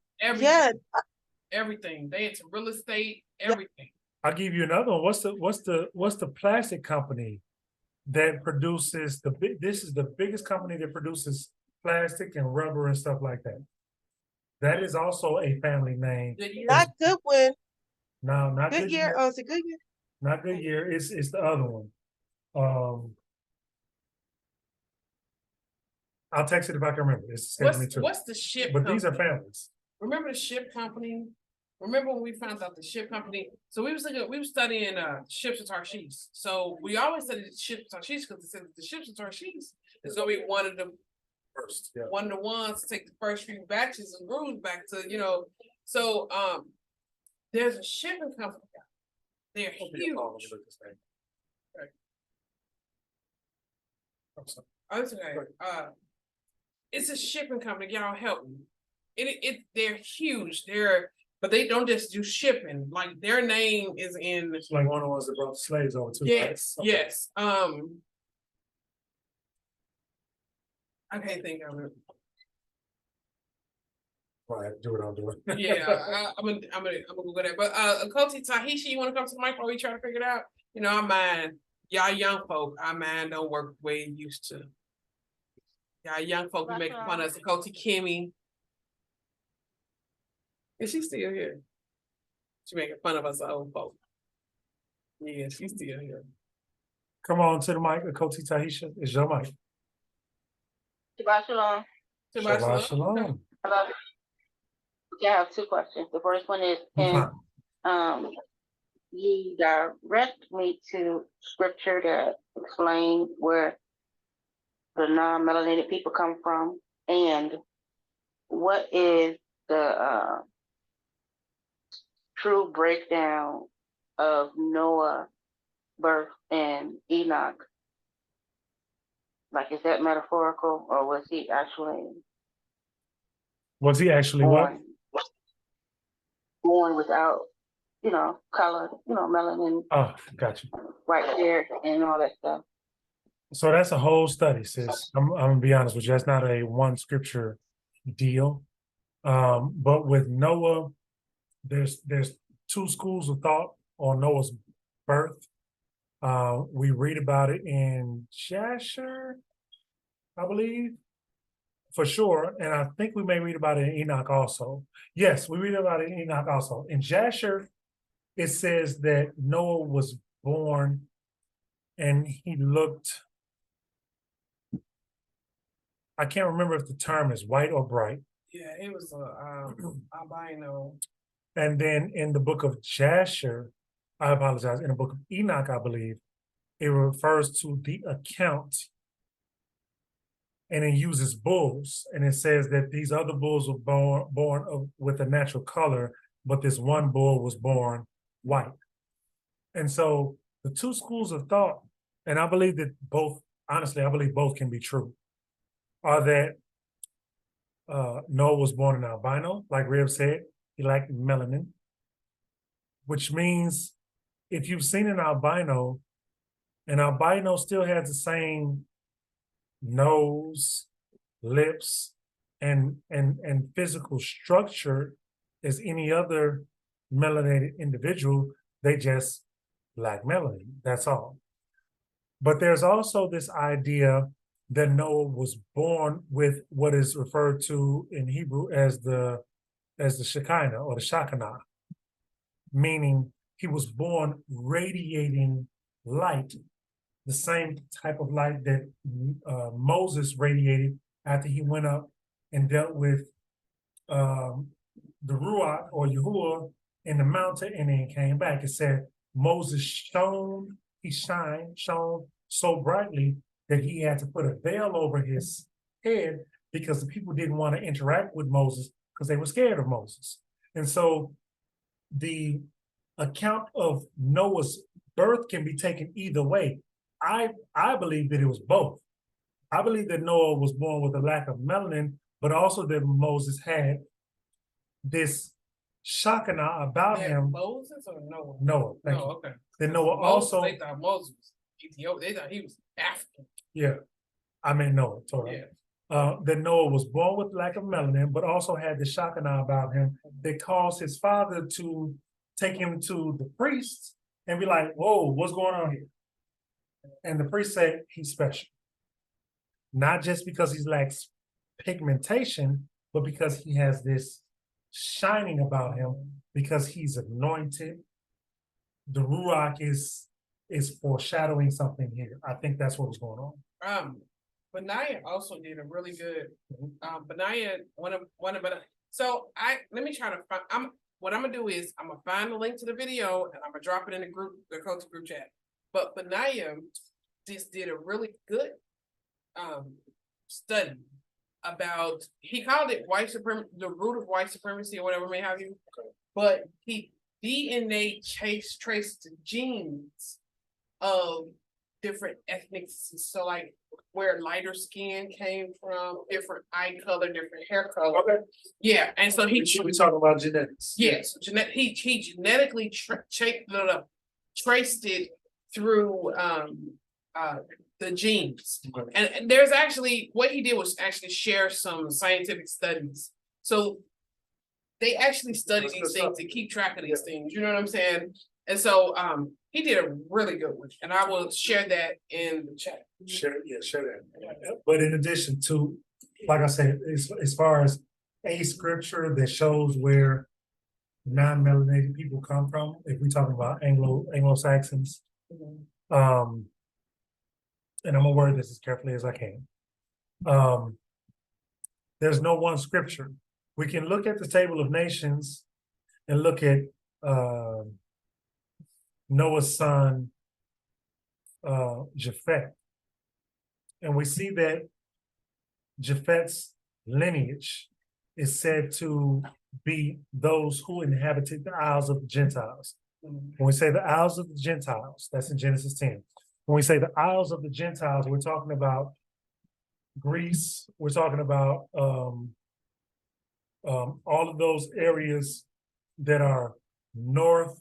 everything. They into real estate, everything. I'll give you another one. What's the plastic company that produces this is the biggest company that produces plastic and rubber and stuff like that. That is also a family name. Not Goodwin. No, not Goodyear. Oh, it's a Goodyear. Not Goodyear. It's the other one. I'll text it if I can remember. It's what's the ship? But these are families. Remember the ship company? remember when we found out the ship company? So we were studying ships of Tarshish. So we always studied the ships of Tarshish because it said that the ships of Tarshish is gonna be one of the First, one of the ones to take the first few batches of grooves back to. So there's a shipping company. They're huge. Right. That's okay. It's a shipping company. Y'all help me. They're huge. But they don't just do shipping. Like their name is in. It's like one of the ones that brought slaves over too. Yes, right? yes. I can't think of it. Well, I have to do it. I'll do it. Yeah, I'm gonna Google that. But Koti Tahishi, you want to come to the mic while we try to figure it out? I mind y'all young folk. Our mind don't work the way it used to. Y'all young folk be making fun of us. Koti Kimmy. Is she still here? She making fun of us old folk. Yeah, she's still here. Come on to the mic, Koti Tahisha. It's your mic. Shabbat shalom. Shabbat shalom. Hello. Okay, I have two questions. The first one is, can you direct me to scripture that explain where the non-melanated people come from, and what is the true breakdown of Noah, birth, and Enoch? Like, is that metaphorical, or was he actually what? Born without, color, melanin, Oh, got you. white hair, and all that stuff? So that's a whole study, sis. I'm gonna be honest with you. That's not a one scripture deal. But with Noah, there's two schools of thought on Noah's birth. We read about it in Jasher, I believe, for sure. And I think we may read about it in Enoch also. Yes, we read about it in Enoch also. In Jasher, it says that Noah was born and he looked, I can't remember if the term is white or bright. Yeah, it was albino. And then in the book of Jasher, I apologize, in the book of Enoch, I believe, it refers to the account, and it uses bulls, and it says that these other bulls were born with a natural color, but this one bull was born white. And so the two schools of thought, and I believe that both, honestly, I believe both can be true, are that Noah was born an albino, like Rib said, he lacked melanin, which means if you've seen an albino still has the same nose, lips, and physical structure as any other melanated individual. They just lack melanin. That's all. But there's also this idea that Noah was born with what is referred to in Hebrew as the Shekinah or the Shekinah, meaning he was born radiating light, the same type of light that Moses radiated after he went up and dealt with the Ruach or YAHUSHUA in the mountain, and then came back. It said Moses shone so brightly that he had to put a veil over his head because the people didn't want to interact with Moses because they were scared of Moses. And so the account of Noah's birth can be taken either way. I believe that it was both. I believe that Noah was born with a lack of melanin, but also that Moses had this Shekinah about him. Moses or Noah? Noah. Thank you. Okay. Then Noah also. They thought Moses was Ethiopian. They thought he was African. Yeah, I mean Noah. Totally. Yeah. That Noah was born with lack of melanin, but also had the Shekinah about him that caused his father to take him to the priest and be like, "Whoa, what's going on here?" And the priest said he's special, not just because he lacks pigmentation, but because he has this shining about him, because he's anointed. The Ruach is foreshadowing something here. I think that's what was going on. Benaiah also did a really good. Benaiah, one of. So let me try to find. what I'm gonna do is I'm gonna find the link to the video and I'm gonna drop it in the culture group chat. But Benaiah just did a really good study about, he called it white supremacy, the root of white supremacy or whatever may have you. But he DNA traced the genes of different ethnicities. So like where lighter skin came from, different eye color, different hair color. Okay. Yeah, and so we talking about genetics. Yes, he genetically traced it through the genes. Okay. And there's actually, what he did was actually share some scientific studies. So they actually study these things to keep track of these things. You know what I'm saying? And so he did a really good one, and I will share that in the chat. Share that. But in addition to, like I said, as far as a scripture that shows where non-melanated people come from, if we're talking about Anglo-Saxons, and I'm gonna word this as carefully as I can. There's no one scripture. We can look at the table of nations and look at Noah's son, Japheth. And we see that Japheth's lineage is said to be those who inhabited the Isles of the Gentiles. When we say the Isles of the Gentiles, that's in Genesis 10. When we say the Isles of the Gentiles, we're talking about Greece, we're talking about all of those areas that are northeast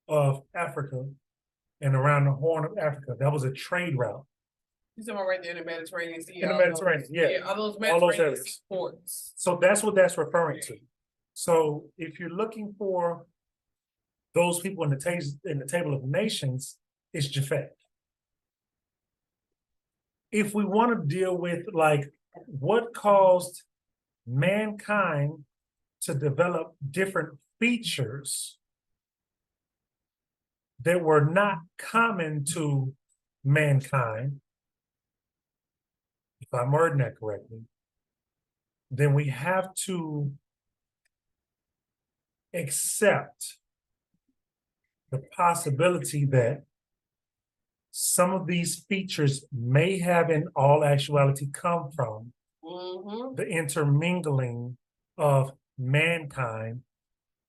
of Africa and around the Horn of Africa. That was a trade route. You're talking about right there in the Mediterranean Sea. In the Mediterranean, yeah. All those Mediterranean areas. ports. So that's what that's referring to. So if you're looking for those people in the table of nations, it's Japheth. If we want to deal with like what caused mankind to develop different features that were not common to mankind, if I'm wording that correctly, then we have to accept the possibility that some of these features may have in all actuality come from the intermingling of mankind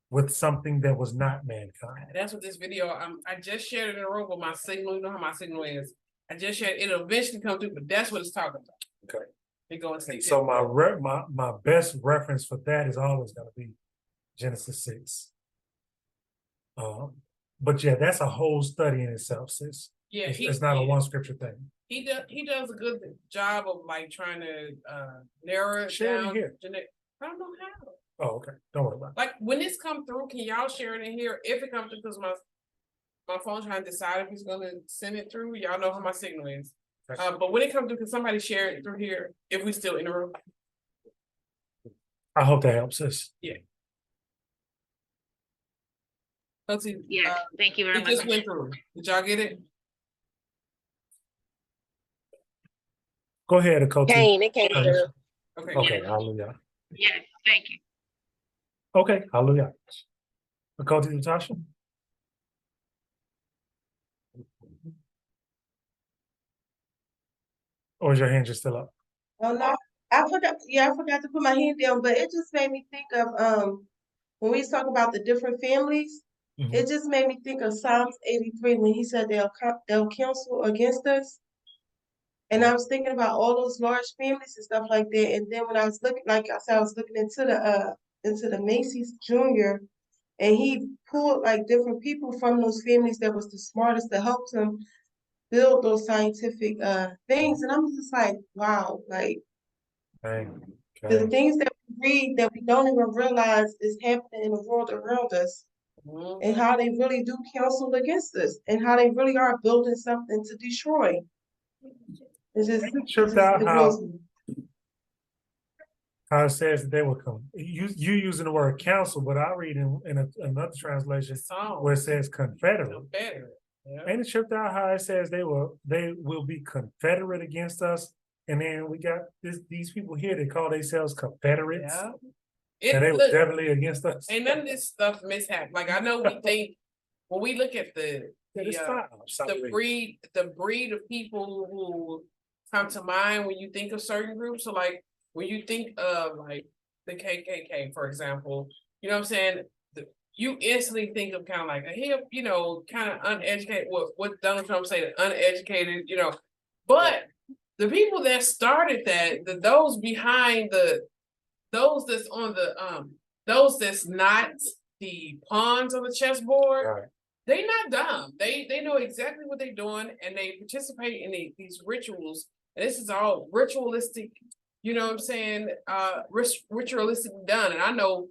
with something that was not mankind. That's what this video, I just shared it in the room with my signal. You know how my signal is. I just shared, it'll eventually come through, but that's what it's talking about. Okay. They go and so my best reference for that is always going to be Genesis 6. But yeah, that's a whole study in itself, sis. Yeah, it's not a one scripture thing. He does a good job of like trying to narrow it down. Here. I don't know how. Oh, okay. Don't worry about it. Like when this come through, can y'all share it in here? If it comes through, because my phone's trying to decide if he's gonna send it through. Y'all know how my signal is. Okay. But when it comes through, can somebody share it through here if we still in the room? I hope that helps us. Yeah. Yeah, thank you very much. It just went through. Did y'all get it? Go ahead, Akoti. Kane, it came through. Okay, hallelujah. Yes, thank you. Okay, hallelujah. Akoti, Natasha? Or is your hand just still up? Oh no, I forgot. Yeah, I forgot to put my hand down, but it just made me think of when we talk about the different families. It just made me think of Psalms 83 when he said they'll counsel against us. And I was thinking about all those large families and stuff like that. And then when I was looking, like I said, I was looking into the Macy's Junior, and he pulled like different people from those families that was the smartest to help him build those scientific things. And I'm just like, wow, like the things that we read that we don't even realize is happening in the world around us. And how they really do counsel against us, and how they really are building something to destroy. It's just tripped out how it says that they will come. You using the word counsel, but I read in another translation where it says confederate. Ain't it tripped out how it says they will be confederate against us, and then we got these people here that call themselves Confederates. Yeah. And they were definitely against us. Ain't none of this stuff mishap. Like I know we think when we look at the breed of people who come to mind when you think of certain groups. So like when you think of like the KKK, for example, you know what I'm saying? You instantly think of kind of like a hip, you know, kind of uneducated, what Donald Trump said, uneducated, you know. But the people that started that, those behind those that's on the those that's not the pawns on the chessboard, right. They not dumb. They know exactly what they're doing, and they participate in these rituals. And this is all ritualistic, you know what I'm saying? Ritualistic done. And I know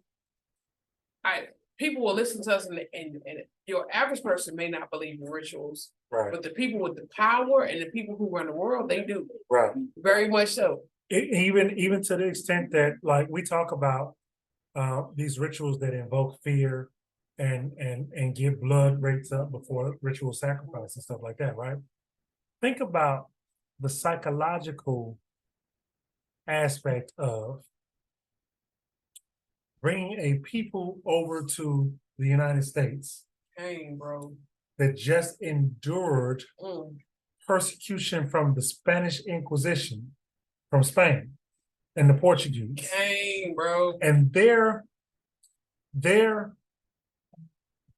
people will listen to us, and your average person may not believe in rituals, right? But the people with the power and the people who run the world, they do, right? Very much so. Even to the extent that, like, we talk about these rituals that invoke fear and give blood rates up before ritual sacrifice and stuff like that, right? Think about the psychological aspect of bringing a people over to the United States. Dang, bro. That just endured persecution from the Spanish Inquisition from Spain and the Portuguese. Dang, bro. And their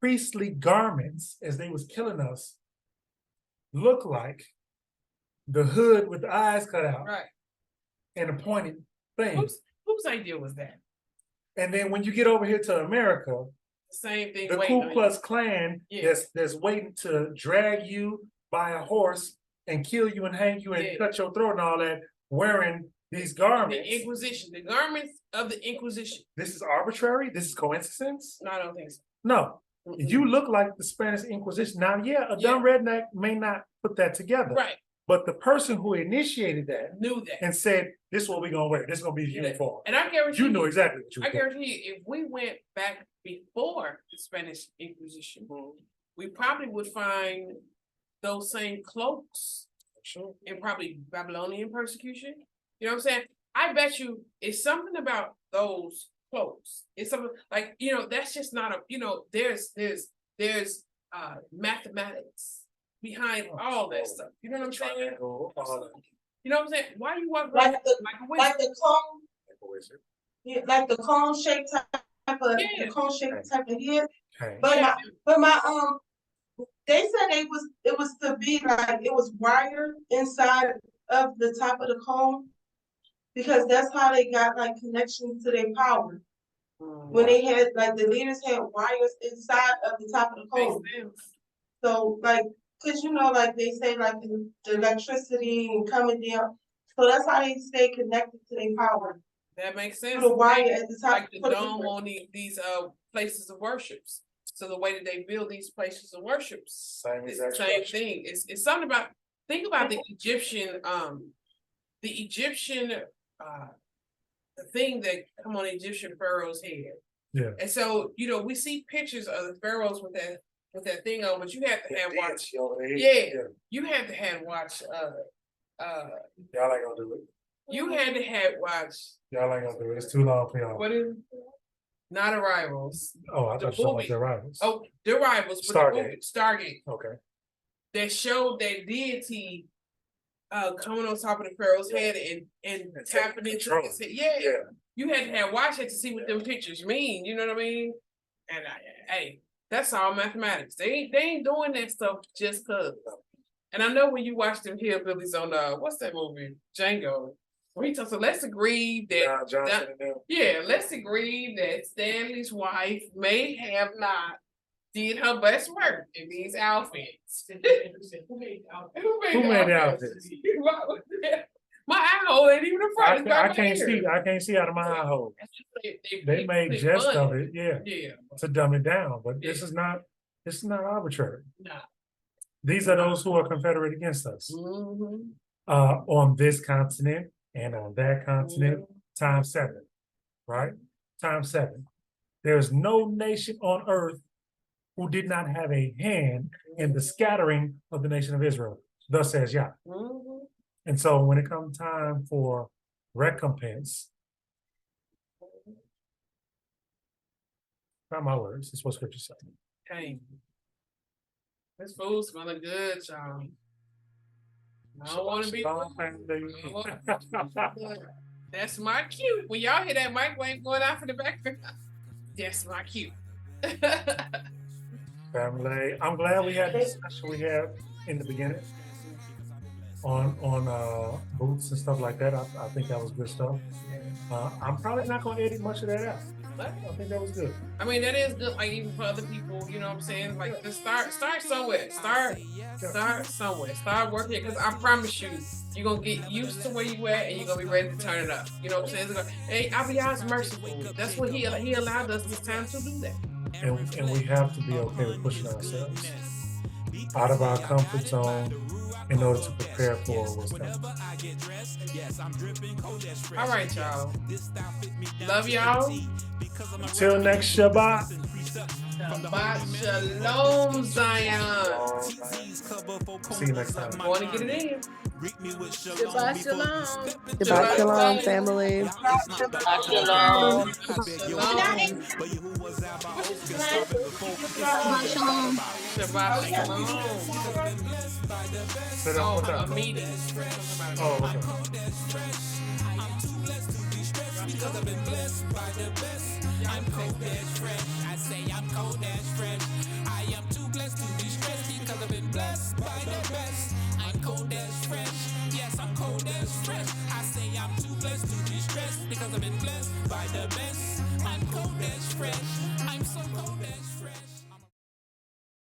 priestly garments, as they was killing us, look like the hood with the eyes cut out. Right. And a pointed thing. Whose idea was that? And then when you get over here to America, same thing. The Ku Klux Klan that's waiting to drag you by a horse and kill you and hang you and cut your throat and all that, wearing these garments. The Inquisition, the garments of the Inquisition. This is arbitrary? This is coincidence? No, I don't think so. No. You look like the Spanish Inquisition. Now, a dumb redneck may not put that together. Right. But the person who initiated that knew that and said, "This is what we're gonna wear. This is gonna be the uniform." And I guarantee you know exactly what you. I guarantee you, if we went back before the Spanish Inquisition, we probably would find those same cloaks in probably Babylonian persecution. You know what I'm saying? I bet you it's something about those cloaks. It's something like, you know, that's just not a, you know, there's mathematics behind all that stuff. You know what I'm saying? You know what I'm saying? Why you walk like the cone? Yeah, like the cone shaped type of the cone shaped type of head. But my they said it was to be like it was wire inside of the top of the cone, because that's how they got like connections to their power. When they had like the leaders had wires inside of the top of the cone. So like, cause you know, like they say, like the electricity and coming down. So that's how they stay connected to their power. That makes sense. The wire at the top, like the dome on these places of worships. So the way that they build these places of worship, same thing. It's something about, think about the Egyptian the thing that come on the Egyptian pharaoh's head. Yeah. And so, you know, we see pictures of the pharaohs with that thing on, but you have to have watch. You had to have watch. Y'all ain't gonna do it. You had to have watch. Y'all ain't gonna do it. It's too long for y'all. What is? Not Arrivals. Oh, I thought you were talking about The Arrivals. Oh, The Arrivals. Stargate. Okay. That showed that deity coming on top of the pharaoh's head and tapping into his head. Yeah. You had to have watched it to see what them pictures mean. You know what I mean? And hey, that's all mathematics. They ain't doing that stuff just cause. And I know when you watch them hillbillies on what's that movie? Django. So let's agree that let's agree that Stanley's wife may have not did her best work in these outfits. Who made the outfits? My eye hole ain't even in front. I can't see out of my eye hole. They made jest of it, to dumb it down. But this is not arbitrary. Nah. These are those who are confederate against us. On this continent and on that continent, times 7, right? Times 7. There's no nation on earth who did not have a hand in the scattering of the nation of Israel. Thus says Yah. Mhm. And so when it comes time for recompense, not my words, it's what scripture says. Hey, this food smelling good, y'all. I don't want to be. That's my cue. When y'all hear that microwave going off in the background, that's my cue. Family, I'm glad we had the discussion we had in the beginning on boots and stuff like that. I think that was good stuff. I'm probably not going to edit much of that out. I think that was good. I mean, that is good, like even for other people, you know what I'm saying? Like just start somewhere. Start somewhere. Start working, because I promise you, you're gonna get used to where you at and you're gonna be ready to turn it up. You know what I'm saying? Hey, I'll be honest, merciful. That's what he allowed us this time to do that. And we have to be okay with pushing ourselves out of our comfort zone in order to prepare for what's coming. All right, y'all. Love y'all. Until next Shabbat. Shabbat Shalom, Zion. See you next time. Want to get it in? Shabbat Shalom. Shabbat Shalom, family. Shabbat Shalom. Shabbat Shalom. Oh, a meeting. Oh, okay. Because I've been blessed by the best. I'm cold as fresh. I say I'm cold as fresh. I am too blessed to be stressed because I've been blessed by the best. I'm cold as fresh. Yes, I'm cold as fresh. I say I'm too blessed to be stressed because I've been blessed by the best.